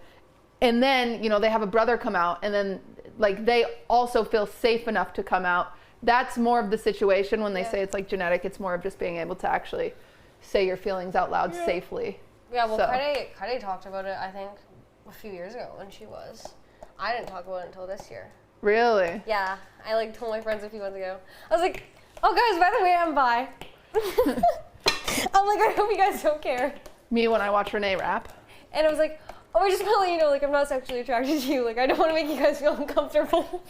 and then, you know, they have a brother come out, and then like they also feel safe enough to come out. That's more of the situation when they say it's like genetic. It's more of just being able to actually say your feelings out loud safely. Yeah, well, Kaide talked about it, I think, a few years ago when she was. I didn't talk about it until this year. Really? Yeah, I like told my friends a few months ago. I was like, oh guys, by the way, I'm bi. I'm like, I hope you guys don't care. Me when I watch Renee rap. And I was like, oh, I just want to let you know, like, I'm not sexually attracted to you. Like, I don't want to make you guys feel uncomfortable.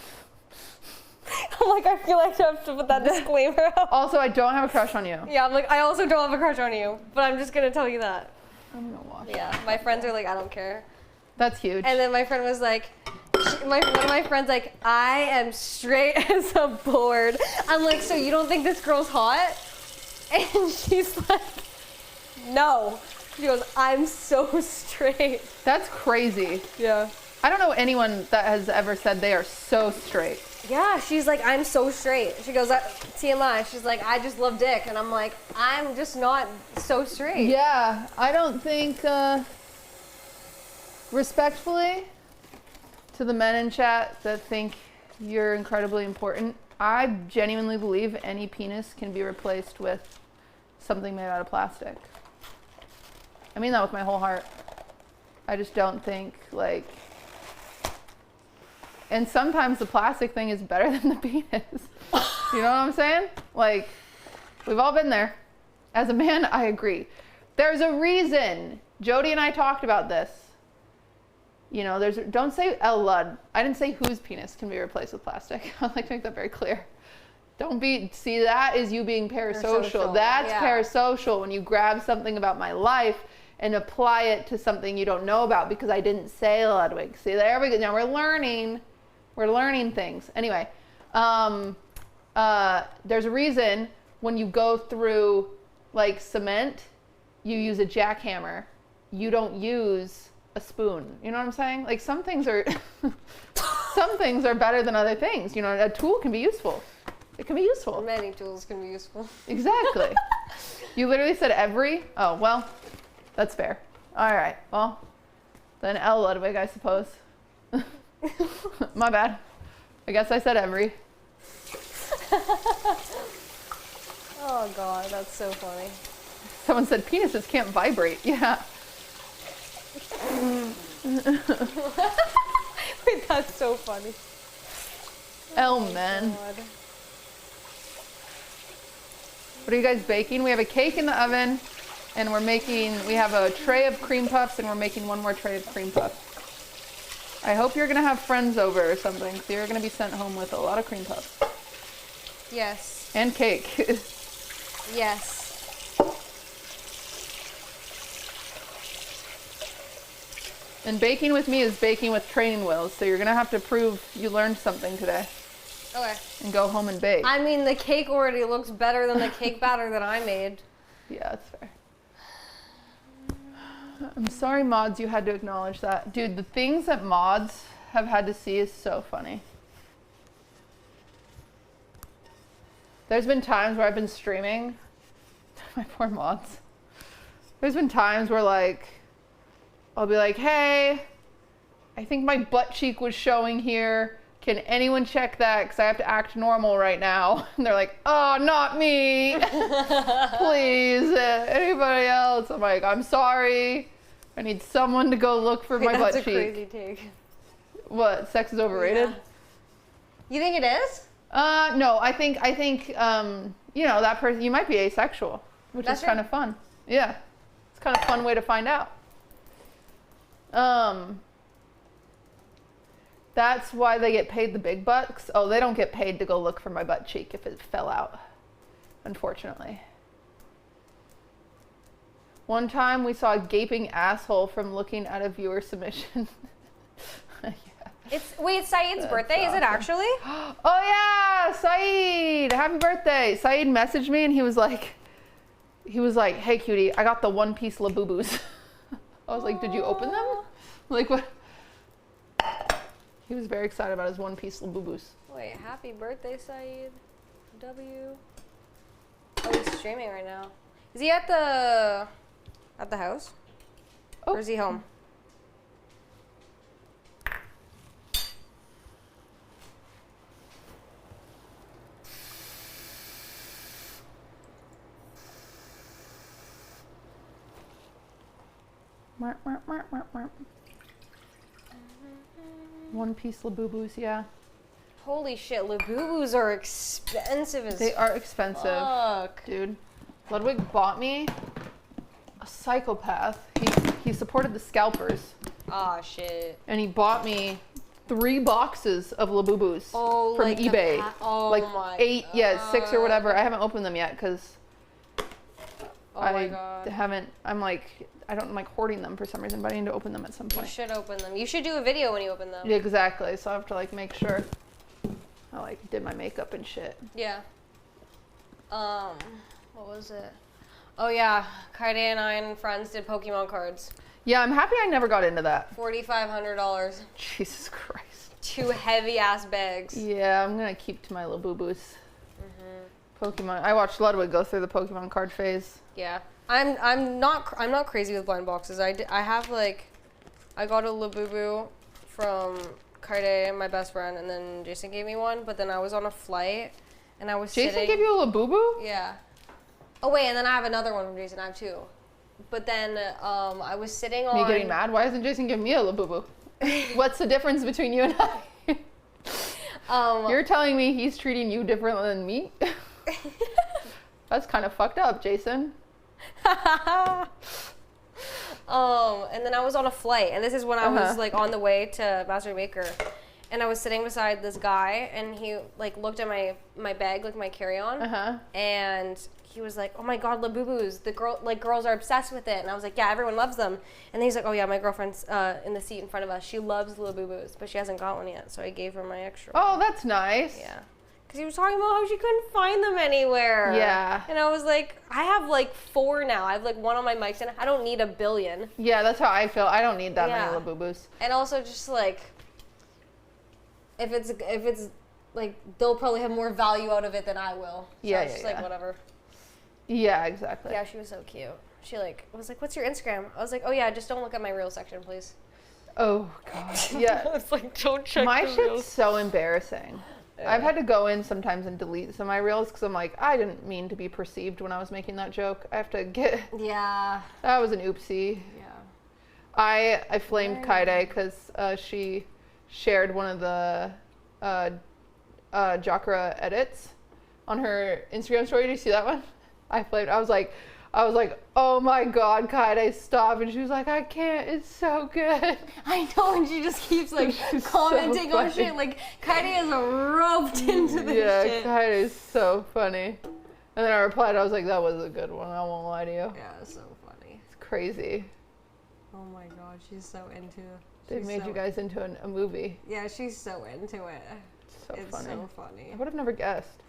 I'm like, I feel like I have to put that disclaimer out. Also, I don't have a crush on you. Yeah, I'm like, I also don't have a crush on you, but I'm just gonna tell you that. I'm gonna watch. Yeah, my friends are like, I don't care. That's huge. And then my friend was like, one of my friends like, I am straight as a board. I'm like, so you don't think this girl's hot? And she's like, no. She goes, I'm so straight. That's crazy. Yeah. I don't know anyone that has ever said they are so straight. Yeah, she's like, I'm so straight. She goes, TMI. She's like, I just love dick. And I'm like, I'm just not so straight. Yeah, I don't think, respectfully to the men in chat that think you're incredibly important, I genuinely believe any penis can be replaced with something made out of plastic. I mean that with my whole heart. I just don't think, like, and sometimes the plastic thing is better than the penis. You know what I'm saying? Like, we've all been there. As a man, I agree. There's a reason. Jody and I talked about this. You know, don't say L-Lud. I didn't say whose penis can be replaced with plastic. I'd like to make that very clear. See, that is you being parasocial. That's parasocial, when you grab something about my life and apply it to something you don't know about because I didn't say Ludwig. See, there we go. Now we're learning things. Anyway, there's a reason when you go through like cement, you use a jackhammer. You don't use a spoon. You know what I'm saying? Like some things are better than other things. You know, a tool can be useful. It can be useful. Many tools can be useful. Exactly. You literally said every. Oh, well, that's fair. All right. Well, then L Ludwig, I suppose. My bad. I guess I said every. Oh God, that's so funny. Someone said penises can't vibrate. Yeah. Wait, that's so funny. Oh, man. God. What are you guys baking? We have a cake in the oven, and we have a tray of cream puffs, and we're making one more tray of cream puffs. I hope you're gonna have friends over or something, so you're gonna be sent home with a lot of cream puffs. Yes. And cake. Yes. And baking with me is baking with training wheels, so you're gonna have to prove you learned something today. Okay. And go home and bake. I mean, the cake already looks better than the cake batter that I made. Yeah, that's fair. I'm sorry, mods, you had to acknowledge that. Dude, the things that mods have had to see is so funny. There's been times where I've been streaming. My poor mods. There's been times where, like, I'll be like, hey, I think my butt cheek was showing here. Can anyone check that? Because I have to act normal right now. And they're like, oh, not me. Please, anybody else? I'm like, I'm sorry. I need someone to go look for my butt cheek. That's a crazy take. What? Sex is overrated? Yeah. You think it is? No, I think, you know, that person, you might be asexual, which is kind of fun. Yeah. It's kind of a fun way to find out. That's why they get paid the big bucks. Oh, they don't get paid to go look for my butt cheek if it fell out, unfortunately. One time we saw a gaping asshole from looking at a viewer submission. Yeah. Wait, it's Saeed's birthday? Awesome. Is it actually? Oh yeah, Saeed! Happy birthday! Saeed messaged me and he was like, hey cutie, I got the one-piece Labubu's. I was like, did you open them? Like what? He was very excited about his one-piece Labubu's. Wait, happy birthday, Saeed. W. Oh, he's streaming right now. Is he at the house? Oh. Or is he home? One-piece Labubu's, yeah. Holy shit, Labubus are expensive as They are expensive, fuck. dude. Ludwig bought me a psychopath. He supported the scalpers, Aw, shit. and he bought me 3 boxes of Labubus Oh, from like the eBay. oh like my 8, yeah, 6 or whatever. God. I haven't opened them yet because Oh my I god. haven't. I'm like hoarding them for some reason, but I need to open them at some You point. should open them. You should do a video when you open them. Yeah, exactly. So I have to like make sure I like did my makeup and shit. Yeah. What was it? Oh yeah, Kaide and I and friends did Pokemon cards. Yeah, I'm happy I never got into that. $4,500. Jesus Christ. 2 heavy ass bags. Yeah, I'm gonna keep to my Labubus. Mm-hmm. Pokemon. I watched Ludwig go through the Pokemon card phase. Yeah. I'm not crazy with blind boxes. I have like, I got a Labubu from Kaide, my best friend, and then Jason gave me one. But then I was on a flight, and I was Jason sitting. gave you a Labubu? Yeah. Oh wait, and then I have another one from Jason. I have 2. But then I was sitting on. Are you getting mad? Why isn't Jason giving me a Labubu? What's the difference between you and I? You're telling me he's treating you differently than me? That's kind of fucked up, Jason. And then I was on a flight, and this is when I was like on the way to Master Maker, and I was sitting beside this guy, and he like looked at my bag, like my carry-on, and he was like, "Oh my god, Labubus! Girls are obsessed with it." And I was like, "Yeah, everyone loves them." And then he's like, "Oh yeah, my girlfriend's in the seat in front of us. She loves Labubus, but she hasn't got one yet, so I gave her my extra." Oh, that's nice. Yeah. Because he was talking about how she couldn't find them anywhere. Yeah. And I was like, I have like 4 now. I have like 1 on my mic stand. I don't need a billion. Yeah, that's how I feel. I don't need that Yeah. many Labubus. And also just like, if it's like, they'll probably have more value out of it than I will. So Yeah, I was just like, whatever. Yeah, exactly. Yeah, she was so cute. She like was like, "What's your Instagram?" I was like, "Oh yeah, just don't look at my reel section, please." Oh god. Yeah. It's like, don't check My the shit's reels. so embarrassing. I've had to go in sometimes and delete some of my reels because I'm like, I didn't mean to be perceived when I was making that joke. I have to get. Yeah. That was an oopsie. Yeah. I flamed Kaide because she shared one of the Sakura edits on her Instagram story. Did you see that one? I was like, oh my god, Kaide, stop. And she was like, I can't, it's so good. I know, and she just keeps like commenting on shit. Like, Kaide is roped into this shit. Yeah, Kaide is so funny. And then I replied, I was like, that was a good one, I won't lie to you. Yeah, it's so funny. It's crazy. Oh my god, she's so into it. They made you guys into a movie. Yeah, she's so into it. It's So funny. I would have never guessed.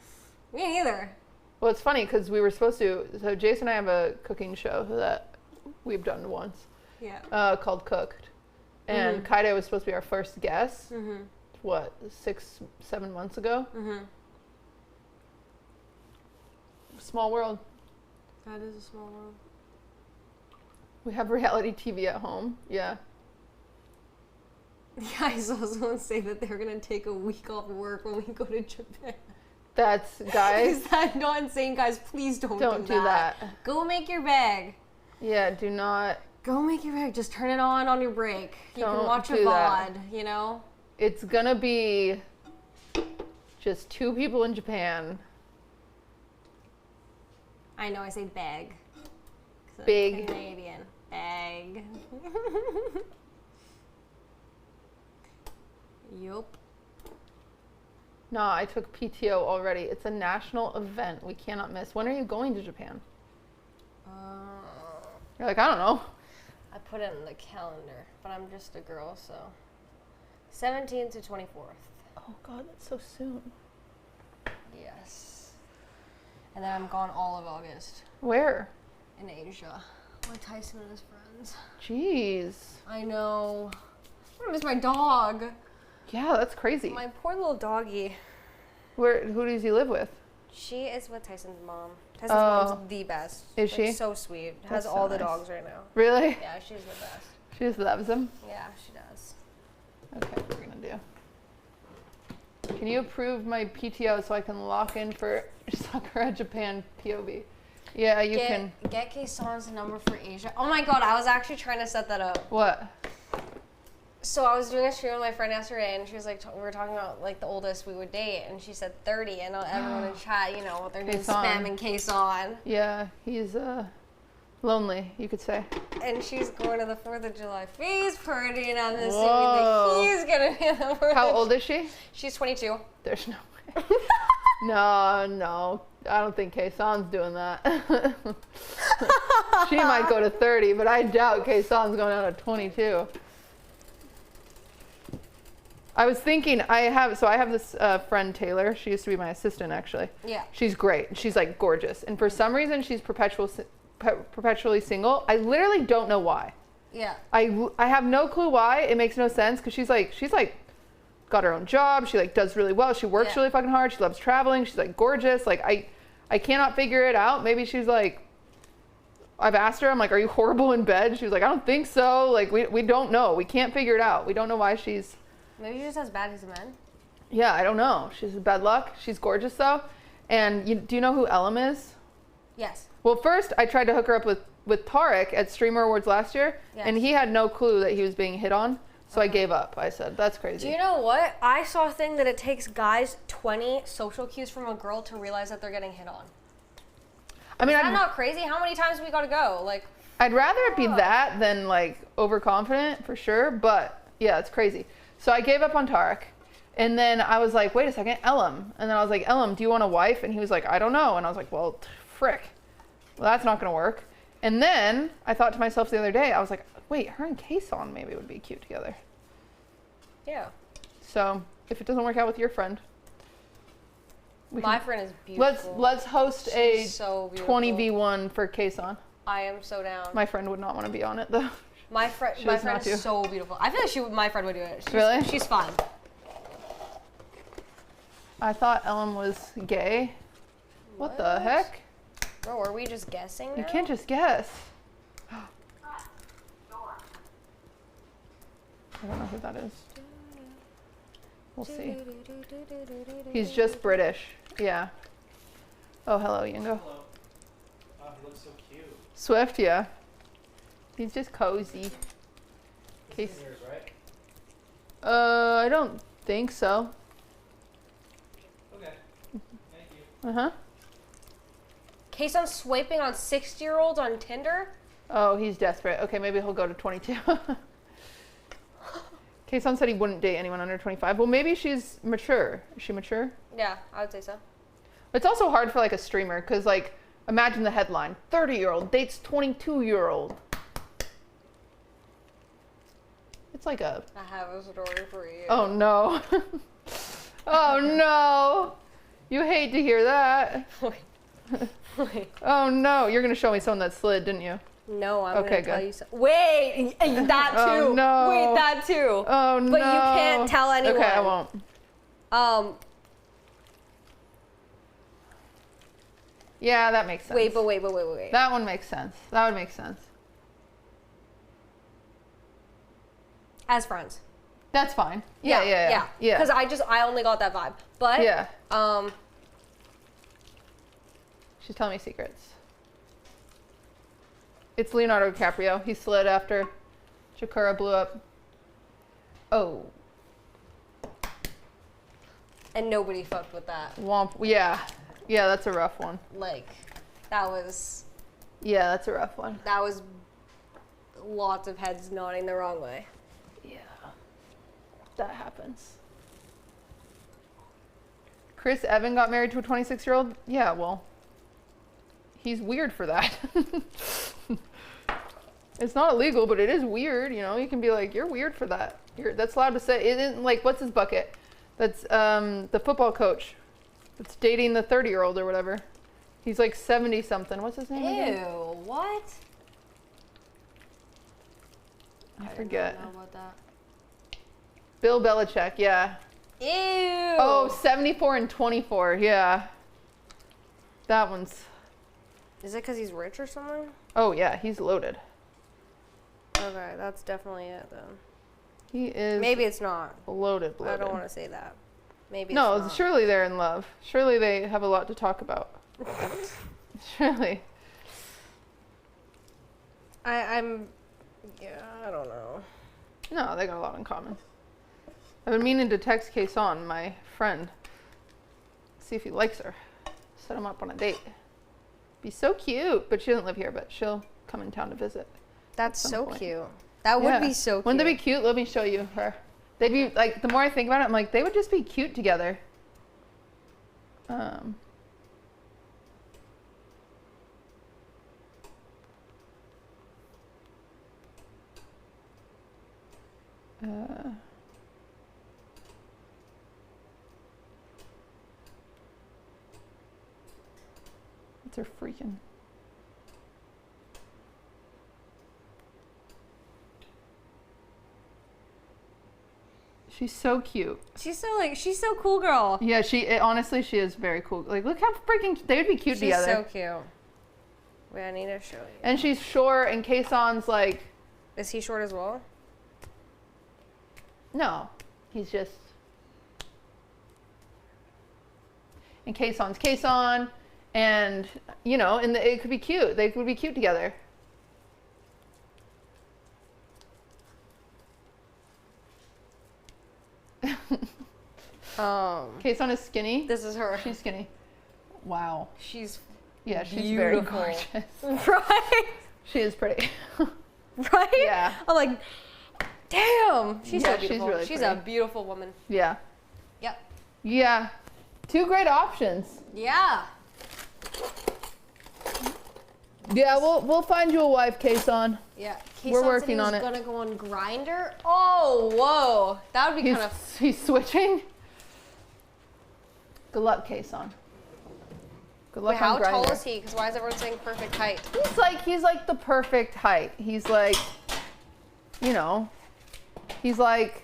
Me neither. Well, it's funny because we were supposed to. So Jason and I have a cooking show that we've done once. Yeah. Called Cooked, and Kaide was supposed to be our first guest. Mm-hmm. What, 6-7 months ago? Mm-hmm. Small world. That is a small world. We have reality TV at home. Yeah. Yeah, I saw someone say that they're gonna take a week off work when we go to Japan. That's, guys. Is that not insane, guys? Please don't do that. Go make your bag. Yeah, do not. Go make your bag. Just turn it on your break. You can Don't watch a do VOD, that. you know? It's gonna be just 2 people in Japan. I know, I say bag. 'Cause I'm Big. Canadian. Bag. Yup. Nah, I took PTO already. It's a national event we cannot miss. When are you going to Japan? You're like, I don't know. I put it in the calendar, but I'm just a girl, so 17th to 24th. Oh god, that's so soon. Yes. And then I'm gone all of August Where? in Asia with Tyson and his friends. Jeez. I know. I'm gonna miss my dog. Yeah, that's crazy. My poor little doggy. Who does he live with? She is with Tyson's mom. Tyson's mom's the best. Is Like, she? so sweet. That's Has all so the nice. dogs right now. Really? Yeah, she's the best. She just loves him. Yeah, she does. Okay, what we're gonna do. Can you approve my PTO so I can lock in for Sakura Japan POV? Yeah, you can. Get Kayson's number for Asia. Oh my god, I was actually trying to set that up. What? So I was doing a stream with my friend yesterday, and she was like, we were talking about like the oldest we would date, and she said 30, and everyone in chat, you know, they're doing Kayson. spamming Kayson. Yeah, he's lonely, you could say. And she's going to the 4th of July face party, and I'm assuming Whoa. that he's gonna be the 4th. How old is she? She's 22. There's no way. No, I don't think Kayson's doing that. She might go to 30, but I doubt Kayson's going out at 22. I was thinking, I have this friend Taylor. She used to be my assistant, actually. Yeah. She's great. She's like gorgeous, and for some reason she's perpetually single. I literally don't know why. Yeah. I have no clue why. It makes no sense because she's like got her own job. She like does really well. She works really fucking hard. She loves traveling. She's like gorgeous. Like I cannot figure it out. Maybe she's like, I've asked her, I'm like, are you horrible in bed? She was like, I don't think so. Like we don't know. We can't figure it out. We don't know why she's. Maybe she's as bad as men. Yeah, I don't know. She's bad luck. She's gorgeous though. And do you know who Ellum is? Yes. Well, first I tried to hook her up with Tarek at Streamer Awards last year, and he had no clue that he was being hit on. So I gave up. I said, that's crazy. Do you know what? I saw a thing that it takes guys 20 social cues from a girl to realize that they're getting hit on. I mean, Is that not crazy? How many times we gotta go? Like, I'd rather it be that than like overconfident for sure. But yeah, it's crazy. So I gave up on Tarek. And then I was like, wait a second, Ellum. And then I was like, Ellum, do you want a wife? And he was like, I don't know. And I was like, well, frick. Well, that's not going to work. And then I thought to myself the other day, I was like, wait, her and Kayson maybe would be cute together. yeah. So if it doesn't work out with your friend. My friend is beautiful. Let's host a so beautiful. 20v1 for Kayson. I am so down. My friend would not want to be on it though. My friend is so beautiful. I feel like my friend would do it. Really? She's fun. I thought Ellum was gay. What the heck? Bro, are we just guessing now? You can't just guess. I don't know who that is. We'll see. He's just British. Yeah. Oh, hello, Yingo. Hello. Oh, he looks so cute. Swift, yeah. He's just cozy. He's yours, right? I don't think so. Okay. Thank you. Uh-huh. Kayson's swiping on 60-year-olds on Tinder? Oh, he's desperate. Okay, maybe he'll go to 22. Kayson said he wouldn't date anyone under 25. Well, maybe she's mature. Is she mature? Yeah, I would say so. It's also hard for like a streamer because like imagine the headline: 30-year-old dates 22-year-old. It's like a. I have a story for you. Oh no. Oh no. You hate to hear that. Wait. Oh no. You're gonna show me someone that slid, didn't you? No, I'm Okay, gonna tell good. you something. Wait, that too. Oh, no. Wait, that too. Oh no. But you can't tell anyone. Okay, I won't. Yeah, that makes sense. Wait. That one makes sense. That would make sense. As friends. That's fine. Yeah. Because I only got that vibe. But Yeah. She's telling me secrets. It's Leonardo DiCaprio. He slid after Sakura blew up. Oh. And nobody fucked with that. Womp. Yeah. Yeah, that's a rough one. Like, that was Yeah, that's a rough one. lots of heads nodding the wrong way. Yeah. That happens. Chris Evan got married to a 26-year-old? Yeah, well, he's weird for that. It's not illegal, but it is weird, you know? You can be like, you're weird for that. That's allowed to say. It isn't like, what's his bucket? That's the football coach that's dating the 30-year-old or whatever. He's like 70-something. What's his name again? Ew, what? I forget. I did not know about that. Bill Belichick, yeah. Ew. Oh, 74 and 24, yeah. That one's... Is it because he's rich or something? Oh, yeah, he's loaded. Okay, that's definitely it, then. He is... Maybe it's not. Loaded. I don't want to say that. Maybe No, it's not. surely they're in love. Surely they have a lot to talk about. Surely. I'm... Yeah, I don't know. No, they got a lot in common. I've been meaning to text Qtcin, my friend. See if he likes her. Set him up on a date. Be so cute. But she doesn't live here, but she'll come in town to visit. That's so cute. That would be so cute. Wouldn't they be cute? Let me show you her. They'd be, like, the more I think about it, I'm like, they would just be cute together. What's her freaking... She's so cute. She's so cool, girl. Yeah, honestly, she is very cool. Like, look how freaking, they would be cute together. She's so cute. Wait, I need to show you. And she's short, and Qtcin's like... Is he short as well? No, he's just... And Qtcin's Qtcin, and, you know, and it could be cute. They would be cute together. Qtcin is skinny. This is her. She's skinny. Wow. She's she's very beautiful. gorgeous. Right? She is pretty. Right? Yeah. I'm like, damn. She's so she's beautiful. really She's pretty. a beautiful woman. Yeah. Yep. Yeah. Two great options. Yeah. Yeah, we'll find you a wife, Qtcin. Yeah. We're working on it. Gonna go on Grindr. Oh, whoa. That would be kind of. He's switching. Good luck, Qtcin. Good luck. Wait, how on tall Grindr. is he? Because why is everyone saying perfect height? He's like the perfect height. He's like, you know, he's like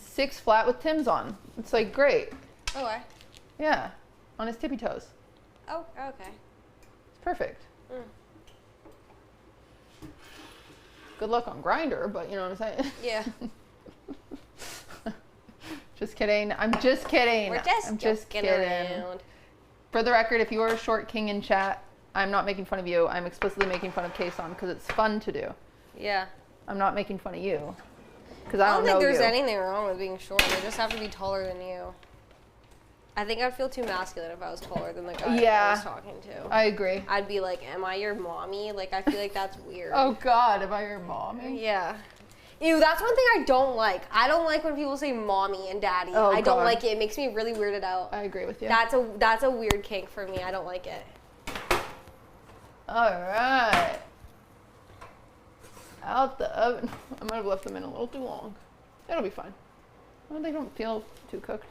6 flat with Tim's on. It's like great. Okay. Yeah, on his tippy toes. Oh, okay. It's perfect. Mm. Good luck on Grindr, but you know what I'm saying? Yeah. Just kidding. I'm just kidding. I'm just kidding. around. For the record, if you are a short king in chat, I'm not making fun of you. I'm explicitly making fun of Qtcin because it's fun to do. Yeah. I'm not making fun of you because I don't think know there's you. anything wrong with being short. They just have to be taller than you. I think I'd feel too masculine if I was taller than the guy I was talking to. I agree. I'd be like, am I your mommy? Like, I feel like that's weird. Oh God, am I your mommy? Yeah. Ew, that's one thing I don't like. I don't like when people say mommy and daddy. Oh, I don't God. like it. It makes me really weirded out. I agree with you. That's a weird kink for me. I don't like it. All right. Out the oven. I might have left them in a little too long. It'll be fine. Well, they don't feel too cooked.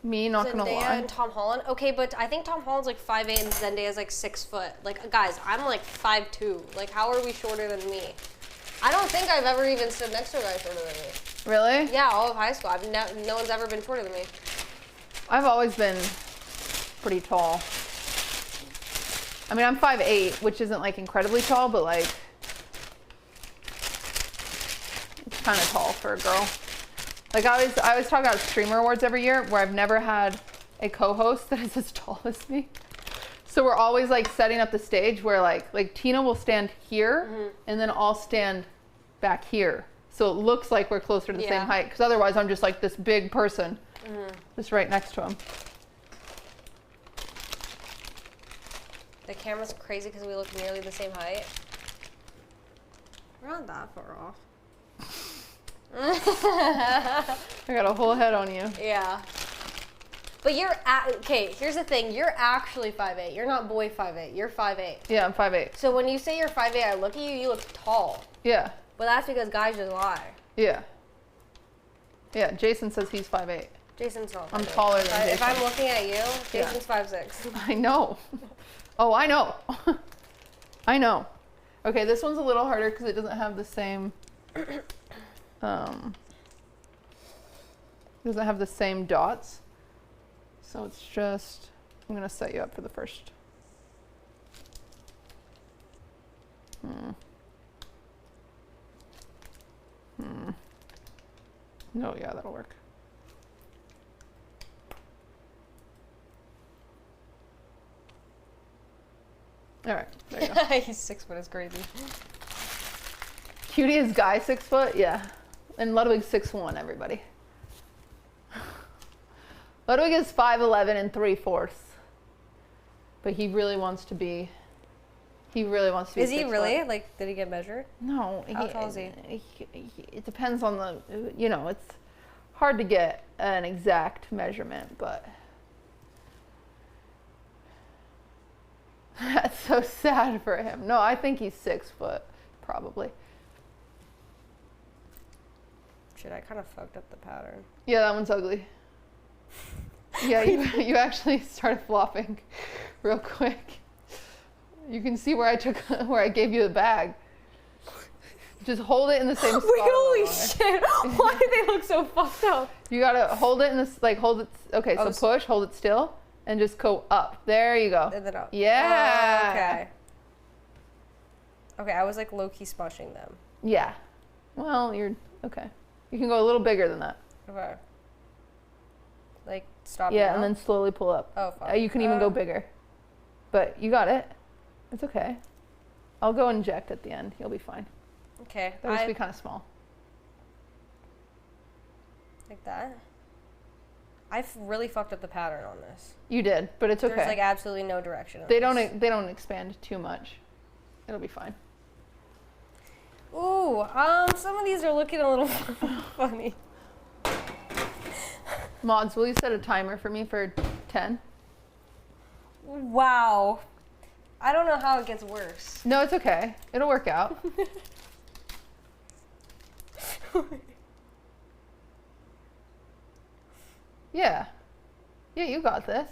Me not gonna Zendaya lie. and Tom Holland. Okay, but I think Tom Holland's like 5'8" and Zendaya's like 6 foot. Like, guys, I'm like 5'2". Like, how are we shorter than me? I don't think I've ever even stood next to a guy shorter than me. Really? Yeah, all of high school. No one's ever been shorter than me. I've always been pretty tall. I mean, I'm 5'8", which isn't like incredibly tall, but like it's kind of tall for a girl. Like I always talk about streamer awards every year where I've never had a co-host that is as tall as me. So we're always like setting up the stage where like Tina will stand here and then I'll stand back here. So it looks like we're closer to the same height. Because otherwise I'm just like this big person just right next to him. The camera's crazy because we look nearly the same height. We're not that far off. I got a whole head on you. Yeah. But okay, here's the thing. You're actually 5'8". You're not boy 5'8". You're 5'8". Yeah, I'm 5'8". So when you say you're 5'8", I look at you, you look tall. Yeah. But that's because guys just lie. Yeah. Yeah, Jason says he's 5'8". Jason's not 5'8". I'm taller than Jason. If I'm looking at you, Jason's 5'6". I know. Oh, I know. I know. Okay, this one's a little harder because it doesn't have the same, dots. So it's just, I'm gonna set you up for the first. No, yeah, that'll work. All right, there you go. He's 6 foot, it's crazy. Cutie is guy 6 foot, yeah. And Ludwig's 6'1", everybody. Ludwig is 5'11" and 3/4. But he really wants to be. Is he 6 really? foot. Like, did he get measured? No. How tall is he? It depends on the. It's hard to get an exact measurement, but. That's so sad for him. No, I think he's 6 foot, probably. Shit, I kind of fucked up the pattern. Yeah, that one's ugly. Yeah, you actually started flopping real quick. You can see where I gave you the bag. Just hold it in the same spot. Wait, holy shit! Why do they look so fucked up? You gotta hold it in this, hold it. Okay, so push, hold it still, and just go up. There you go. And then up. Yeah. Oh, okay. Okay, I was like low-key smushing them. Yeah. Well, you're okay. You can go a little bigger than that. Okay. Like stop. Yeah, now? and then slowly pull up. Oh, fuck. You can even go bigger. But you got it. It's okay. I'll go inject at the end. You'll be fine. Okay. That must be kind of small. Like that. I've really fucked up the pattern on this. You did, but it's okay. There's like absolutely no direction. They don't expand too much. It'll be fine. Ooh, some of these are looking a little funny. Mods, will you set a timer for me for 10? Wow. I don't know how it gets worse. No, it's okay. It'll work out. Yeah. Yeah, you got this.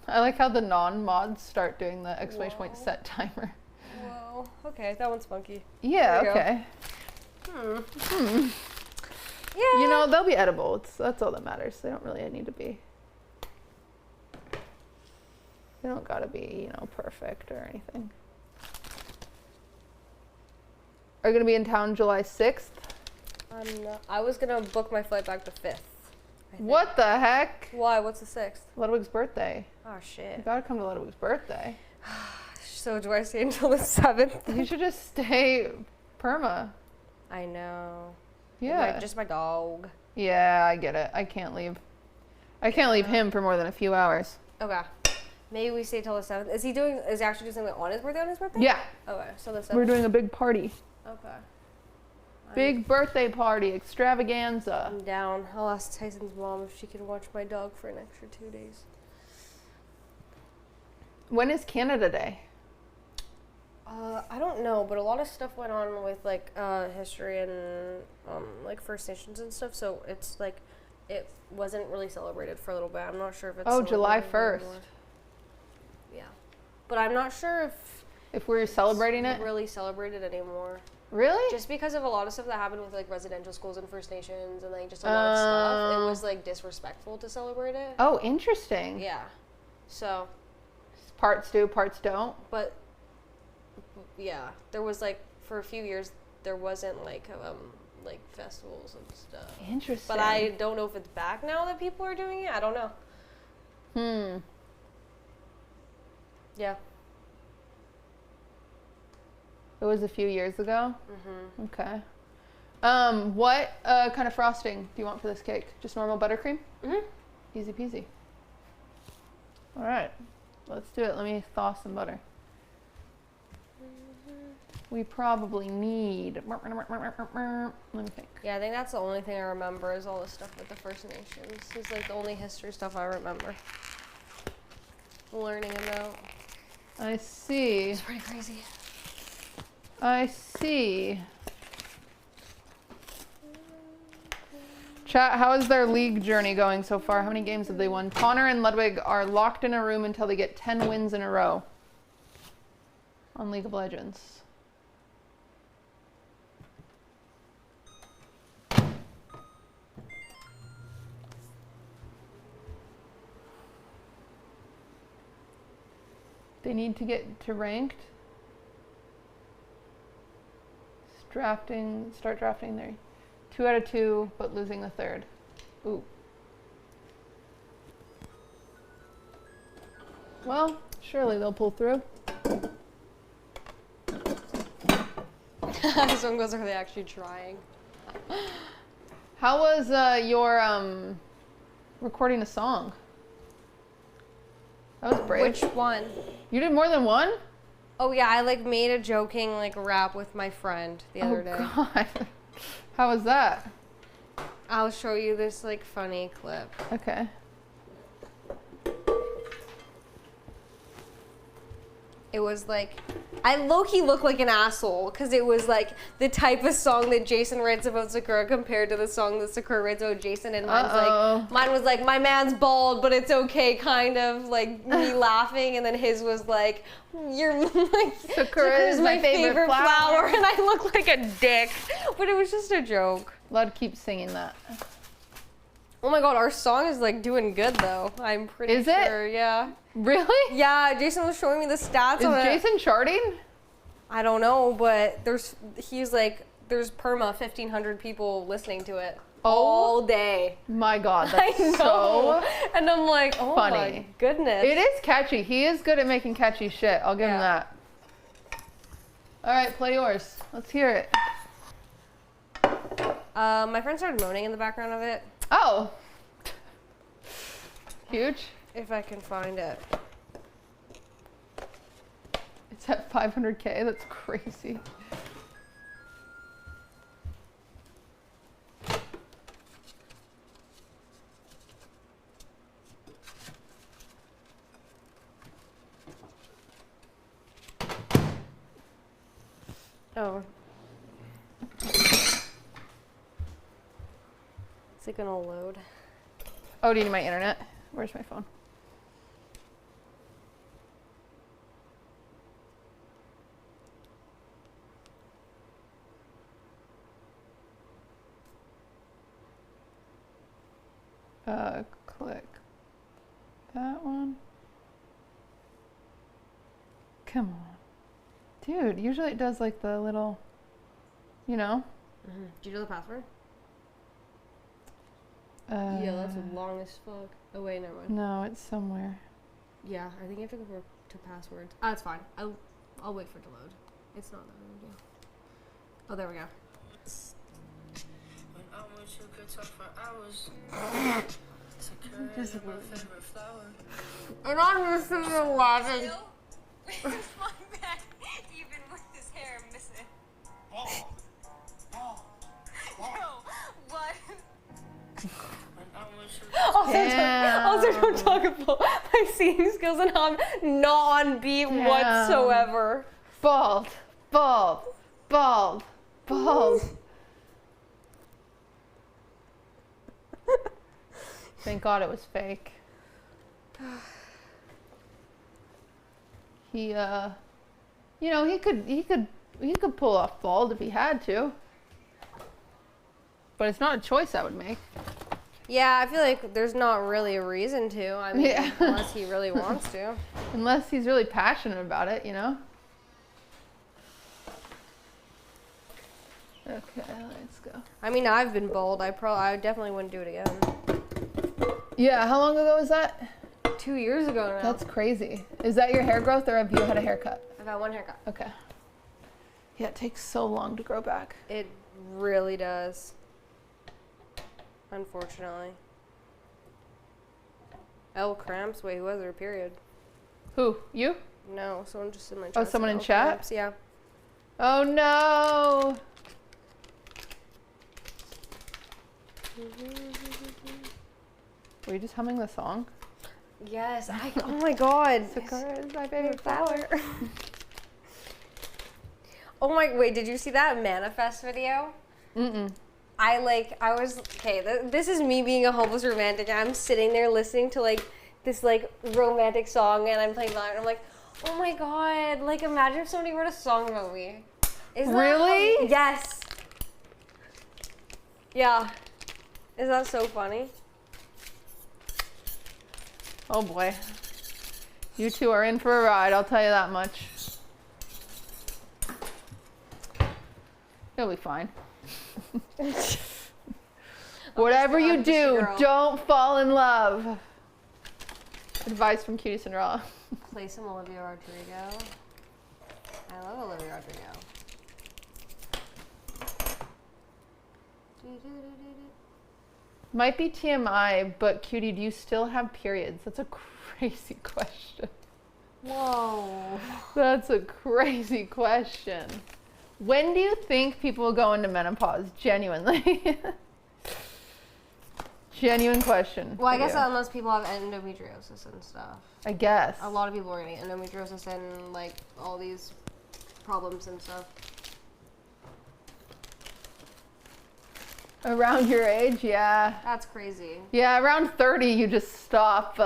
I like how the non-mods start doing the exclamation point set timer. Whoa. Okay, that one's funky. Yeah, There okay. Yeah. They'll be edible. That's all that matters. They don't really need to be. They don't gotta be, perfect or anything. Are you gonna be in town July 6th? I was gonna book my flight back the 5th. What the heck? Why? What's the 6th? Ludwig's birthday. Oh, You shit. gotta come to Ludwig's birthday. So do I stay until the 7th? You should just stay perma. I know. Yeah. Just my dog. Yeah, I get it. I can't leave. I can't leave him for more than a few hours. Okay. Maybe we stay till the 7th. Is he actually doing something on his birthday? Yeah. Okay, so the 7th. We're doing a big party. Okay. Big birthday party, extravaganza. I'm down. I'll ask Tyson's mom if she can watch my dog for an extra 2 days. When is Canada Day? I don't know, but a lot of stuff went on with history and First Nations and stuff. So it's it wasn't really celebrated for a little bit. I'm not sure if it's. Oh, July celebrated 1st. anymore. Yeah, but I'm not sure if we're celebrating it's it. really celebrated anymore. Really? Just because of a lot of stuff that happened with residential schools and First Nations and just a lot of stuff, it was disrespectful to celebrate it. Oh, interesting. Yeah. So. Parts do, parts don't. But. Yeah, there was for a few years there wasn't festivals and stuff. Interesting. But I don't know if it's back now that people are doing it. I don't know. Yeah. It was a few years ago? Mm-hmm. Okay. What kind of frosting do you want for this cake? Just normal buttercream? Mm-hmm. Easy peasy. All right. Let's do it. Let me thaw some butter. We probably need... Let me think. Yeah, I think that's the only thing I remember is all the stuff with the First Nations. It's the only history stuff I remember learning about. I see. It's pretty crazy. I see. Chat, how is their league journey going so far? How many games have they won? Connor and Ludwig are locked in a room until they get 10 wins in a row on League of Legends. They need to get to ranked. Start drafting there. 2 out of 2, but losing the third. Ooh. Well, surely they'll pull through. This one goes, are they actually trying? How was your recording a song? That was brave. Which one? You did more than one? Oh yeah, I like made a joking like rap with my friend the other day. Oh God. How was that? I'll show you this like funny clip. Okay. It was like, I low-key look like an asshole because it was like the type of song that Jason writes about Sakura compared to the song that Sakura writes about Jason, and mine was like, my man's bald, but it's okay, kind of like me laughing, and then his was like, you're like, Sakura's my favorite flower, and I look like a dick, but it was just a joke. Lud keeps singing that. Oh my God, our song is like doing good though. I'm pretty sure. Yeah. Really? Yeah, Jason was showing me the stats on it. Is Jason charting? I don't know, but he's like, there's perma 1,500 people listening to it all day. My God, that's so and I'm like, oh funny. My goodness. It is catchy. He is good at making catchy shit. I'll give him that. All right, play yours. Let's hear it. My friend started moaning in the background of it. Oh. Huge. If I can find it. It's at 500K. That's crazy. Oh. Is it gonna load? Oh, do you need my internet? Where's my phone? Click that one. Come on. Dude, usually it does like the little, you know? Mm-hmm. Do you know the password? Yeah, that's long as fuck. Oh wait, never mind. No, it's somewhere. Yeah, I think you have to go to passwords. Ah, it's fine. I'll wait for it to load. It's not that big of a deal. Oh, there we go. And I'm missing the laughing. Where's my man? Even with his hair missing. Yo, what? Also don't talk about my singing skills and how I'm not on beat whatsoever. Bald. Thank God it was fake. He, you know, he could pull off bald if he had to. But it's not a choice I would make. Yeah, I feel like there's not really a reason to. I mean, unless he really wants to. Unless he's really passionate about it, you know? Okay, let's go. I mean, I've been bald. I definitely wouldn't do it again. Yeah, how long ago was that? 2 years ago now. That's crazy. Is that your hair growth or have you had a haircut? I've had one haircut. Okay. Yeah, it takes so long to grow back. It really does. Unfortunately. Oh, cramps. Wait, who has their period? Who? You? No, someone just in my chat. Oh, someone in chat? Cramps, yeah. Oh no! Were you just humming the song? Yes. Oh my God. Sakura is my favorite flower. Oh my, wait, did you see that manifest video? Mm-mm. This is me being a hopeless romantic. I'm sitting there listening to like this like romantic song, and I'm playing violin. I'm like, oh my god! Like, imagine if somebody wrote a song about me. Isn't Really? Yes. Yeah. Is that so funny? Oh boy. You two are in for a ride, I'll tell you that much. It'll be fine. Whatever you do, don't fall in love. Advice from Qtcinderella. Play some Olivia Rodrigo. I love Olivia Rodrigo. Might be TMI, but Cutie, do you still have periods? That's a crazy question. Whoa. That's a crazy question. When do you think people will go into menopause? Genuinely. Genuine question. Well, I guess unless people have endometriosis and stuff. I guess. A lot of people are getting endometriosis and like all these problems and stuff. Around your age, yeah. That's crazy. Yeah, around 30, you just stop.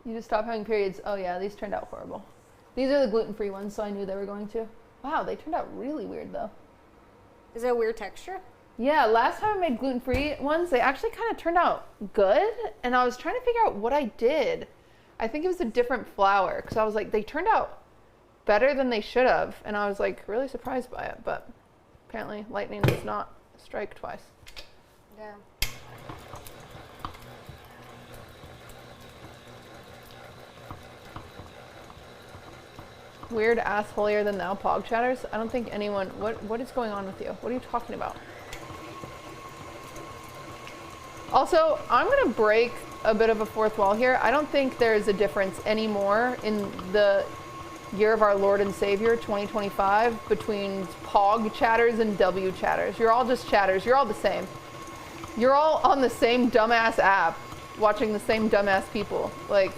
You just stop having periods. Oh yeah, these turned out horrible. These are the gluten-free ones, so I knew they were going to. Wow, they turned out really weird though. Is it a weird texture? Yeah, last time I made gluten-free ones, they actually kind of turned out good, and I was trying to figure out what I did. I think it was a different flour, because I was like, they turned out better than they should have, and I was like really surprised by it, but apparently lightning does not strike twice. Yeah. Weird ass holier than thou pog chatters. I don't think anyone, what is going on with you? What are you talking about? Also, I'm gonna break a bit of a fourth wall here. I don't think there's a difference anymore in the year of our Lord and Savior 2025 between pog chatters and W chatters. You're all just chatters. You're all the same. You're all on the same dumbass app watching the same dumbass people. Like,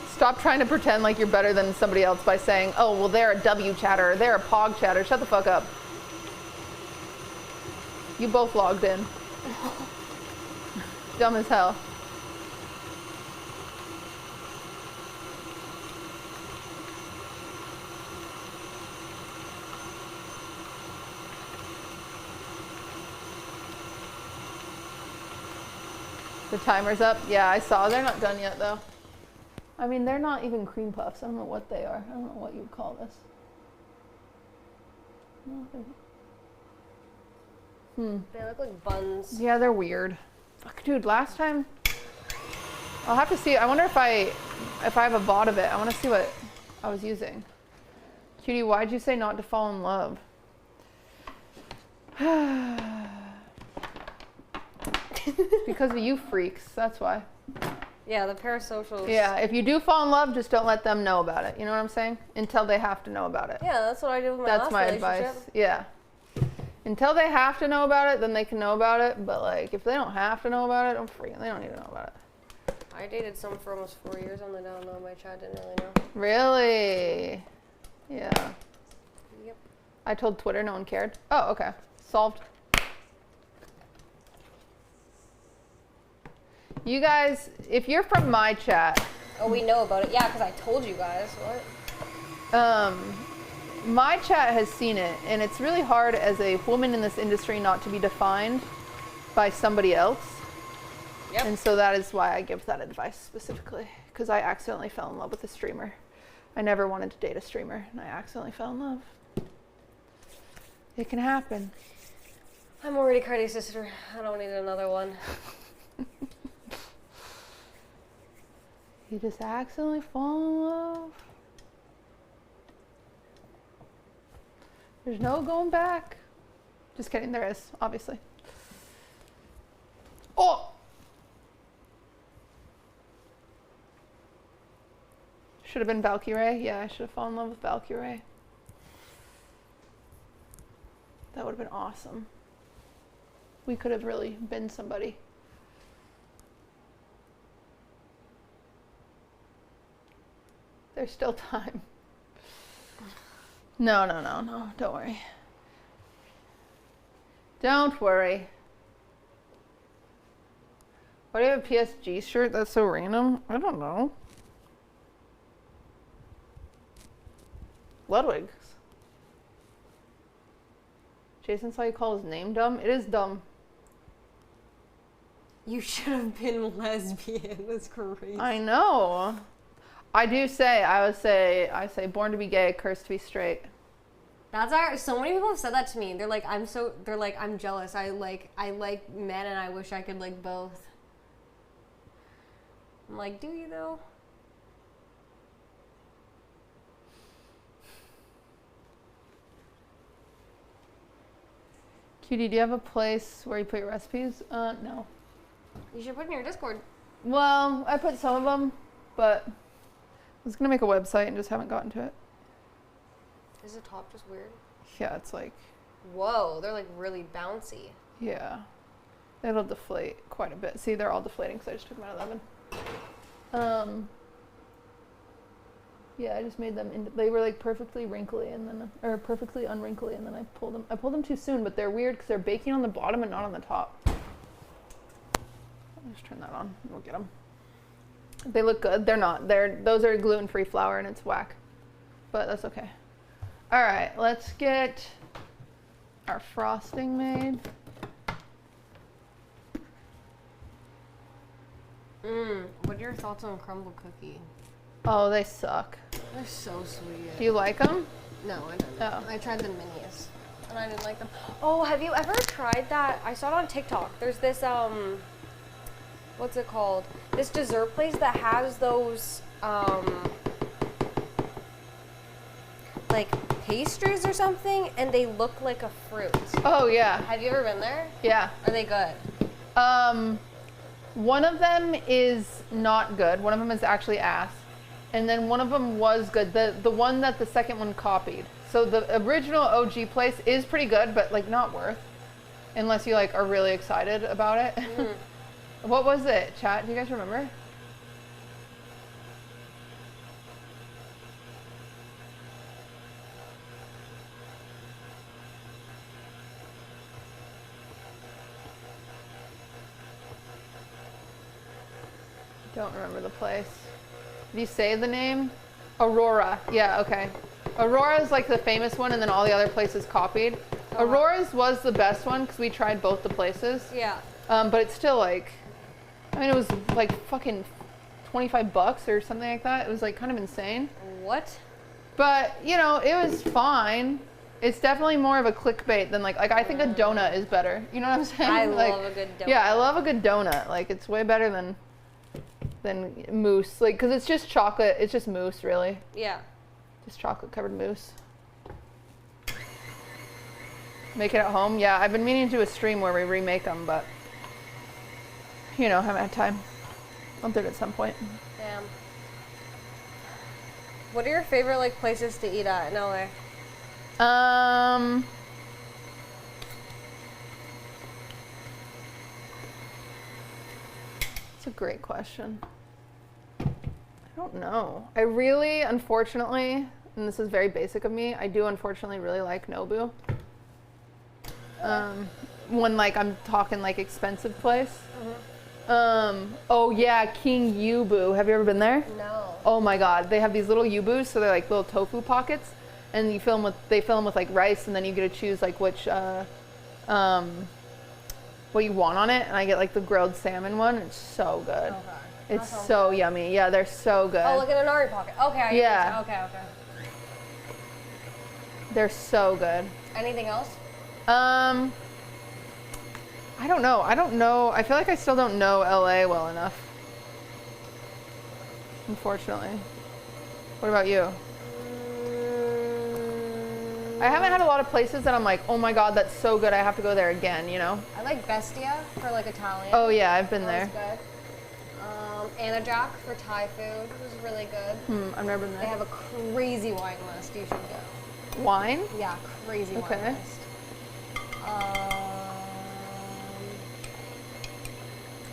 stop trying to pretend like you're better than somebody else by saying, oh, well, they're a W chatter, or they're a pog chatter. Shut the fuck up. You both logged in. Dumb as hell. The timer's up. Yeah, I saw. They're not done yet, though. I mean, they're not even cream puffs. I don't know what they are. I don't know what you would call this. They look like buns. Yeah, they're weird. Fuck, dude, last time... I'll have to see. I wonder if I have a VOD of it. I want to see what I was using. Cutie, why'd you say not to fall in love? Because of you freaks. That's why. Yeah, the parasocials. Yeah, if you do fall in love, just don't let them know about it. You know what I'm saying? Until they have to know about it. Yeah, that's what I did with my That's last my relationship. advice. Yeah. Until they have to know about it, then they can know about it. But like, if they don't have to know about it, they don't need to know about it. I dated someone for almost 4 years on the down low. My chat didn't really know. Really? Yeah. Yep. I told Twitter, no one cared. Oh, okay. Solved. You guys, if you're from my chat... Oh, we know about it. Yeah, because I told you guys. What? My chat has seen it, and it's really hard as a woman in this industry not to be defined by somebody else. Yep. And so that is why I give that advice specifically, because I accidentally fell in love with a streamer. I never wanted to date a streamer, and I accidentally fell in love. It can happen. I'm already Cardi's sister. I don't need another one. You just accidentally fall in love. There's no going back. Just kidding, there is, obviously. Oh! Should have been Valkyrie. Yeah, I should have fallen in love with Valkyrie. That would have been awesome. We could have really been somebody. There's still time. No, don't worry. Don't worry. Why do you have a PSG shirt? That's so random. I don't know. Ludwig's. Jason saw you call his name dumb. It is dumb. You should have been lesbian. That's crazy. I know. I say born to be gay, cursed to be straight. So many people have said that to me. They're like, I'm jealous. I like men and I wish I could like both. I'm like, do you though? Cutie, do you have a place where you put your recipes? No. You should put it in your Discord. Well, I put some of them, but I was gonna make a website and just haven't gotten to it. Is the top just weird? Yeah, it's like... Whoa, they're like really bouncy. Yeah. It'll deflate quite a bit. See, they're all deflating because I just took them out of the oven. Yeah, I just made them, they were like perfectly wrinkly and then, or perfectly unwrinkly, and then I pulled them too soon, but they're weird because they're baking on the bottom and not on the top. I'll just turn that on and we'll get them. They look good. They're not. Those are gluten-free flour and it's whack, but that's okay. All right, let's get our frosting made. What are your thoughts on crumble cookie? Oh, they suck. They're so sweet. Do you like them? No, I don't. Oh. I tried the minis and I didn't like them. Oh, have you ever tried that? I saw it on TikTok. There's this what's it called? This dessert place that has those like pastries or something, and they look like a fruit. Oh yeah. Have you ever been there? Yeah. Are they good? One of them is not good. One of them is actually ass. And then one of them was good. The one that the second one copied. So the original OG place is pretty good, but like not worth. Unless you like are really excited about it. What was it, chat? Do you guys remember? Don't remember the place. Did you say the name? Aurora. Yeah, okay. Aurora is like the famous one, and then all the other places copied. Aurora's was the best one because we tried both the places. Yeah. But it's still like, I mean, it was like fucking $25 or something like that. It was like kind of insane. What? But you know, it was fine. It's definitely more of a clickbait than like I think a donut is better. You know what I'm saying? I like, love a good donut. Yeah, I love a good donut. Like it's way better than mousse. Like, cause it's just chocolate. It's just mousse, really. Yeah. Just chocolate covered mousse. Make it at home? Yeah, I've been meaning to do a stream where we remake them, but you know, haven't had time. I'll do it at some point. Damn. What are your favorite like places to eat at in LA? It's a great question. I don't know. I really, unfortunately, and this is very basic of me, I do unfortunately really like Nobu. When like I'm talking like expensive place. Oh yeah, King Yubu. Have you ever been there? No. Oh my god, they have these little yubus, so they're like little tofu pockets, and they fill them with like rice, and then you get to choose like which what you want on it, and I get like the grilled salmon one. It's so good. Okay. It's so yummy. Yeah, they're so good. Oh, look at an Ari pocket. Okay. Yeah. Okay. They're so good. Anything else? I don't know. I feel like I still don't know LA well enough. Unfortunately. What about you? I haven't had a lot of places that I'm like, oh my god, that's so good, I have to go there again, you know? I like Bestia for like Italian. Oh yeah, I've been there. That was good. Anna Jack for Thai food was really good. I've never been there. They have a crazy wine list. You should go. Wine? Yeah, crazy wine Okay. list.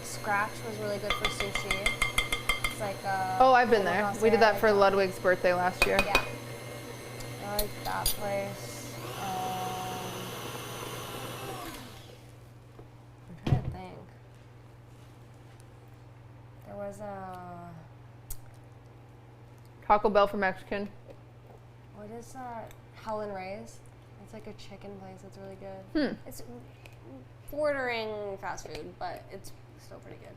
Scratch was really good for sushi. It's like Oh, I've been there. omakase We did that for icon. Ludwig's birthday last year. Yeah. I like that place. was Taco Bell for Mexican. what is that? Helen Ray's. It's like a chicken place. It's really good. It's bordering fast food, but it's still pretty good.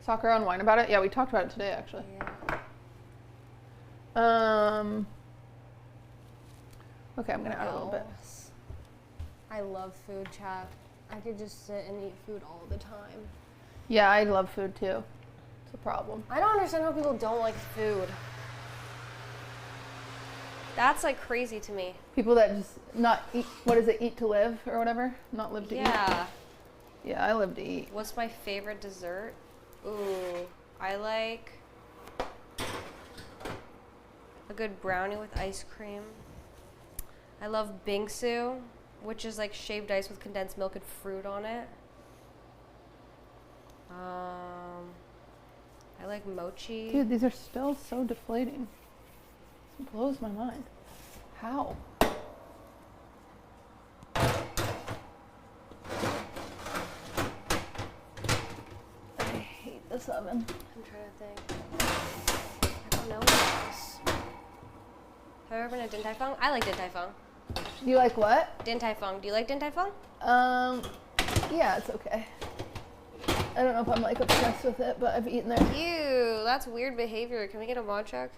Sakura and wine about it. Yeah, we talked about it today actually. Yeah. Okay, I'm gonna add a little bit. I love food, chat. I could just sit and eat food all the time. Yeah, I love food too. It's a problem. I don't understand how people don't like food. That's like crazy to me. People that just not eat, what is it, eat to live or whatever? Not live to eat. Yeah. Yeah, I live to eat. What's my favorite dessert? Ooh, I like a good brownie with ice cream. I love bingsu, which is like shaved ice with condensed milk and fruit on it. I like mochi. Dude, these are still so deflating. It blows my mind. How? I hate this oven. I'm trying to think. I don't know what else. Have you ever been to Din Tai Fung? I like Din Tai Fung. You like what? Din Tai Fung. Do you like Din Tai Fung? Yeah, it's okay. I don't know if I'm like obsessed with it, but I've eaten there. Ew, that's weird behavior. Can we get a mod check?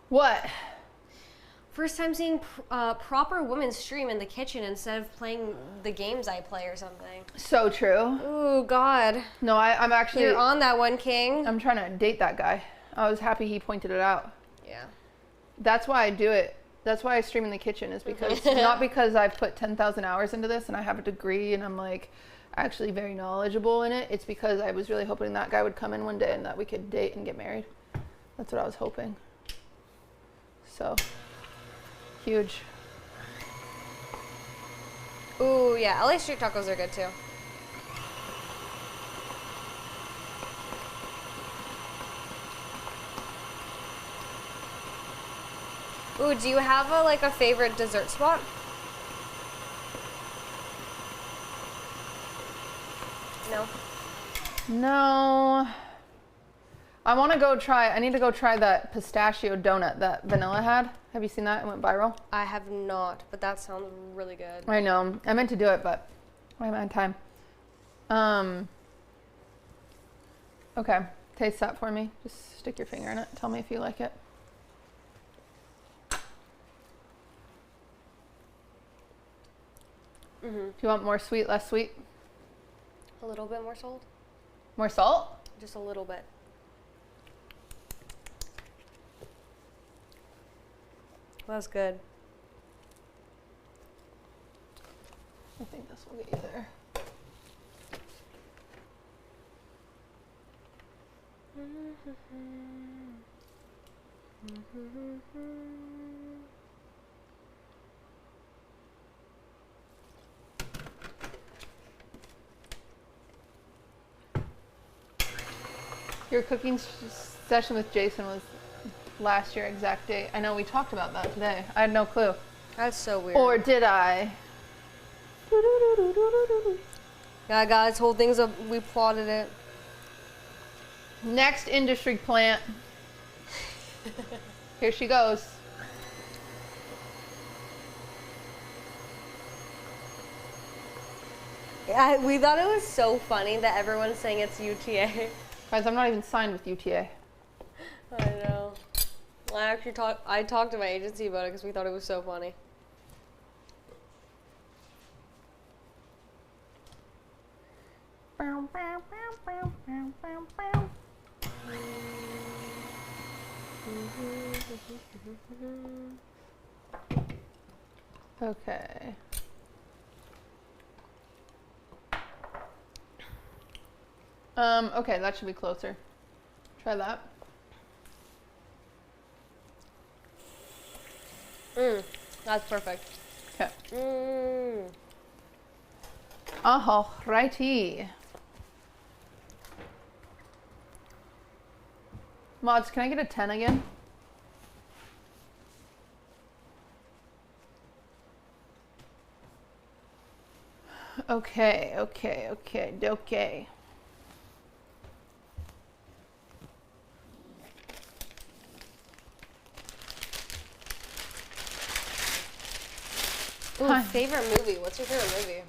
What? First time seeing proper women stream in the kitchen instead of playing the games I play or something. So true. Ooh, God. No, I'm actually... You're on that one, King. I'm trying to date that guy. I was happy he pointed it out. Yeah. That's why I do it. That's why I stream in the kitchen, is because, not because I've put 10,000 hours into this and I have a degree and I'm like actually very knowledgeable in it. It's because I was really hoping that guy would come in one day and that we could date and get married. That's what I was hoping. So, huge. Ooh, yeah. LA street tacos are good too. Ooh, do you have a favorite dessert spot? No. No. I need to go try that pistachio donut that Vanilla had. Have you seen that? It went viral. I have not, but that sounds really good. I know. I meant to do it, but I haven't had time. Okay. Taste that for me. Just stick your finger in it. Tell me if you like it. Mm-hmm. Do you want more sweet, less sweet? A little bit more salt? More salt? Just a little bit. That's good. I think this will get you there. Your cooking session with Jason was last year exact date. I know we talked about that today. I had no clue. That's so weird. Or did I? Yeah, guys, whole thing's up. We plotted it. Next industry plant. Here she goes. Yeah, we thought it was so funny that everyone's saying it's UTA. Guys, I'm not even signed with UTA. I know. I talked to my agency about it because we thought it was so funny. Okay. Okay, that should be closer. Try that. That's perfect. Okay. Oh, righty. Mods, can I get a 10 again? Okay. Ooh, time. favorite movie. What's your favorite movie?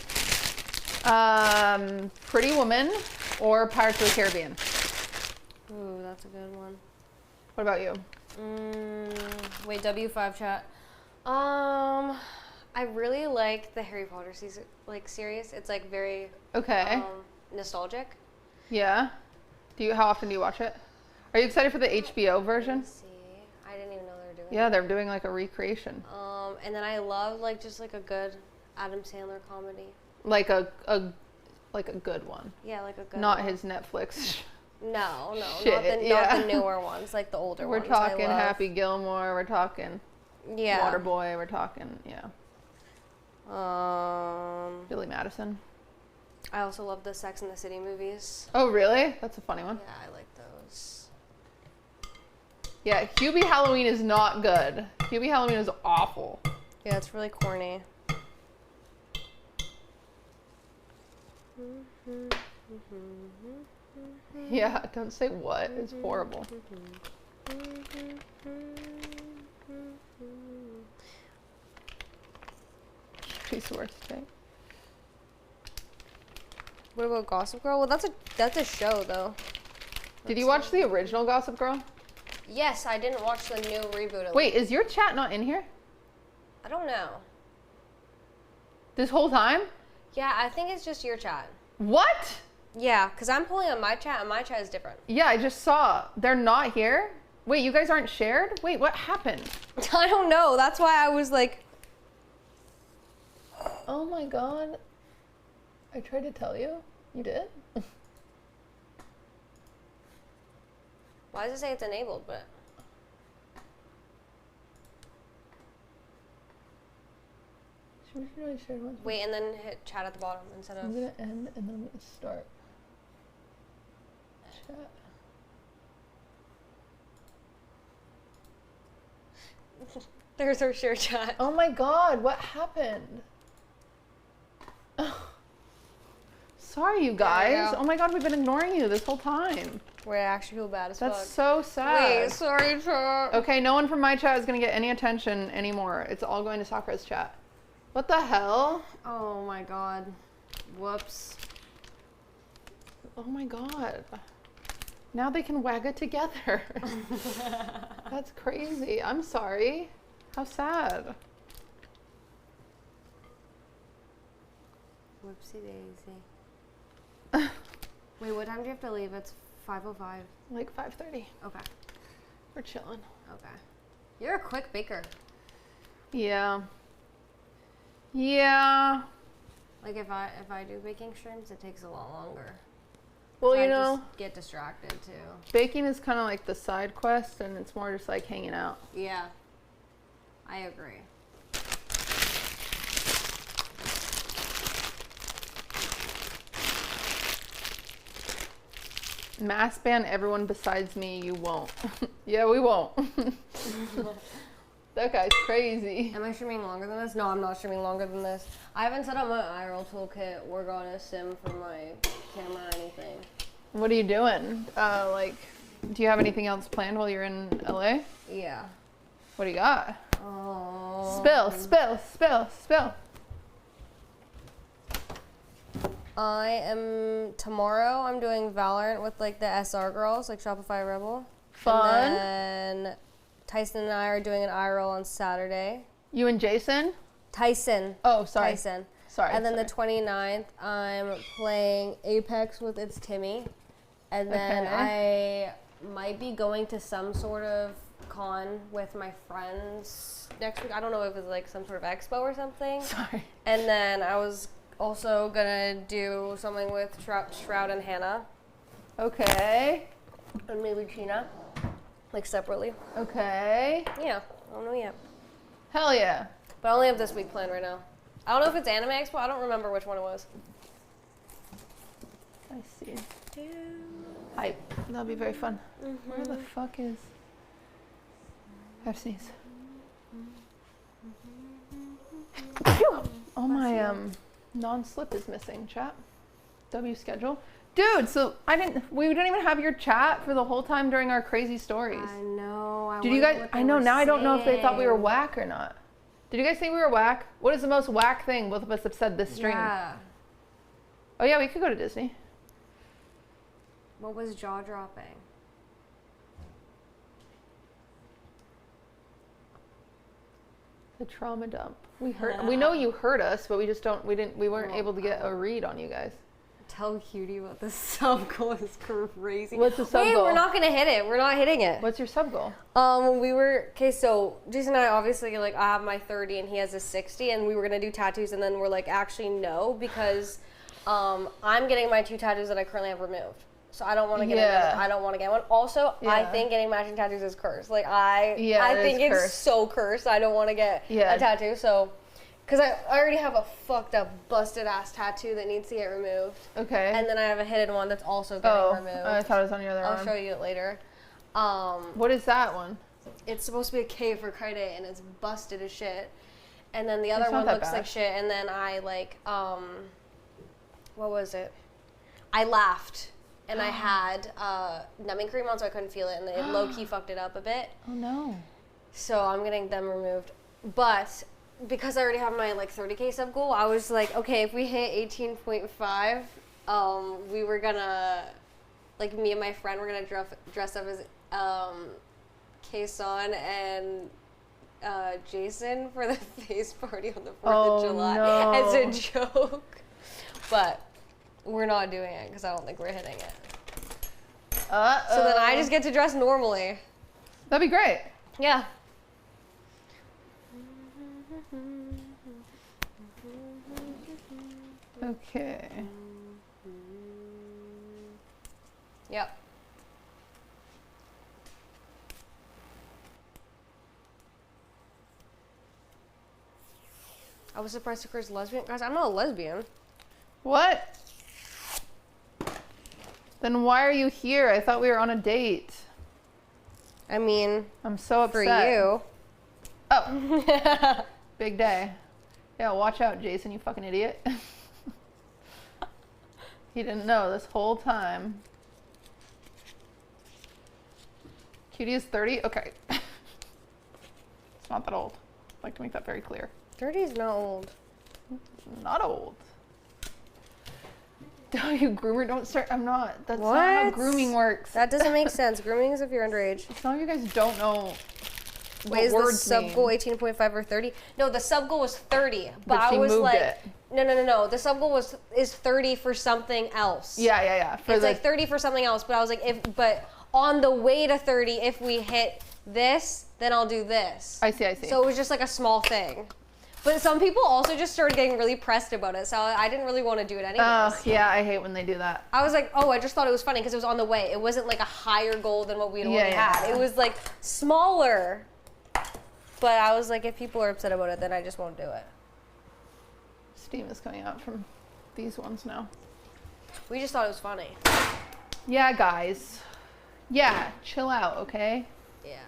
Pretty Woman or Pirates of the Caribbean. Ooh, that's a good one. What about you? Wait, W5 chat. I really like the Harry Potter series. It's like very Okay. Nostalgic. Yeah. How often do you watch it? Are you excited for the HBO version? Let's see. I didn't even know they were doing Yeah, they're doing like a recreation. And then I love like just like a good Adam Sandler comedy. Like a good one. Yeah, like a good Not one. his Netflix. No, Shit, not the newer ones, like the older We're ones. talking Happy Gilmore, we're talking Yeah. Waterboy, we're talking, Billy Madison. I also love the Sex and the City movies. Oh, really? That's a funny one. Yeah, I like those. Yeah, Hubie Halloween is not good. Hubie Halloween is awful. Yeah, it's really corny. Yeah, don't say what. It's horrible. Piece of work to take. What about Gossip Girl? Well, that's a show though. Did you watch the original Gossip Girl? Yes, I didn't watch the new reboot of Wait, is your chat not in here? I don't know. This whole time? Yeah, I think it's just your chat. What? Yeah, because I'm pulling on my chat and my chat is different. Yeah, I just saw. They're not here? Wait, you guys aren't shared? Wait, what happened? I don't know. That's why I was like... Oh my god. I tried to tell you. You did? Why does it say it's enabled, but... Wait, and then hit chat at the bottom instead of... I'm gonna end and then I'm gonna start. Chat. There's our share chat. Oh my god, what happened? Sorry, you guys. Yeah. Oh my god, we've been ignoring you this whole time. Wait, I actually feel bad as fuck. That's so sad. Wait, sorry, chat. Okay, no one from my chat is gonna get any attention anymore. It's all going to Sakura's chat. What the hell? Oh my god. Whoops. Oh my god. Now they can wag it together. That's crazy. I'm sorry. How sad. Whoopsie daisy. Wait, what time do you have to leave? It's 5:05. Like 5:30. Okay. We're chilling. Okay. You're a quick baker. Yeah. Yeah. Like if I do baking streams, it takes a lot longer. Well, So you I know, just get distracted too. baking is kind of like the side quest, and it's more just like hanging out. Yeah. I agree. Mass ban everyone besides me, you won't. Yeah, we won't. That guy's crazy. Am I streaming longer than this? No, I'm not streaming longer than this. I haven't set up my IRL toolkit or got a sim for my camera or anything. What are you doing? Do you have anything else planned while you're in LA? Yeah. What do you got? Oh. Spill. Tomorrow I'm doing Valorant with like the SR girls, like Shopify Rebel. Fun. And then Tyson and I are doing an IRL on Saturday. You and Jason? Tyson. Oh, sorry. Tyson. Sorry. And then the 29th, I'm playing Apex with It's Timmy. And then I might be going to some sort of con with my friends next week. I don't know if it's like some sort of expo or something. Sorry. And then I was also gonna do something with Shroud and Hannah. Okay. And maybe Gina. Like separately. Okay. Yeah, I don't know yet. Hell yeah. But I only have this week planned right now. I don't know if it's Anime Expo. I don't remember which one it was. I see. Hype. That'll be very fun. Where the fuck is... I have to sneeze. Oh, my non-slip is missing, chat. W schedule. Dude, so we didn't even have your chat for the whole time during our crazy stories. I know. Did you guys... I know, now I don't know if they thought we were whack or not. Did you guys think we were whack? What is the most whack thing both of us have said this stream? Yeah. Oh yeah, we could go to Disney. What was jaw-dropping? The trauma dump. We know you heard us, but we weren't able to get a read on you guys. Tell Cutie about the sub goal is crazy. What's the sub Wait, goal? we're not gonna hit it. We're not hitting it. What's your sub goal? So Jason and I obviously, like, I have my 30 and he has a 60, and we were gonna do tattoos, and then we're like, actually no, because I'm getting my 2 tattoos that I currently have removed. So I don't want to get another. I don't want to get one. Also, I think getting matching tattoos is cursed. Like I think it's cursed. So cursed. I don't want to get a tattoo. So, because I already have a fucked up, busted ass tattoo that needs to get removed. Okay. And then I have a hidden one that's also getting removed. I thought it was on your other arm. I'll show you it later. What is that one? It's supposed to be a K for Kaide, and it's busted as shit. And then the other one looks like shit. And then I what was it? I laughed. And I had numbing cream on, so I couldn't feel it, and it low-key fucked it up a bit. Oh, no. So I'm getting them removed. But because I already have my, 30K sub goal, I was like, okay, if we hit 18.5, we were gonna, me and my friend were gonna dress up as Kason and Jason for the face party on the 4th of July as a joke. But we're not doing it because I don't think we're hitting it. So then I just get to dress normally. That'd be great. Yeah. Okay. Yep. I was surprised Sakura's lesbian. Guys, I'm not a lesbian. What? Then why are you here? I thought we were on a date. I mean, I'm so upset. for you. Oh. Big day. Yeah, watch out, Jason, you fucking idiot. He didn't know this whole time. Cutie is 30? Okay. It's not that old. I'd like to make that very clear. 30 is not old. Not old. Don't you groomer, don't start. I'm not. That's What? not how grooming works. That doesn't make sense. Grooming is if you're underage. Some of you guys don't know what Wait, is the words sub mean. goal 18.5 or 30? No, the sub goal was 30. But I she was moved like, it. No. The sub goal is 30 for something else. Yeah. It's like 30 for something else. But I was like, but on the way to 30, if we hit this, then I'll do this. I see. So it was just like a small thing. But some people also just started getting really pressed about it, so I didn't really want to do it anyways. Oh, yeah, I hate when they do that. I was like, I just thought it was funny because it was on the way. It wasn't like a higher goal than what we'd already had. It was like smaller. But I was like, if people are upset about it, then I just won't do it. Steam is coming out from these ones now. We just thought it was funny. Yeah, guys. Yeah, chill out, okay? Yeah.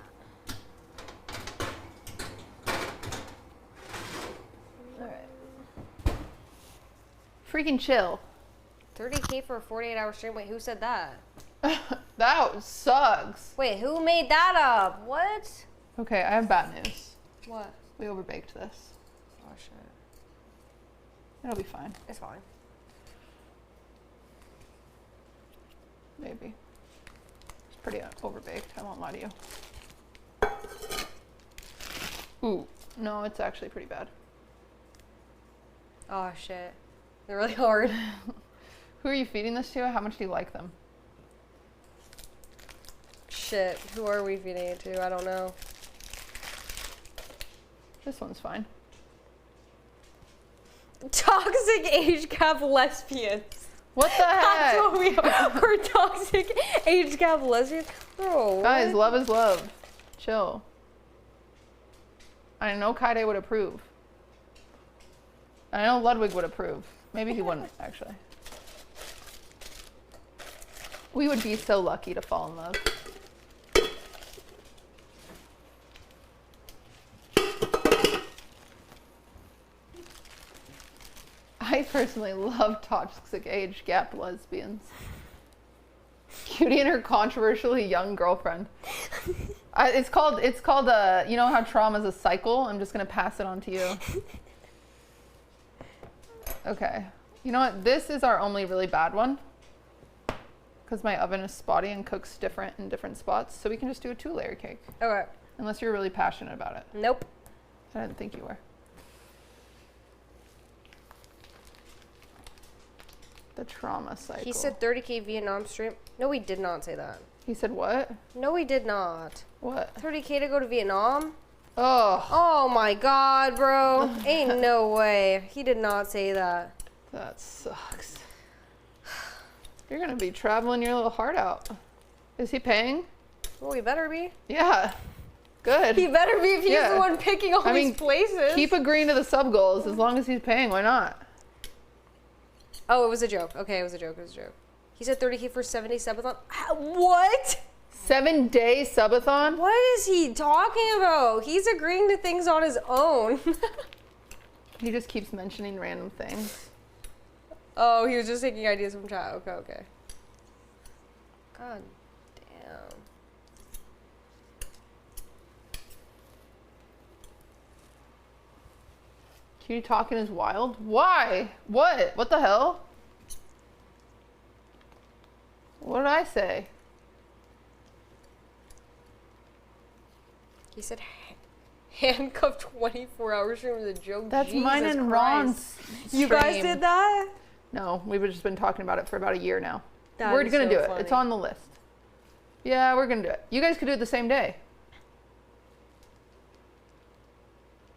Freaking chill. 30K for a 48-hour stream? Wait, who said that? That sucks. Wait, who made that up? What? Okay, I have bad news. What? We overbaked this. Oh, shit. It'll be fine. It's fine. Maybe. It's pretty overbaked, I won't lie to you. Ooh, no, it's actually pretty bad. Oh, shit. They're really hard. Who are you feeding this to? How much do you like them? Shit. Who are we feeding it to? I don't know. This one's fine. Toxic age gap lesbians. What the heck? That's what we are. We're toxic age gap lesbians. Bro. Guys, love is love. Chill. I know Kaide would approve. I know Ludwig would approve. Maybe he wouldn't, actually. We would be so lucky to fall in love. I personally love toxic age gap lesbians. Cutie and her controversially young girlfriend. It's called you know how trauma's a cycle? I'm just going to pass it on to you. Okay. You know what? This is our only really bad one. Because my oven is spotty and cooks different in different spots. So we can just do a 2-layer cake. Okay. Unless you're really passionate about it. Nope. I didn't think you were. The trauma cycle. He said 30K Vietnam stream. No, he did not say that. He said what? No, he did not. What? 30K to go to Vietnam? Oh. Oh my god, bro. Ain't no way. He did not say that. That sucks. You're going to be traveling your little heart out. Is he paying? Well, he better be. Yeah. Good. He better be if he's Yeah. the one picking all these places. Keep agreeing to the sub goals as long as he's paying. Why not? Oh, it was a joke. Okay, it was a joke. It was a joke. He said 30K for 7-day subathon. What? 7-day subathon? What is he talking about? He's agreeing to things on his own. He just keeps mentioning random things. Oh, he was just taking ideas from chat. Okay, okay. God damn. Cutie talking is wild. Why? What? What the hell? What did I say? He said handcuffed 24-hour stream is a joke. That's Jesus mine and Christ. Ron's You guys stream. did that? No, we've just been talking about it for about a year now. That We're is gonna so do it. funny. It's on the list. Yeah, we're gonna do it. You guys could do it the same day.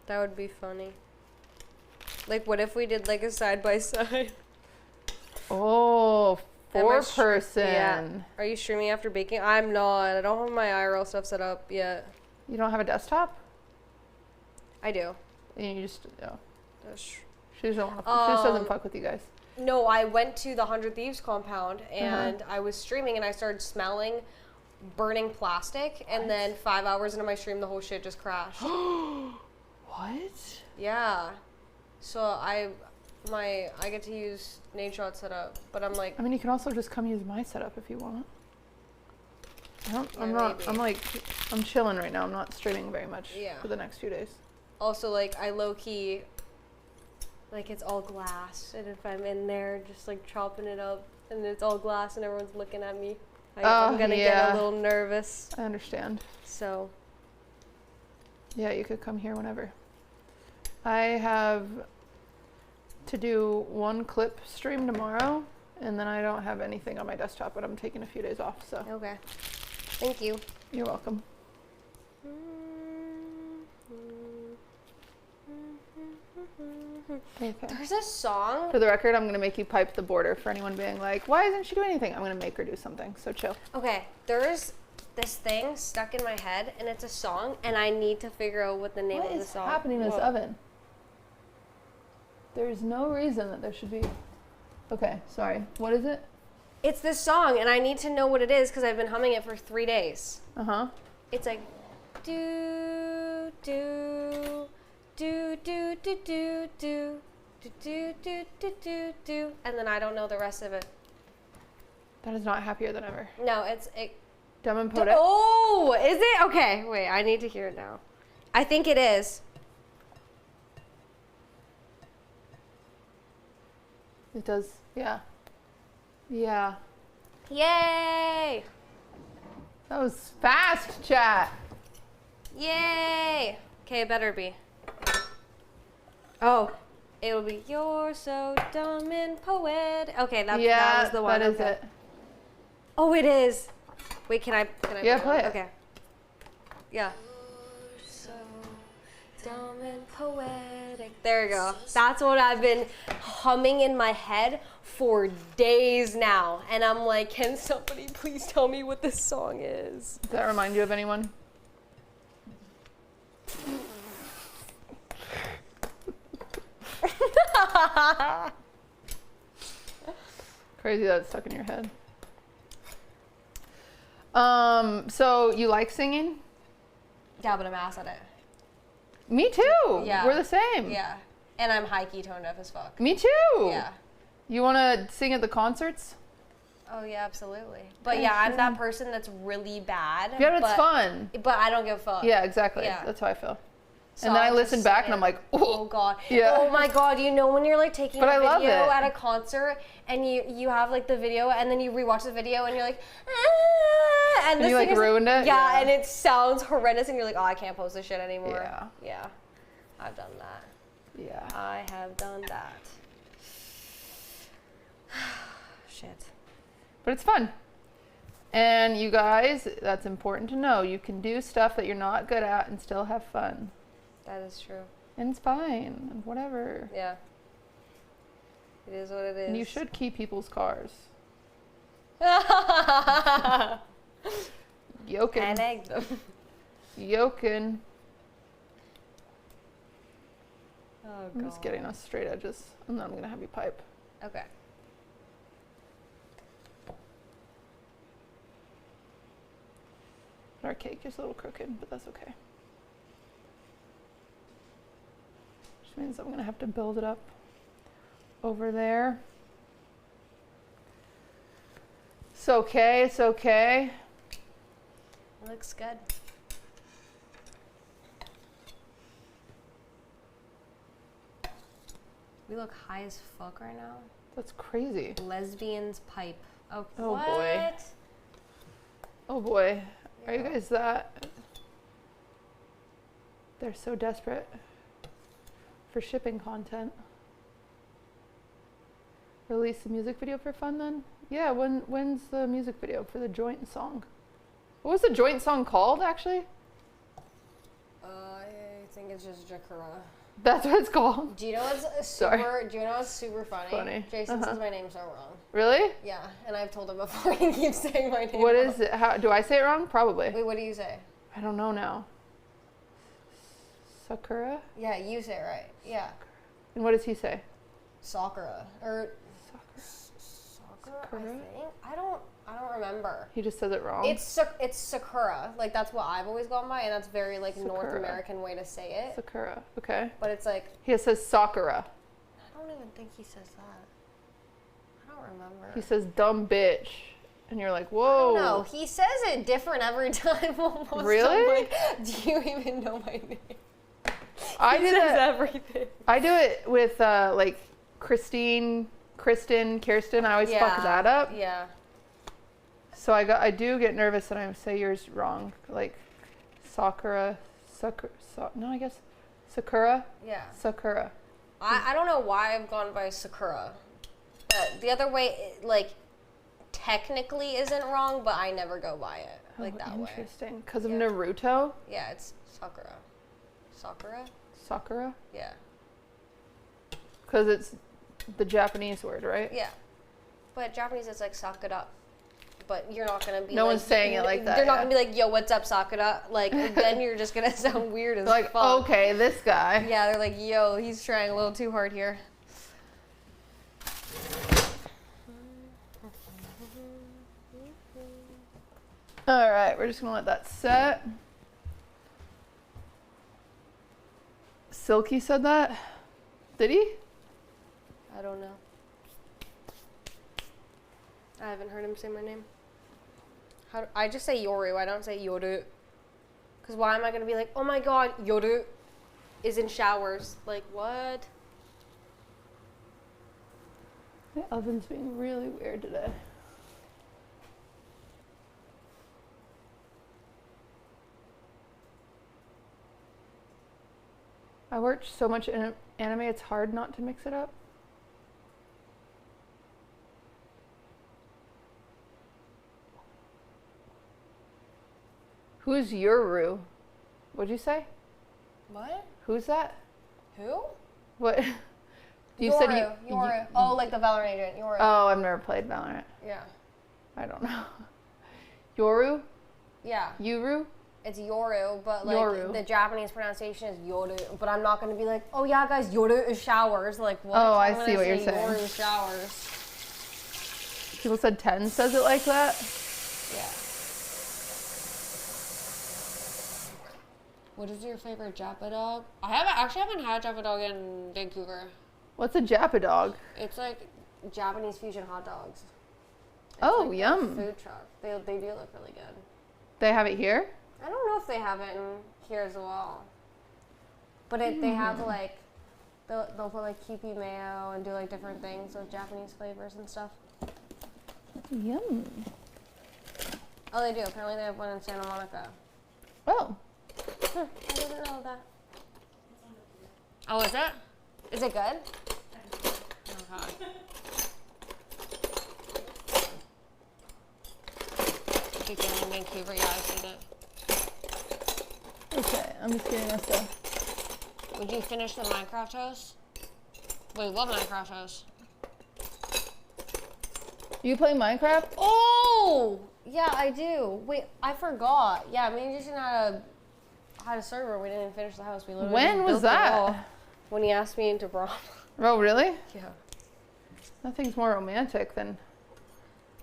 That would be funny. Like, what if we did like a side-by-side? Oh, Am I 4-person. Yeah. Are you streaming after baking? I'm not. I don't have my IRL stuff set up yet. You don't have a desktop? I do. And you just, oh. That's She just doesn't fuck with you guys. No, I went to the 100 Thieves compound and I was streaming and I started smelling burning plastic and then 5 hours into my stream the whole shit just crashed. What? Yeah. So I get to use Nadeshot setup, but I'm like I mean, you can also just come use my setup if you want. I'm chilling right now. I'm not streaming very much for the next few days. also like I low-key like it's all glass and if I'm in there just like chopping it up and it's all glass and everyone's looking at me, I'm gonna get a little nervous. I understand. So yeah, you could come here whenever. I have to do 1 clip stream tomorrow, and then I don't have anything on my desktop, but I'm taking a few days off, so. okay. Thank you. You're welcome. Okay. There's a song. For the record, I'm gonna make you pipe the border for anyone being like, why isn't she doing anything? I'm gonna make her do something, so chill. Okay, there's this thing stuck in my head, and it's a song, and I need to figure out what the name of the song. What is happening in this oven? There's no reason that there should be. Okay, sorry. What is it? It's this song, and I need to know what it is because I've been humming it for 3 days. It's like do do do do do do do do do do do do do, and then I don't know the rest of it. That is not Happier Than Ever. No, it's Dumb and Poetic. Oh, is it? Okay, wait. I need to hear it now. I think it is. It does. Yeah. Yeah. Yay! That was fast, chat. Yay! Okay, it better be. Oh, it'll be You're So Dumb and Poetic. Okay, that was the one. That is it. Oh, it is. Wait, can I Yeah, play it. Okay. Yeah. So dumb and poetic. There we go. That's what I've been humming in my head for days now. And I'm like, can somebody please tell me what this song is? Does that remind you of anyone? Crazy that it's stuck in your head. So you like singing? Yeah, but I'm ass at it. Me too. Yeah. We're the same. Yeah. And I'm high key tone deaf as fuck. Me too. Yeah. You want to sing at the concerts? Oh yeah, absolutely. But yeah, I'm that person that's really bad. Yeah, but it's fun. But I don't give a fuck. Yeah, exactly. Yeah. That's how I feel. So and then I I'll listen just back say and I'm it. like, oh god. Yeah. Oh my god, you know when you're like taking But I a love video it. at a concert and you have like the video and then you rewatch the video and you're like, ah, and this you like thing is, ruined it? Yeah, Yeah. and it sounds horrendous and you're like, oh, I can't post this shit anymore. Yeah. Yeah. I've done that. Yeah. I have done that. Shit. But it's fun. And you guys, that's important to know. You can do stuff that you're not good at and still have fun. That is true. And it's fine. And whatever. Yeah. It is what it is. And you should key people's cars. Yokin. And egg them. Yokin. Oh, I'm just getting us straight edges. And then I'm going to have you pipe. Okay. Our cake is a little crooked, but that's okay. Which means I'm going to have to build it up over there. It's okay, it's okay. Looks good. We look high as fuck right now. That's crazy. Lesbians pipe. Oh, Oh, what? boy. Oh boy. Are you guys that? They're so desperate for shipping content. Release the music video for fun then? Yeah, when's the music video for the joint song? What was the joint song called actually? I think it's just Sakura. That's what it's called. Do you know what's Sorry. Do you know what's super funny? Funny. Jason says my name so wrong. Really? Yeah, and I've told him before he keeps saying my name What wrong. is it? How do I say it wrong? Probably. Wait, what do you say? I don't know now. Sakura? Yeah, you say it right. Yeah. And what does he say? Sakura. Or Sakura. Sakura, I think. I don't remember. He just says it wrong. It's Sakura. Like that's what I've always gone by, and that's very like North Sakura. American way to say it. Sakura. Okay. But it's like He says Sakura. I don't even think he says that. I don't remember. He says dumb bitch. And you're like, whoa. No, he says it different every time almost. Really? I'm like, do you even know my name? I He do says that. everything. I do it with like Kristen. I always fuck that up. Yeah. So I do get nervous and I say yours wrong. Like Sakura. No, I guess Sakura. Yeah. Sakura. I don't know why I've gone by Sakura. But the other way, like, technically isn't wrong, but I never go by it like that way. Interesting. Because of Yeah. Naruto? Yeah, it's Sakura. Sakura? Sakura? Yeah. Because it's the Japanese word, right? Yeah. But Japanese it's like Sakura. But you're not gonna be No like, one's saying it like that, They're not yeah. gonna be like, yo, what's up, Sakura? Like, then you're just gonna sound weird as Like, fuck. okay, this guy. Yeah, they're like, yo, he's trying a little too hard here. All right, we're just gonna let that set. Silky said that? Did he? I don't know. I haven't heard him say my name. I just say Yoru. I don't say Yoru. Because why am I going to be like, oh my god, Yoru is in showers. Like, what? The oven's being really weird today. I watch so much anime, it's hard not to mix it up. Who's Yoru? What'd you say? What? Who's that? Who? What? Yoru. Yoru. Oh, like the Valorant agent. Yoru. Oh, I've never played Valorant. Yeah. I don't know. Yoru? Yeah. Yuru? It's Yoru, but like Yoru. the Japanese pronunciation is Yoru. But I'm not going to be like, oh yeah, guys, Yoru is showers. Like, what? Oh, I I'm see gonna what you're say saying. Yoru showers. People said 10 says it like that. Yeah. What is your favorite Japa dog? I haven't had Japa dog in Vancouver. What's a Japa dog? It's like Japanese fusion hot dogs. Oh, like yum. a food truck. They do look really good. They have it here? I don't know if they have it in here as well. But they have like, they'll put like Kewpie mayo and do like different things with Japanese flavors and stuff. Yum. Oh, they do. Apparently they have one in Santa Monica. Oh. I didn't know that. Oh, is it? Is it good? Oh, God. Keep getting in Vancouver. Yeah, I've seen it. Okay, I'm just getting us a... Would you finish the Minecraft house? We love Minecraft house. You play Minecraft? Oh! Yeah, I do. Wait, I forgot. Yeah, me and Jason had a server. We didn't finish the house. We literally When just was built the that? wall when he asked me into prom. Oh, really? Yeah. Nothing's more romantic than...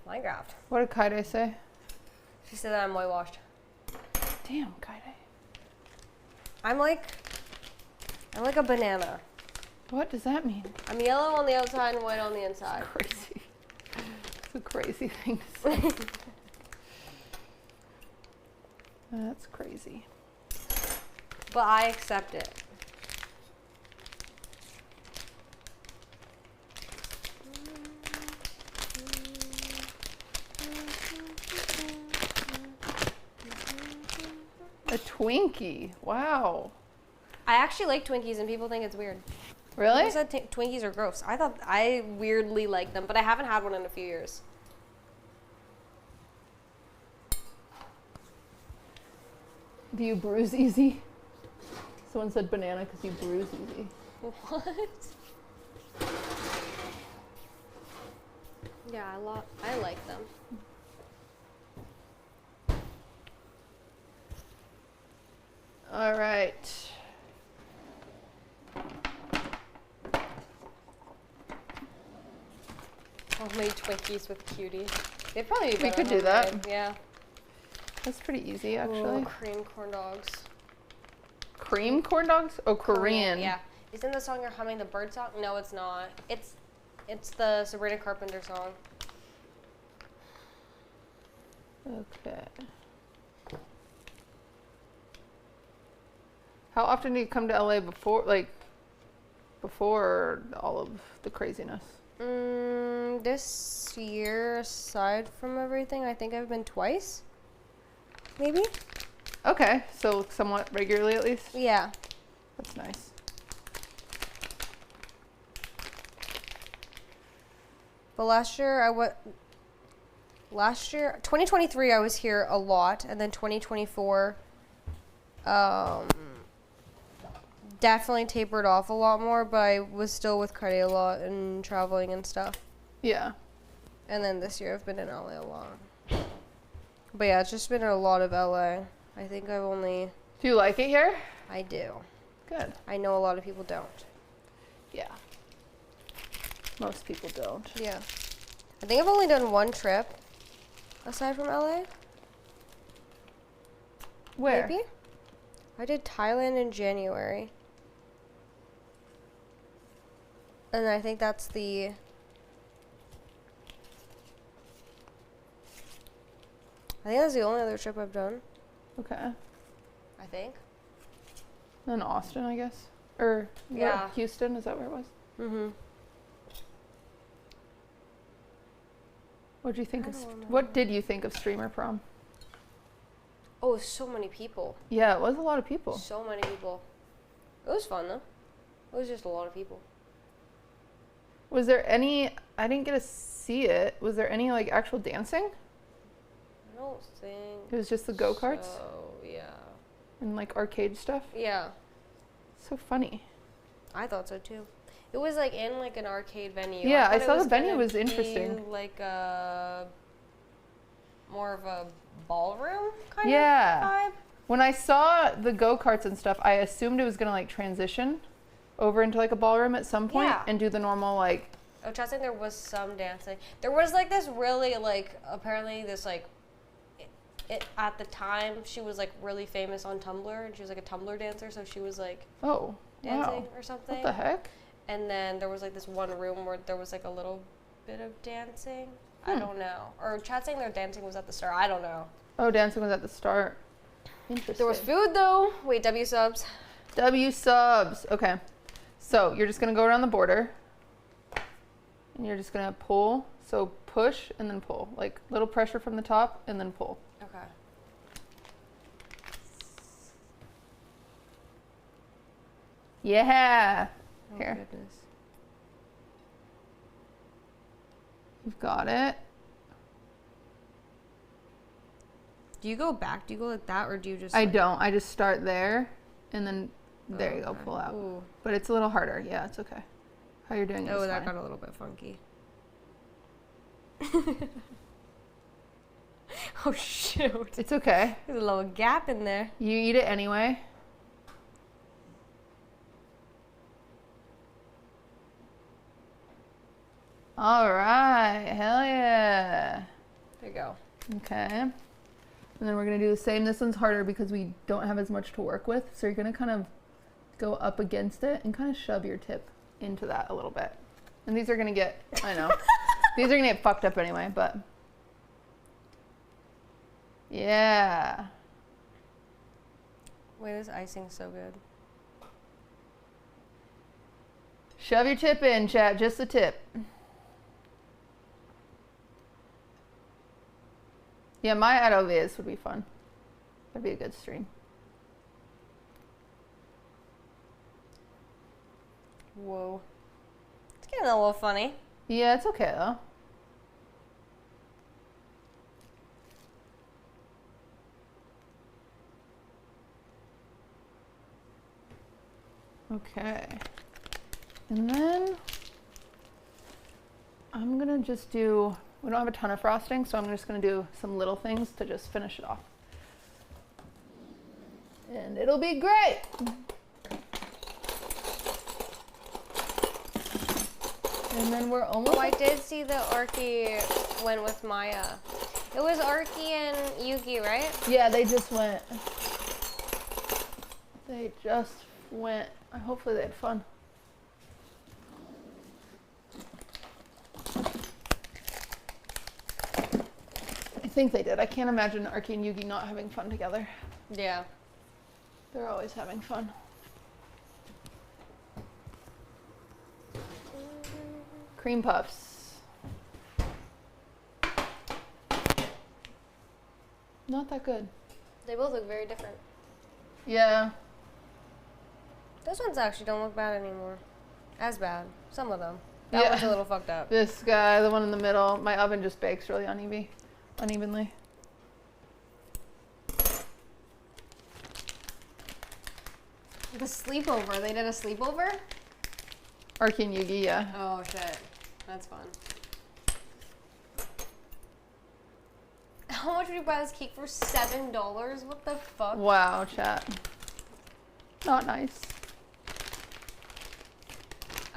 Minecraft. What did Kaide say? She said that I'm whitewashed. Damn, Kaide. I'm like a banana. What does that mean? I'm yellow on the outside and white on the inside. Crazy. It's a crazy thing to say. That's crazy. But I accept it. A Twinkie. Wow. I actually like Twinkies and people think it's weird. Really? People said Twinkies are gross. I thought I weirdly like them, but I haven't had one in a few years. Do you bruise easy? Someone said banana because you bruise easy. What? Yeah, I like them. All right. Homemade Twinkies with cuties. They'd probably be better. We could do that. homemade. Yeah. That's pretty easy, actually. Ooh, cream corn dogs. Cream corn dogs? Oh, Korean. Yeah. Isn't the song you're humming the bird song? No, it's not. It's the Sabrina Carpenter song. Okay. How often do you come to LA before all of the craziness? This year, aside from everything, I think I've been twice. Maybe? Okay, so somewhat regularly at least? Yeah. That's nice. But last year, 2023, I was here a lot, and then 2024, definitely tapered off a lot more, but I was still with Cardi a lot and traveling and stuff. Yeah. And then this year, I've been in LA a lot. But yeah, it's just been a lot of LA. I think I've only... Do you like it here? I do. Good. I know a lot of people don't. Yeah. Most people don't. Yeah. I think I've only done one trip aside from LA. Where? Maybe? I did Thailand in January. And I think that's the... I think that's the only other trip I've done. Okay. I think. Then Austin, I guess. Or Yeah. Houston, is that where it was? Mm-hmm. What did you think I of don't know. what did you think of Streamer Prom? Oh, so many people. Yeah, it was a lot of people. So many people. It was fun, though. It was just a lot of people. Was there any I didn't get to see it. Was there any like actual dancing? I don't think It was just the go-karts so, yeah. and like arcade stuff. Yeah. So funny. I thought so, too. It was like in like an arcade venue. Yeah, I thought it saw the venue gonna was be interesting. Like a more of a ballroom kind Yeah. of vibe. When I saw the go-karts and stuff, I assumed it was going to like transition over into like a ballroom at some point Yeah. and do the normal like Oh, trust me, there was some dancing. There was like this really like apparently this like it at the time she was like really famous on Tumblr and she was like a Tumblr dancer, so she was like oh, dancing wow. or something. What the heck? And then there was like this one room where there was like a little bit of dancing. I don't know. Or chat saying their dancing was at the start. I don't know. Oh, dancing was at the start. Interesting. There was food though. Wait, W subs. W subs. Okay. So you're just gonna go around the border. And you're just gonna pull. So push and then pull. Like little pressure from the top and then pull. Okay. Yeah. Oh, Here. goodness. You've got it. Do you go back? Do you go like that, or do you just? I don't. I just start there, and then there you go, okay. pull out. Ooh. But it's a little harder. Yeah, it's okay. How you're doing? Oh, is that fine. got a little bit funky. Oh shoot! It's okay. There's a little gap in there. You eat it anyway. All right. Hell yeah. There you go. Okay. And then we're going to do the same. This one's harder because we don't have as much to work with. So you're going to kind of go up against it and kind of shove your tip into that a little bit. And these are going to get, I know, these are going to get fucked up anyway, but yeah. Wait, this icing's so good. Shove your tip in, chat, just the tip. Yeah, my AdoViz would be fun. That'd be a good stream. Whoa. It's getting a little funny. Yeah, it's okay though. Okay. And then I'm gonna just do, we don't have a ton of frosting, so I'm just gonna do some little things to just finish it off. And it'll be great. And then we're almost. Oh, I did see the Orky went with Maya. It was Orky and Yuki, right? Yeah, they just went. They just went. Hopefully they had fun. I think they did. I can't imagine Arky and Yugi not having fun together. Yeah. They're always having fun. Cream puffs. Not that good. They both look very different. Yeah. Those ones actually don't look bad anymore. As bad. Some of them. That one's a little fucked up. This guy, the one in the middle, my oven just bakes really unevenly. The sleepover. They did a sleepover? Arky and Yugi, yeah. Oh, shit. That's fun. How much would you buy this cake for? $7? What the fuck? Wow, chat. Not nice.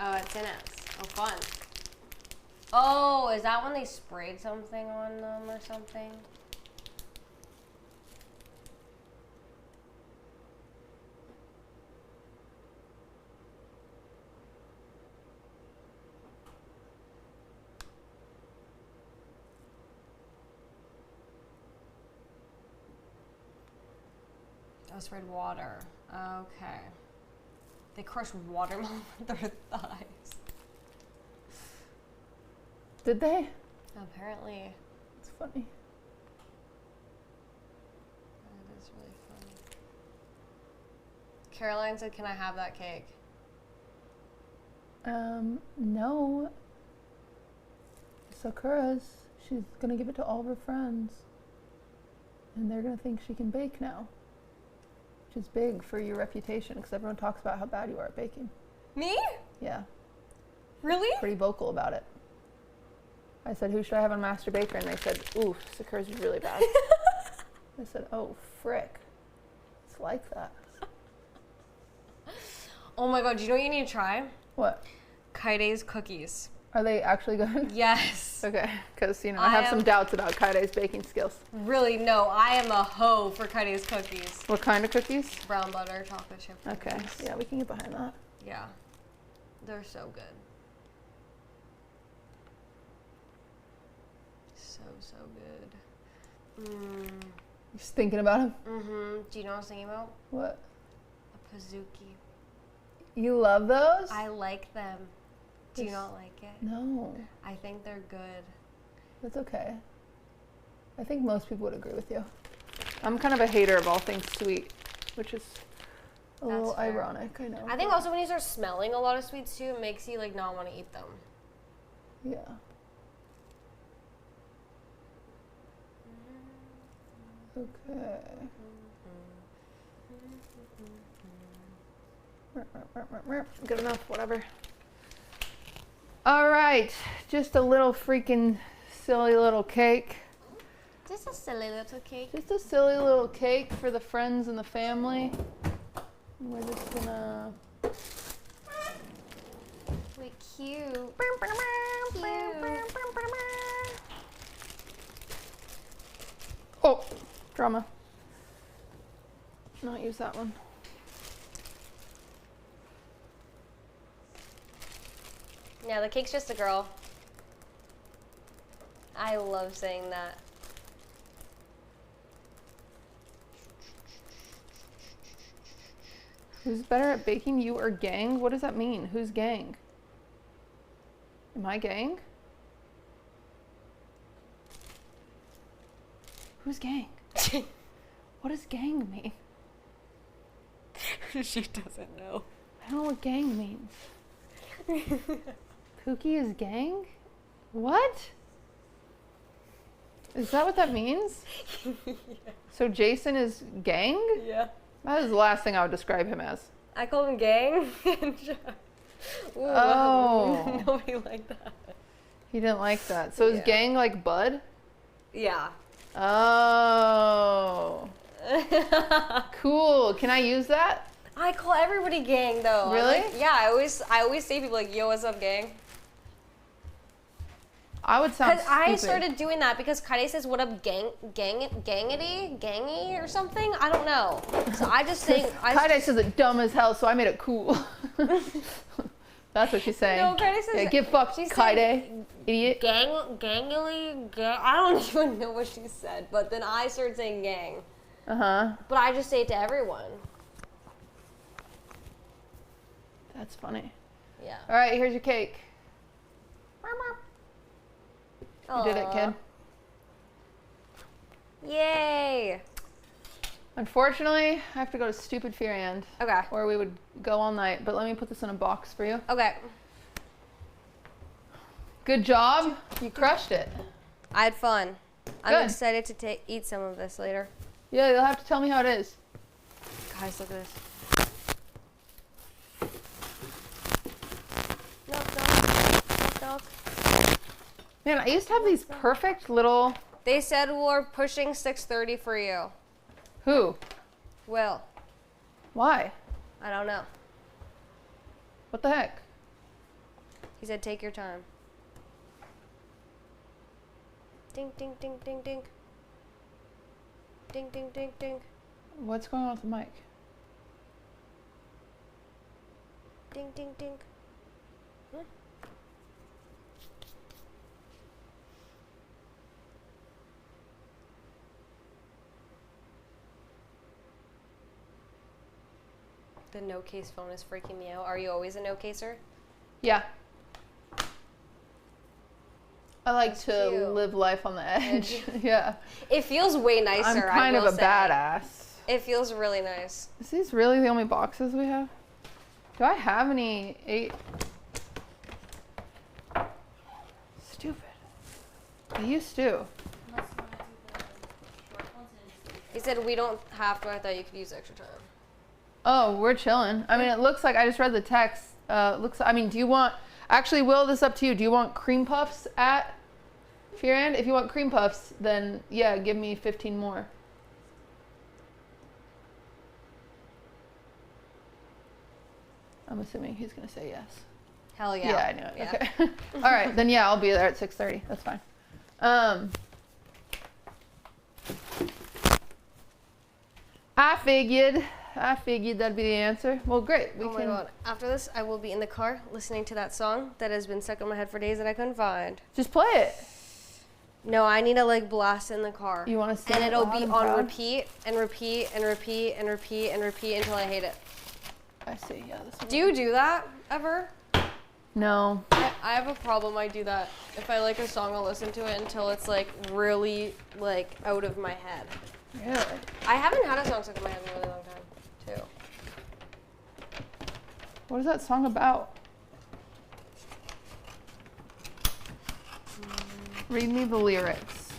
Oh, it's in it. Oh, fun. Oh, is that when they sprayed something on them or something? Oh, sprayed water. Okay. They crushed watermelon with their thighs. Did they? Apparently. It's funny. That is really funny. Caroline said, can I have that cake? No. Sakura's. She's gonna give it to all of her friends. And they're gonna think she can bake now. Which is big for your reputation, because everyone talks about how bad you are at baking. Me? Yeah. Really? Pretty vocal about it. I said, who should I have on Master Baker? And they said, ooh, Sakura's really bad. I said, oh, frick. It's like that. Oh my god, do you know what you need to try? What? Kaide's cookies. Are they actually good? Yes. Okay, because, I have some doubts about Kaide's baking skills. Really, no, I am a hoe for Kaide's cookies. What kind of cookies? Brown butter, chocolate chip cookies. Okay, yeah, we can get behind that. Yeah. They're so good. so good. Just thinking about him. Do you know what I was thinking about? What? A Pizookie. You love those? I like them. Do you not like it? No. I think they're good. That's okay. I think most people would agree with you. I'm kind of a hater of all things sweet, which is a little ironic, I know. I think also when you start smelling a lot of sweets too, it makes you like not want to eat them. Yeah. Okay. Good enough, whatever. All right, just a little freaking silly little cake. Just a silly little cake. Just a silly little cake for the friends and the family. We're just gonna... Wait, cute. Oh, drama. Not use that one. Yeah, the cake's just a girl. I love saying that. Who's better at baking, you or gang? What does that mean? Who's gang? Am I gang? Who's gang? What does gang mean? She doesn't know. I don't know what gang means. Pookie is gang? What? Is that what that means? Yeah. So Jason is gang? Yeah. That is the last thing I would describe him as. I call him gang. Ooh, Oh. Nobody liked that. He didn't like that. So is Yeah. gang like bud? Yeah. Oh. Cool. Can I use that? I call everybody gang though. Really? I always say people like, yo, what's up, gang? I would sound Because stupid. I started doing that because Kaide says, what up, gangy or something? I don't know. So I just think... Kaide says it dumb as hell, so I made it cool. That's what she's saying. No, Kaide says... Yeah, get fucked, Kaide, idiot. Gangly? I don't even know what she said, but then I started saying gang. Uh-huh. But I just say it to everyone. That's funny. Yeah. All right, here's your cake. You did it, kid. Yay! Unfortunately, I have to go to stupid Fantasies. Okay. Or we would go all night, but let me put this in a box for you. Okay. Good job. You crushed it. I had fun. I'm Good. excited to eat some of this later. Yeah, you'll have to tell me how it is. Guys, look at this. Knock. Man, I used to have these perfect little... They said we're pushing 6:30 for you. Who? Will. Why? I don't know. What the heck? He said take your time. Ding, ding, ding, ding, ding. Ding, ding, ding, ding. What's going on with the mic? Ding, ding, ding. Huh? The no case phone is freaking me out. Are you always a no caser? Yeah. I like That's to cute. live life on the edge. Yeah. It feels way nicer. I'm kind I of will a say. badass. It feels really nice. Is these really the only boxes we have? Do I have any 8? Stupid. I used to. He said we don't have to. I thought you could use extra time. Oh, we're chilling. I mean, it looks like I just read the text. I mean, do you want... Actually, Will, this is up to you. Do you want cream puffs at Fear? If you want cream puffs, then yeah, give me 15 more. I'm assuming he's going to say yes. Hell yeah. Yeah, I knew it. Yeah. Okay. All right, then yeah, I'll be there at 6:30. That's fine. I figured that'd be the answer. Well, great. We Oh my can god. After this, I will be in the car listening to that song that has been stuck in my head for days that I couldn't find. just play it. No, I need to like blast in the car. You want to sing And it'll loud be and on proud? repeat and repeat and repeat and repeat and repeat until I hate it. I see, yeah. This Do you do that ever? No. I have a problem. I do that. If I like a song, I'll listen to it until it's like really like out of my head. Really? I haven't had a song stuck in my head in a really long time, too. What is that song about? Read me the lyrics.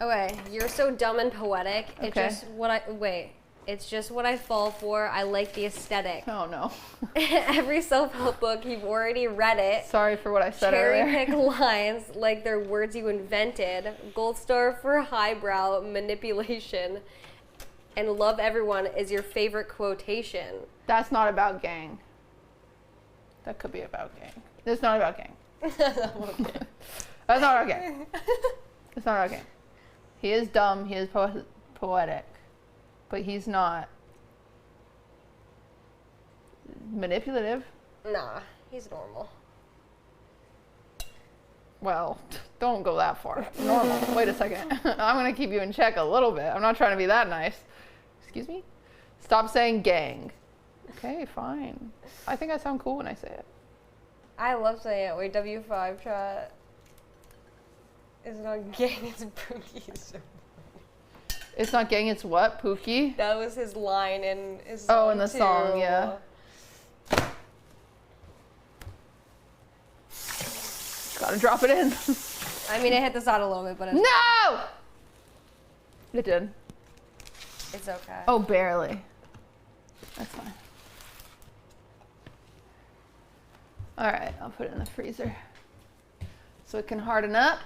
Okay, you're so dumb and poetic. Okay. It's just what I fall for. I like the aesthetic. Oh no. Every self-help book, you've already read it. Sorry for what I said Cherry earlier. pick lines like they're words you invented. Gold star for highbrow manipulation. And love everyone is your favorite quotation. That's not about gang. That could be about gang. It's not about gang. That's not about gang. It's not about gang. He is dumb. He is poetic. But he's not manipulative. Nah, he's normal. Well, don't go that far. Normal. Wait a second. I'm going to keep you in check a little bit. I'm not trying to be that nice. Excuse me? Stop saying gang. Okay, fine. I think I sound cool when I say it. I love saying it. Wait, W5 chat. It's not gang, it's Pookie's. It's not gang, it's what? Pookie? That was his line in his song. Oh, in the too. song, yeah. Gotta drop it in. I mean, it hit the side a little bit, but it's, No! It did. it's okay. Oh, barely. That's fine. All right, I'll put it in the freezer so it can harden up.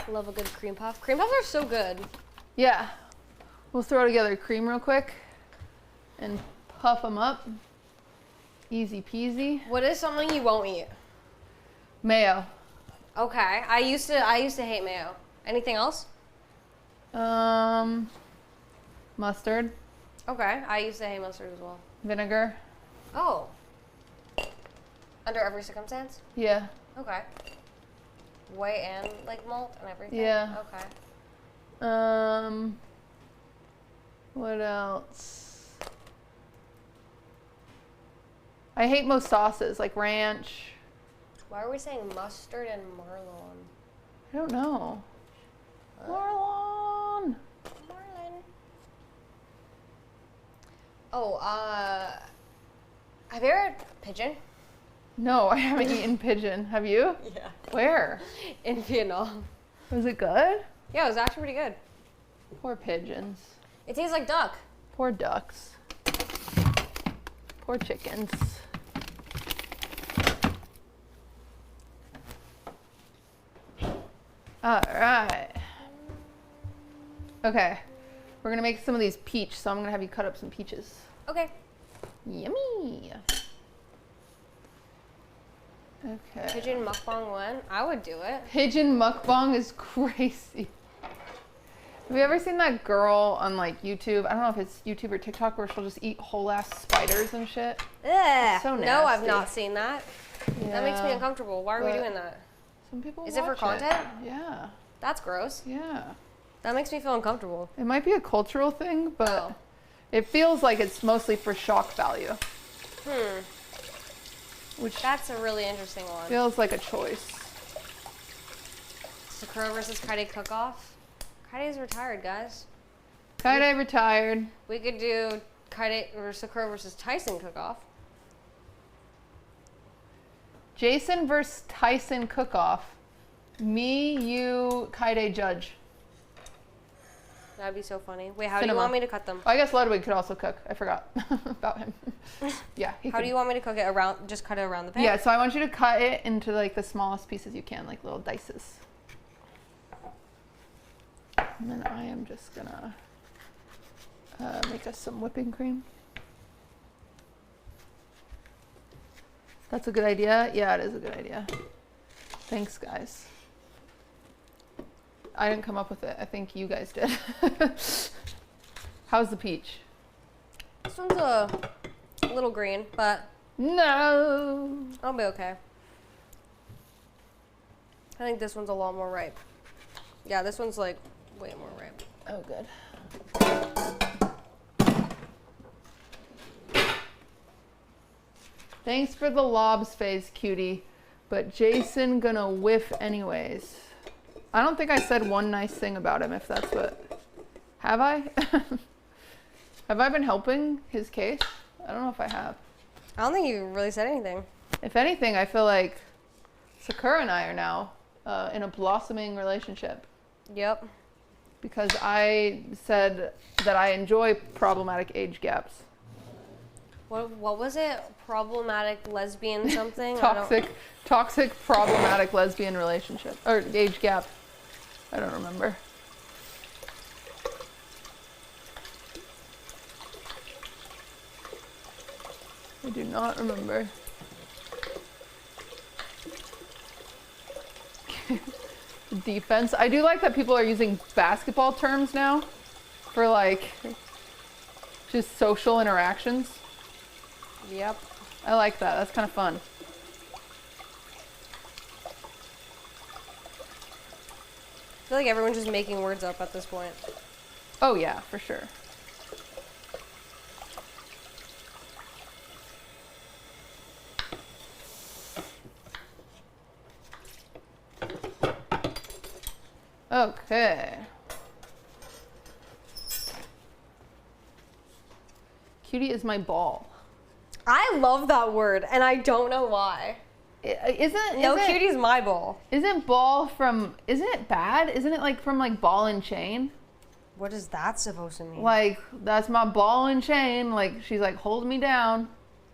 Love a good cream puff. Cream puffs are so good. Yeah. We'll throw together cream real quick and puff them up. Easy peasy. What is something you won't eat? Mayo. Okay, I used to hate mayo. Anything else? Mustard, Okay, I used to hate mustard as well. vinegar. Oh. Under every circumstance? Yeah. Okay. White and like malt and everything? Yeah. Okay. What else? I hate most sauces, like ranch. Why are we saying mustard and marlon? I don't know. Marlon. Marlon. Oh, have you ever had pigeon? No, I haven't eaten pigeon. Have you? Yeah. Where? In Vietnam. Was it good? Yeah, it was actually pretty good. Poor pigeons. It tastes like duck. Poor ducks. Poor chickens. All right. Okay. We're going to make some of these peach, so I'm going to have you cut up some peaches. Okay. Yummy. Okay. Pigeon mukbang one. I would do it. Pigeon mukbang is crazy. Have you ever seen that girl on like YouTube? I don't know if it's YouTube or TikTok where she'll just eat whole ass spiders and shit. Ugh. So No, I've nasty. not seen that. That makes me Yeah, uncomfortable. Why are we but- doing that? Some people Is it for watch content? Yeah. That's gross. Yeah. That makes me feel uncomfortable. It might be a cultural thing, but Oh. it feels like it's mostly for shock value, which That's a really interesting one. feels like a choice. Sakura versus Kaide cook-off. Kaide's retired, guys. Kaide retired. We could do Kaide or Sakura versus Tyson cook-off. Jason versus Tyson cook-off. Me, you, Kaide judge. That'd be so funny. Wait, how do Cinema. you want me to cut them? Oh, I guess Ludwig could also cook. I forgot about him. Yeah. How do you want me to cook it around? Just cut it around the pan? Yeah, so I want you to cut it into like the smallest pieces you can, like little dices. And then I am just gonna make us some whipping cream. That's a good idea? Yeah, it is a good idea. Thanks, guys. I didn't come up with it. I think you guys did. How's the peach? This one's a little green, but No. I'll be okay. I think this one's a lot more ripe. Yeah, this one's like way more ripe. Oh, good. Thanks for the lobs face, cutie. But Jason gonna whiff anyways. I don't think I said one nice thing about him, if that's what... Have I? Have I been helping his case? I don't know if I have. I don't think you really said anything. If anything, I feel like Sakura and I are now in a blossoming relationship. Yep. Because I said that I enjoy problematic age gaps. What was it? Problematic lesbian something? Toxic problematic lesbian relationship. Or age gap. I don't remember. I do not remember. Defense. I do like that people are using basketball terms now for like just social interactions. Yep. I like that. That's kind of fun. I feel like everyone's just making words up at this point. Oh yeah, for sure. Okay. Cutie is my ball. I love that word, and I don't know why. Cutie's my ball. Isn't ball from, isn't it bad? Isn't it like from like ball and chain? What is that supposed to mean? Like, that's my ball and chain. Like, she's like, hold me down.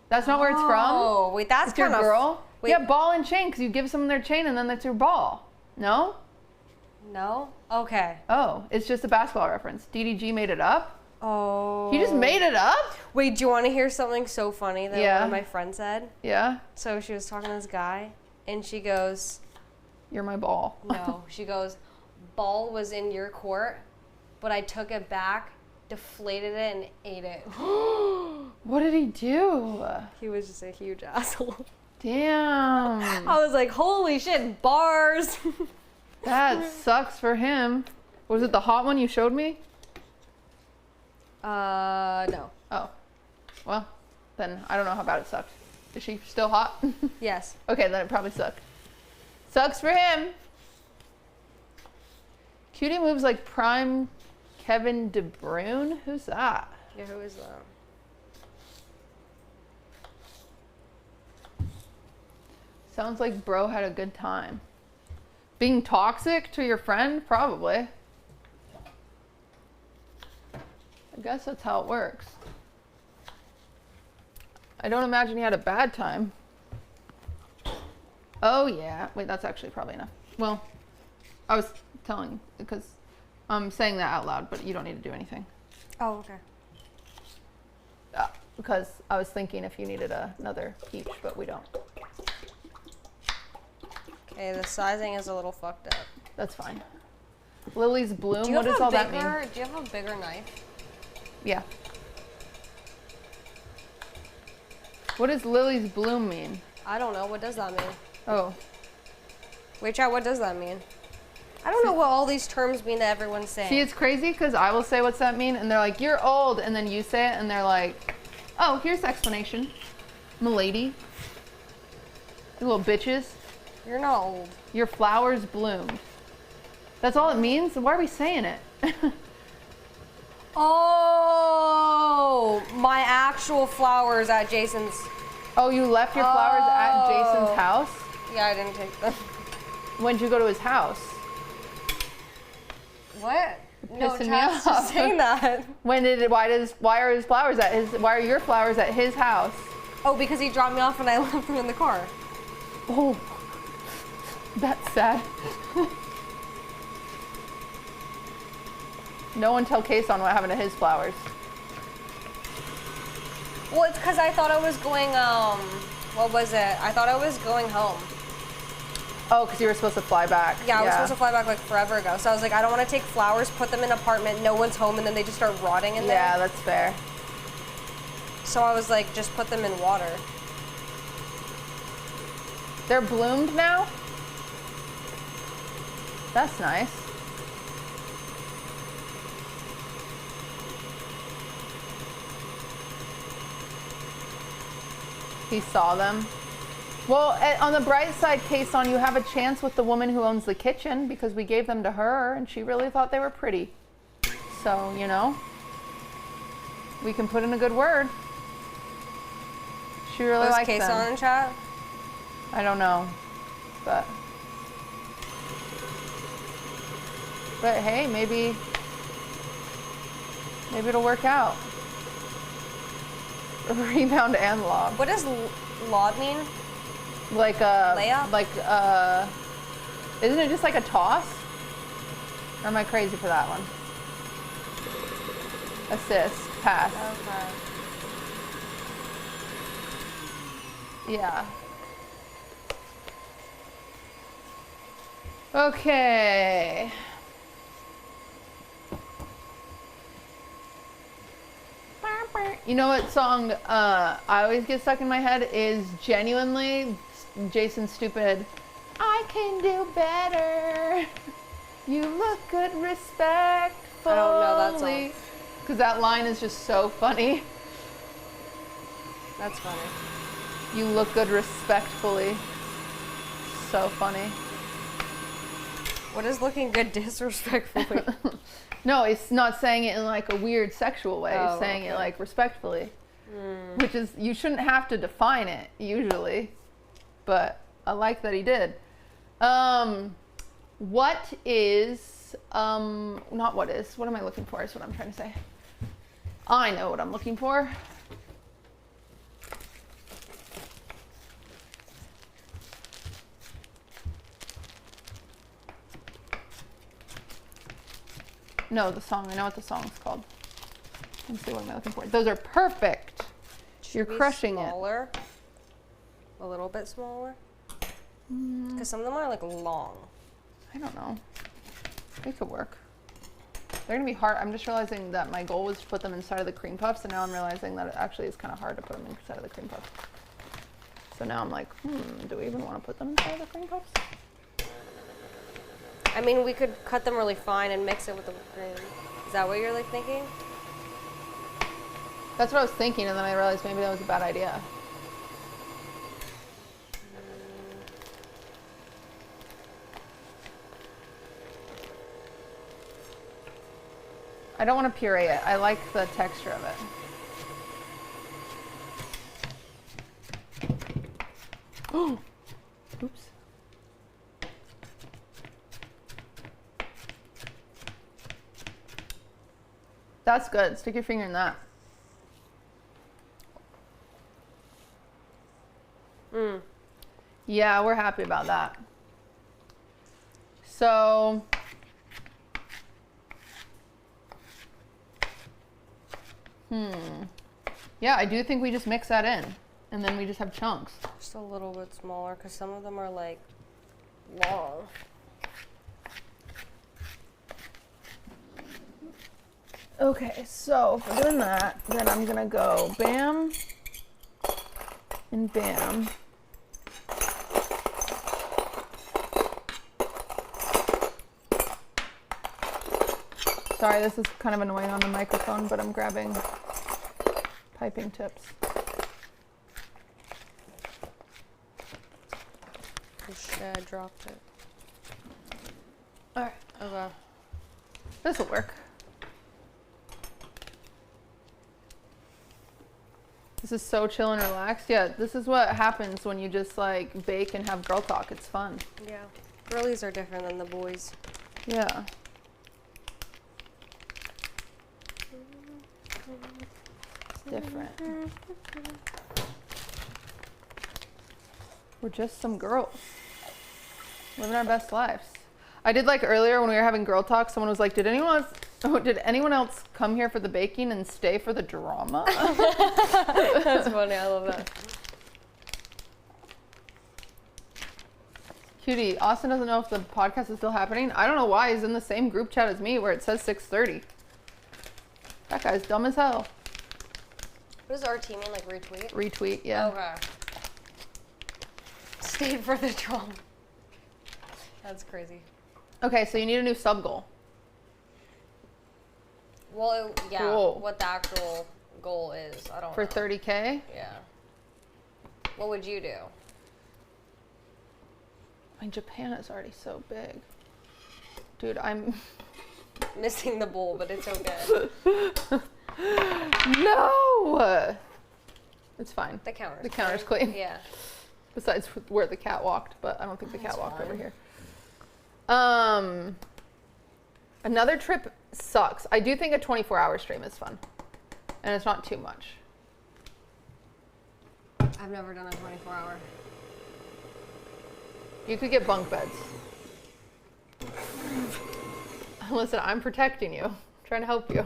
That's not where it's from? Oh, wait, that's It's your kind of... girl? Wait. Yeah, ball and chain, because you give someone their chain and then that's your ball. No? No? Okay. Oh, it's just a basketball reference. DDG made it up? Oh. He just made it up? Wait, do you want to hear something so funny that one of my friends said? Yeah? So she was talking to this guy, and she goes... You're my ball. No, she goes, ball was in your court, but I took it back, deflated it, and ate it. What did he do? He was just a huge asshole. Damn. I was like, holy shit, bars. That sucks for him. Was it the hot one you showed me? No. Oh. Well, then I don't know how bad it sucked. Is she still hot? Yes. Okay, then it probably sucked. Sucks for him. Cutie moves like prime Kevin De Bruyne? Who's that? Yeah, who is that? Sounds like bro had a good time. Being toxic to your friend? Probably. I guess that's how it works. I don't imagine he had a bad time. Oh yeah. Wait, that's actually probably enough. Well, I was telling, because I'm saying that out loud, but you don't need to do anything. Oh, okay. Because I was thinking if you needed another peach, but we don't. Okay, the sizing is a little fucked up. That's fine. Lily's bloom, what does all that mean? Do you have a bigger knife? Yeah. What does Lily's bloom mean? I don't know. What does that mean? Oh. Wait, chat, what does that mean? I don't know what all these terms mean that everyone's saying. See, it's crazy because I will say what's that mean, and they're like, you're old, and then you say it, and they're like, oh, here's the explanation. M'lady. You little bitches. You're not old. Your flowers bloomed. That's all it means? Why are we saying it? Oh, my actual flowers at Jason's. Oh, you left your flowers at Jason's house? Yeah, I didn't take them. When did you go to his house? What? No, pissing me Chad's off. just saying that. Why are his flowers at his, why are your flowers at his house? Oh, because he dropped me off and I left them in the car. Oh, that's sad. No one tell Case on what happened to his flowers. Well, it's because I thought I was going, what was it? I thought I was going home. Oh, because you were supposed to fly back. Yeah, I was supposed to fly back like forever ago. So I was like, I don't want to take flowers, put them in an apartment, no one's home, and then they just start rotting in there. Yeah, that's fair. So I was like, just put them in water. They're bloomed now? That's nice. He saw them. Well, on the bright side, Kason, you have a chance with the woman who owns the kitchen because we gave them to her and she really thought they were pretty. So, you know, we can put in a good word. She really likes them. Was Kason in chat? I don't know, but hey, maybe it'll work out. Rebound and lob. What does lob mean? Like layup? Like isn't it just like a toss? Or am I crazy for that one? Assist, pass. Okay. Yeah. Okay. You know what song I always get stuck in my head is genuinely Jason's stupid, I can do better. You look good respectfully. I don't know that song. Because that line is just so funny. That's funny. You look good respectfully. So funny. What is looking good disrespectfully? No, it's not saying it in like a weird sexual way. Oh, It's saying it okay. like respectfully. Which is, you shouldn't have to define it usually, but I like that he did. What am I looking for is what I'm trying to say. I know what I'm looking for. No, the song. I know what the song's called. Let's see, what am I looking for? Those are perfect. You're crushing smaller, a little bit smaller. Because some of them are like long. I don't know. They could work. They're gonna be hard. I'm just realizing that my goal was to put them inside of the cream puffs, and now I'm realizing that it actually is kind of hard to put them inside of the cream puffs. So now I'm like, do we even want to put them inside of the cream puffs? I mean, we could cut them really fine and mix it with the cream. Is that what you're like thinking? That's what I was thinking, and then I realized maybe that was a bad idea. I don't want to puree it. I like the texture of it. Oh, oops. That's good. Stick your finger in that. Yeah, we're happy about that. So, yeah, I do think we just mix that in, and then we just have chunks. Just a little bit smaller, because some of them are like long. Okay, so for doing that, then I'm gonna go bam and bam. Sorry, this is kind of annoying on the microphone, but I'm grabbing piping tips. Oh shit, I dropped it. All right, Okay. this will work. This is so chill and relaxed. Yeah, this is what happens when you just like bake and have girl talk. It's fun. Yeah. Girlies are different than the boys. Yeah. It's different. We're just some girls living our best lives. I did like earlier when we were having girl talk, someone was like, did anyone else come here for the baking and stay for the drama? That's funny, I love that. Cutie, Austin doesn't know if the podcast is still happening. I don't know why. He's in the same group chat as me where it says 6:30. That guy's dumb as hell. What does RT mean, like retweet? Retweet, yeah. Okay. Stayed for the drama. That's crazy. Okay, so you need a new sub goal. Well, yeah. Cool. What the actual goal is, I don't know. For 30K? Yeah. What would you do? I mean, Japan is already so big. Dude, I'm... Missing the bowl, but it's okay. No! It's fine. The counter's The counter's clean. Yeah. Besides where the cat walked, but I don't think the cat walked over here. Another trip sucks. I do think a 24-hour stream is fun. And it's not too much. I've never done a 24-hour. You could get bunk beds. Listen, I'm protecting you. I'm trying to help you.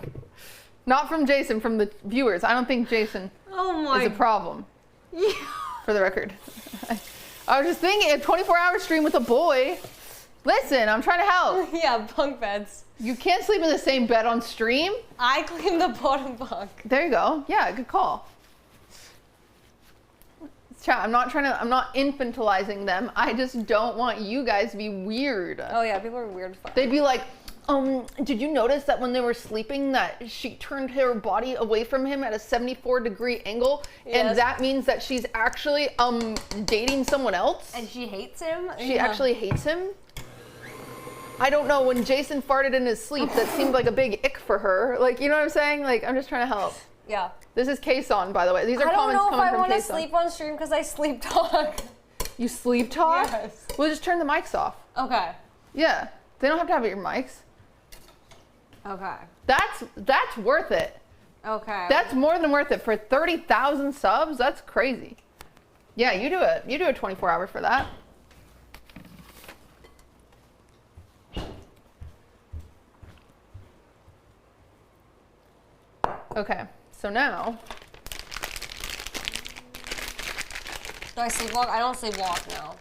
Not from Jason, from the viewers. I don't think Jason is a problem. Yeah. For the record. I was just thinking, a 24-hour stream with a boy. Listen, I'm trying to help. Yeah, bunk beds. You can't sleep in the same bed on stream. I clean the bottom bunk. There you go. Yeah, good call. Chat, I'm not infantilizing them. I just don't want you guys to be weird. Oh yeah, people are weird as fuck. They'd be like, did you notice that when they were sleeping that she turned her body away from him at a 74-degree angle? Yes. And that means that she's actually dating someone else? And she hates him? She actually hates him? I don't know, when Jason farted in his sleep, that seemed like a big ick for her. Like, you know what I'm saying? Like, I'm just trying to help. Yeah. This is Kason, by the way. These are comments coming from Kason. I don't know if I want to sleep on stream because I sleep talk. You sleep talk? Yes. We'll just turn the mics off. Okay. Yeah. They don't have to have your mics. Okay. That's worth it. Okay. That's more than worth it. For 30,000 subs, that's crazy. Yeah, you do it. You do a 24-hour for that. Okay, so now. Do I sleepwalk? I don't sleepwalk now.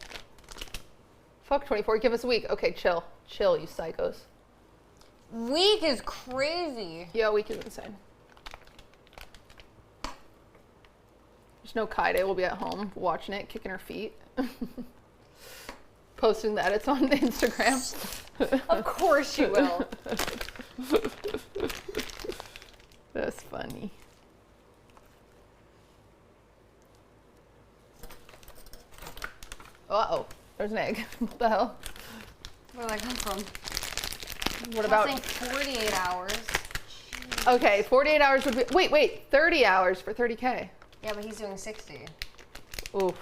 Fuck 24, give us a week. Okay, chill. Chill, you psychos. Week is crazy. Yeah, week is insane. There's no Kaide. We'll be at home watching it, kicking her feet. Posting the edits on Instagram. Of course you will. That's funny. Uh-oh. There's an egg. What the hell? Where did that come from? What about... I think 48 hours. Jeez. Okay, 48 hours would be... Wait. 30 hours for 30K. Yeah, but he's doing 60. Oof.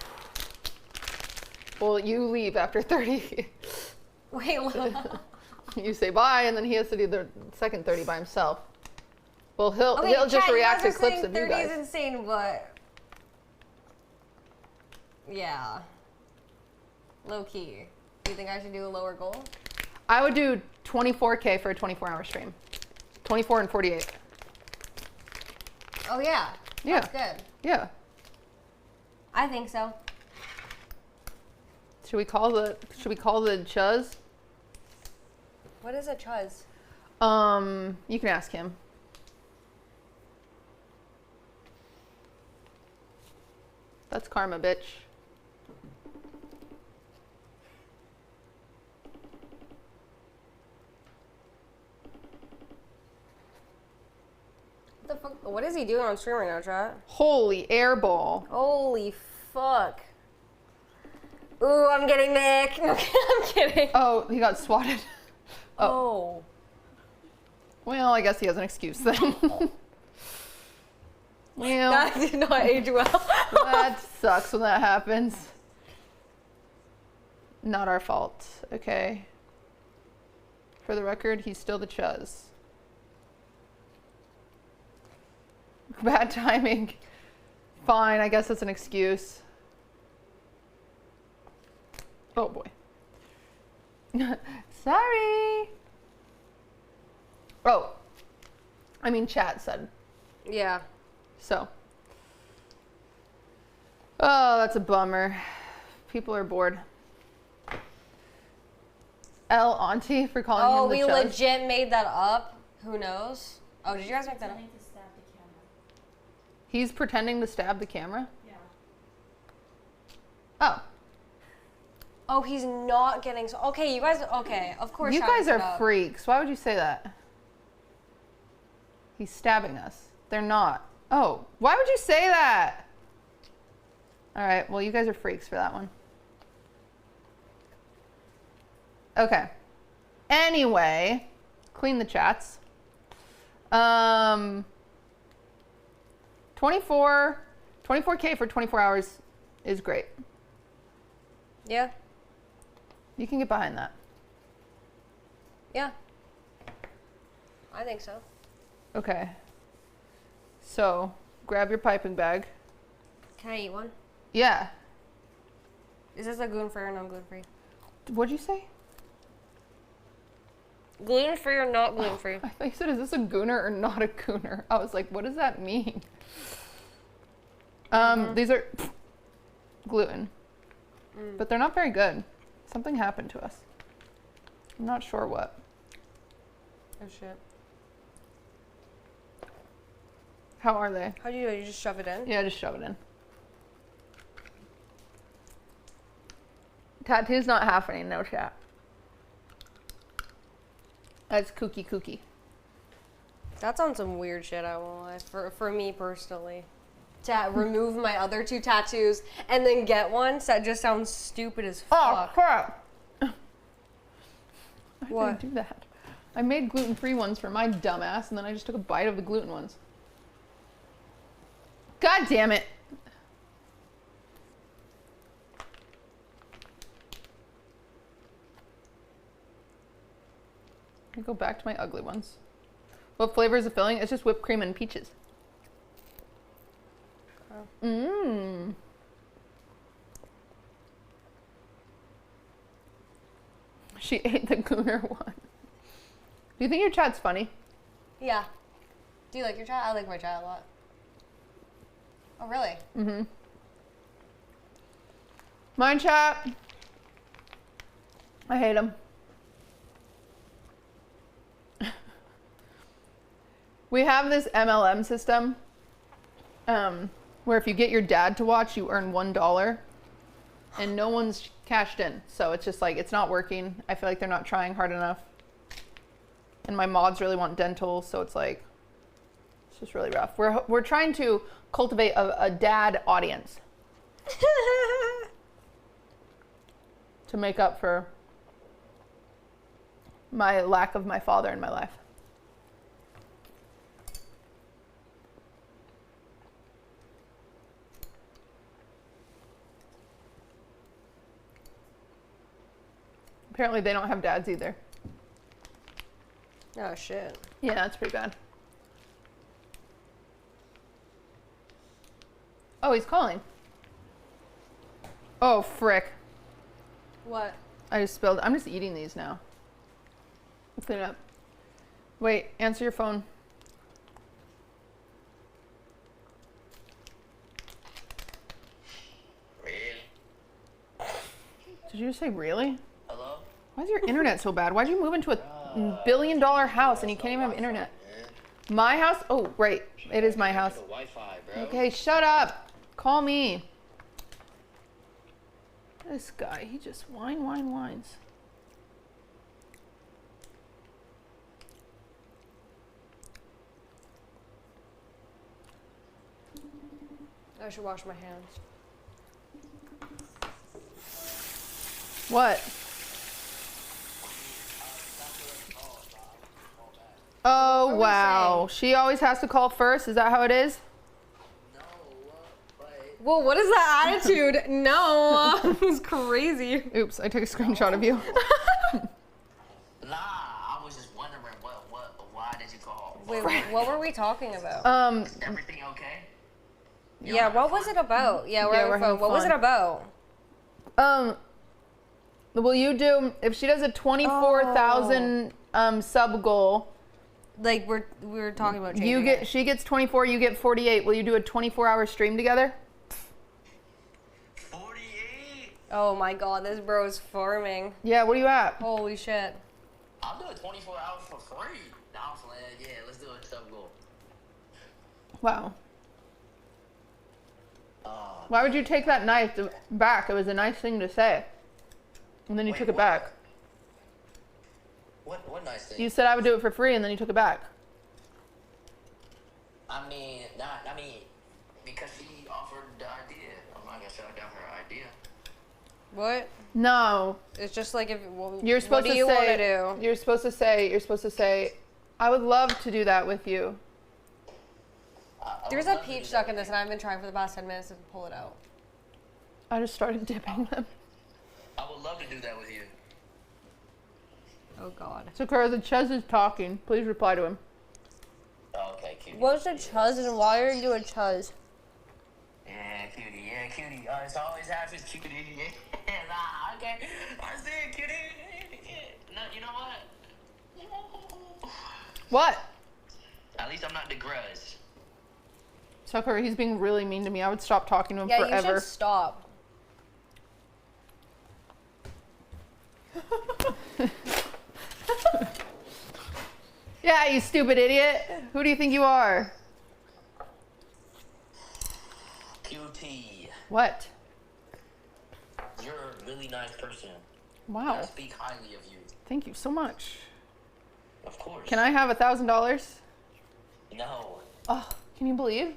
Well, you leave after 30. Wait, You say bye, and then he has to do the second 30 by himself. Well, he'll just Chad, react to clips of 30 you guys. 30 is insane, but... Yeah. Low key. Do you think I should do a lower goal? I would do 24K for a 24-hour stream. 24 and 48. Oh yeah. Yeah. That's good. Yeah. I think so. Should we call the Chuz? What is a chuz? You can ask him. That's karma, bitch. What the fuck? What is he doing on stream right now, chat? Holy airball. Holy fuck. Ooh, I'm getting Nick. No, I'm kidding. Oh, he got swatted. Oh. Well, I guess he has an excuse then. Well, That did not age well. that sucks when that happens. Not our fault, okay? For the record, he's still the Chuz. Bad timing. Fine, I guess that's an excuse. Oh boy. Sorry. Oh. I mean, chat said. Yeah. So. Oh, that's a bummer. People are bored. L Auntie for calling him the we Chuz. legit made that up. Who knows? Oh, did you guys make that up? Pretending to stab the camera. He's pretending to stab the camera? Yeah. Oh. Oh, he's not getting so. Okay, you guys. Okay, of course. You guys are up. freaks. Why would you say that? He's stabbing us. They're not. Oh, why would you say that? All right. Well, you guys are freaks for that one. Okay. Anyway, clean the chats. 24K for 24 hours is great. Yeah. You can get behind that. Yeah. I think so. Okay. So, grab your piping bag. Can I eat one? Yeah. Is this a gluten-free or non-gluten-free? What'd you say? Gluten-free or not gluten-free? I thought you said, is this a gooner or not a gooner? I was like, what does that mean? These are gluten. But they're not very good. Something happened to us. I'm not sure what. Oh, shit. How are they? How do you do it? You just shove it in? Yeah, just shove it in. Tattoo's not happening, no chat. That's kooky. That's on some weird shit, I won't lie. For me personally. To remove my other 2 tattoos and then get one, so that just sounds stupid as fuck. Oh, crap. Why What? did I do that? I made gluten-free ones for my dumbass, and then I just took a bite of the gluten ones. God damn it. I go back to my ugly ones. What flavor is the filling? It's just whipped cream and peaches. Mmm. She ate the gooner one. Do you think your chat's funny? Yeah. Do you like your chat? I like my chat a lot. Oh, really? Mm-hmm. Mine chat. I hate them. We have this MLM system where if you get your dad to watch, you earn $1, and no one's cashed in. So it's just like, it's not working. I feel like they're not trying hard enough. And my mods really want dental, so it's like, it's just really rough. We're trying to cultivate a dad audience to make up for my lack of my father in my life. Apparently they don't have dads either. Oh, shit. Yeah, that's pretty bad. Oh, he's calling. Oh, frick. What? I just spilled. I'm just eating these now. Clean it up. Wait, answer your phone. Really? Did you just say really? Hello? Why is your internet so bad? Why'd you move into a $1 billion house and you can't even have internet? My house? Oh, right. It is my house. Wi-Fi, bro. Okay, shut up. Call me. This guy, he just whines. I should wash my hands. What? Oh, wow. She always has to call first? Is that how it is? Well, what is that attitude? No, it's crazy. Oops, I took a screenshot of you. Nah, I was just wondering why did you call? Wait, what were we talking about? Is everything okay? Yeah, what was it about? Yeah, we're having fun. What was it about? Will you do, if she does a 24,000 sub goal, Like we were talking about changing it. she gets 24, you get 48. Will you do a 24-hour stream together? 48? Oh my god, this bro is farming. Yeah, what are you at? Holy shit. I'll do it 24 hours for free. Nah, I'm playing. Yeah, let's do a sub goal. Wow. Why would you take that knife back? It was a nice thing to say. And then you Wait, took it what? back. What nice thing? You said I would do it for free and then you took it back. I mean, because she offered the idea. I'm not gonna shut down her idea. What? No. It's just like if You're supposed what do to you want say, to do? You're supposed to say, I would love to do that with you. There's a peach stuck in this, and I've been trying for the past 10 minutes to pull it out. I just started dipping them. I would love to do that with you. Oh God. Sakura, the Chuz is talking. Please reply to him. Oh, okay, cutie. What's a chuz and why are you a chuz? Yeah, cutie. It's always happens, cutie. Yeah, nah, okay. I see it, cutie. No, you know what? What? At least I'm not the grudge. Sakura, he's being really mean to me. I would stop talking to him Yeah, forever. you should stop. Yeah, you stupid idiot. Who do you think you are? QT, What? you're a really nice person. I Wow. speak highly of you. Thank you so much. Of course. Can I have $1,000? No. Oh, can you believe?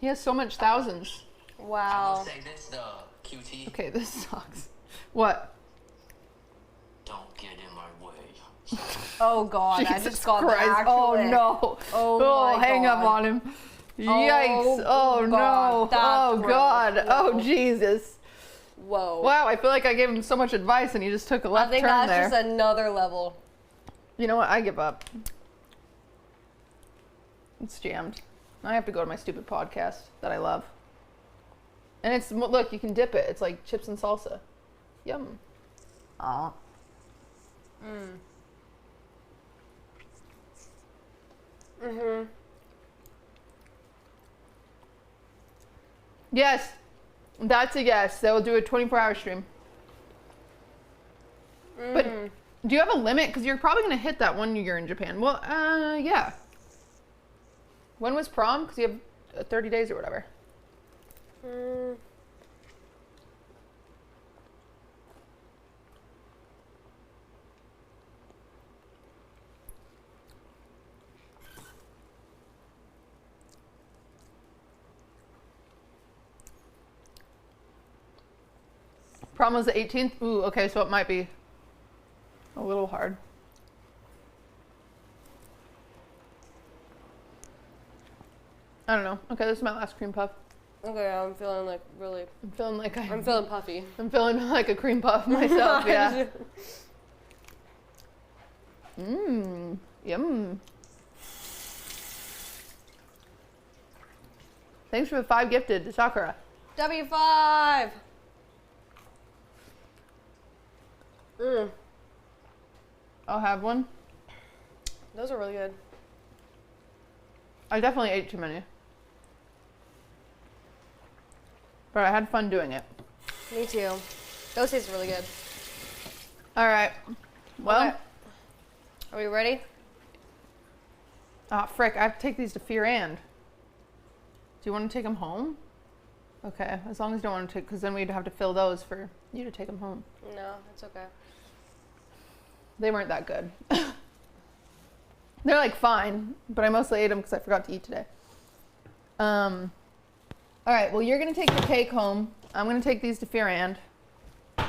He has so much thousands. I Wow. will say this though, QT. Okay, this sucks. What? Don't get in my way. Oh God, I Jesus just got Christ. the actual Oh ick. no. Oh my hang up God. on him. Yikes. Oh, no. God, that's Oh gross. God. No. Oh Jesus. Whoa. Wow, I feel like I gave him so much advice and he just took a I left think turn that's there. just another level. You know what? I give up. It's jammed. I have to go to my stupid podcast that I love. And it's, look, you can dip it. It's like chips and salsa. Yum. Aw. Yes. That's a yes. They will do a 24-hour stream. But do you have a limit? Because you're probably going to hit that one you're in Japan. Well, yeah. When was prom? Because you have 30 days or whatever. Prom was the 18th? Ooh, okay, so it might be a little hard. I don't know. Okay, this is my last cream puff. Okay, I'm feeling like really. I'm feeling like I'm feeling puffy. I'm feeling like a cream puff myself, yeah. Mmm, yum. Thanks for the 5 gifted to Sakura. W5. I'll have one. Those are really good. I definitely ate too many. But I had fun doing it. Me too. Those taste really good. All right. Well, Okay. Are we ready? ah, frick, I have to take these to Fear and. Do you want to take them home? Okay, as long as you don't want to take, because then we'd have to fill those for you to take them home. No, it's okay. They weren't that good. They're like fine, but I mostly ate them because I forgot to eat today. All right, well, you're going to take the cake home. I'm going to take these to Fear and. I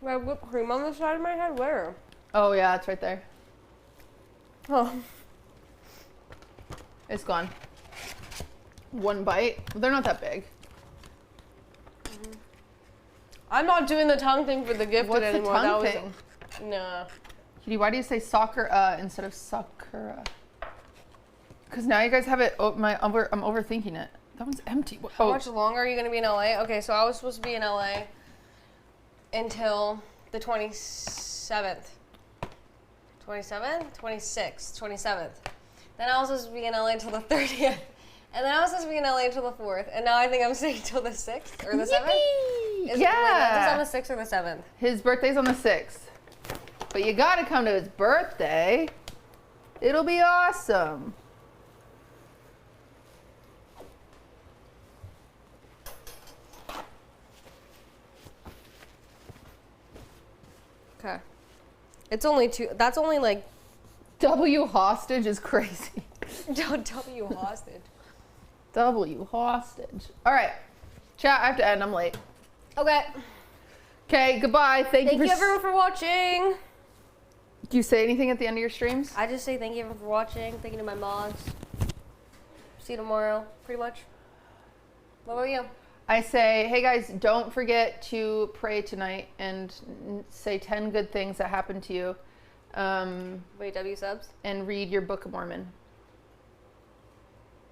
have whipped cream on the side of my head. Where? Oh, yeah, it's right there. Oh. It's gone. One bite. They're not that big. I'm not doing the tongue thing for the gifted What's the anymore. tongue that thing? was nah. Kitty, why do you say soccer instead of Sakura? Because now you guys have it. I'm overthinking it. That one's empty. How much longer are you gonna be in LA? Okay, so I was supposed to be in LA until the 27th. 27th? 26th. 27th. Then I was supposed to be in LA until the 30th. And then I was supposed to be in LA until the 4th. And now I think I'm staying until the 6th or the 7th. Is Yeah. it on the 6th or the 7th? His birthday's on the 6th. But you gotta come to his birthday. It'll be awesome. Okay. It's only 2. That's only like. W hostage is crazy. W hostage. W hostage. All right. Chat, I have to end. I'm late. Okay. Okay, goodbye. Thank Thank you everyone for watching. Do you say anything at the end of your streams? I just say thank you everyone for watching. Thank you to my mods. See you tomorrow, pretty much. What about you? I say, hey guys, don't forget to pray tonight and say 10 good things that happened to you. Wait, W subs? And read your Book of Mormon.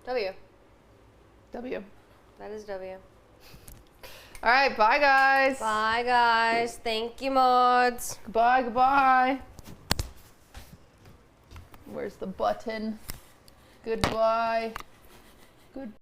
W. W. That is W. All right, bye guys. Bye guys. Thank you, mods. Goodbye, goodbye. Where's the button? Goodbye. Good.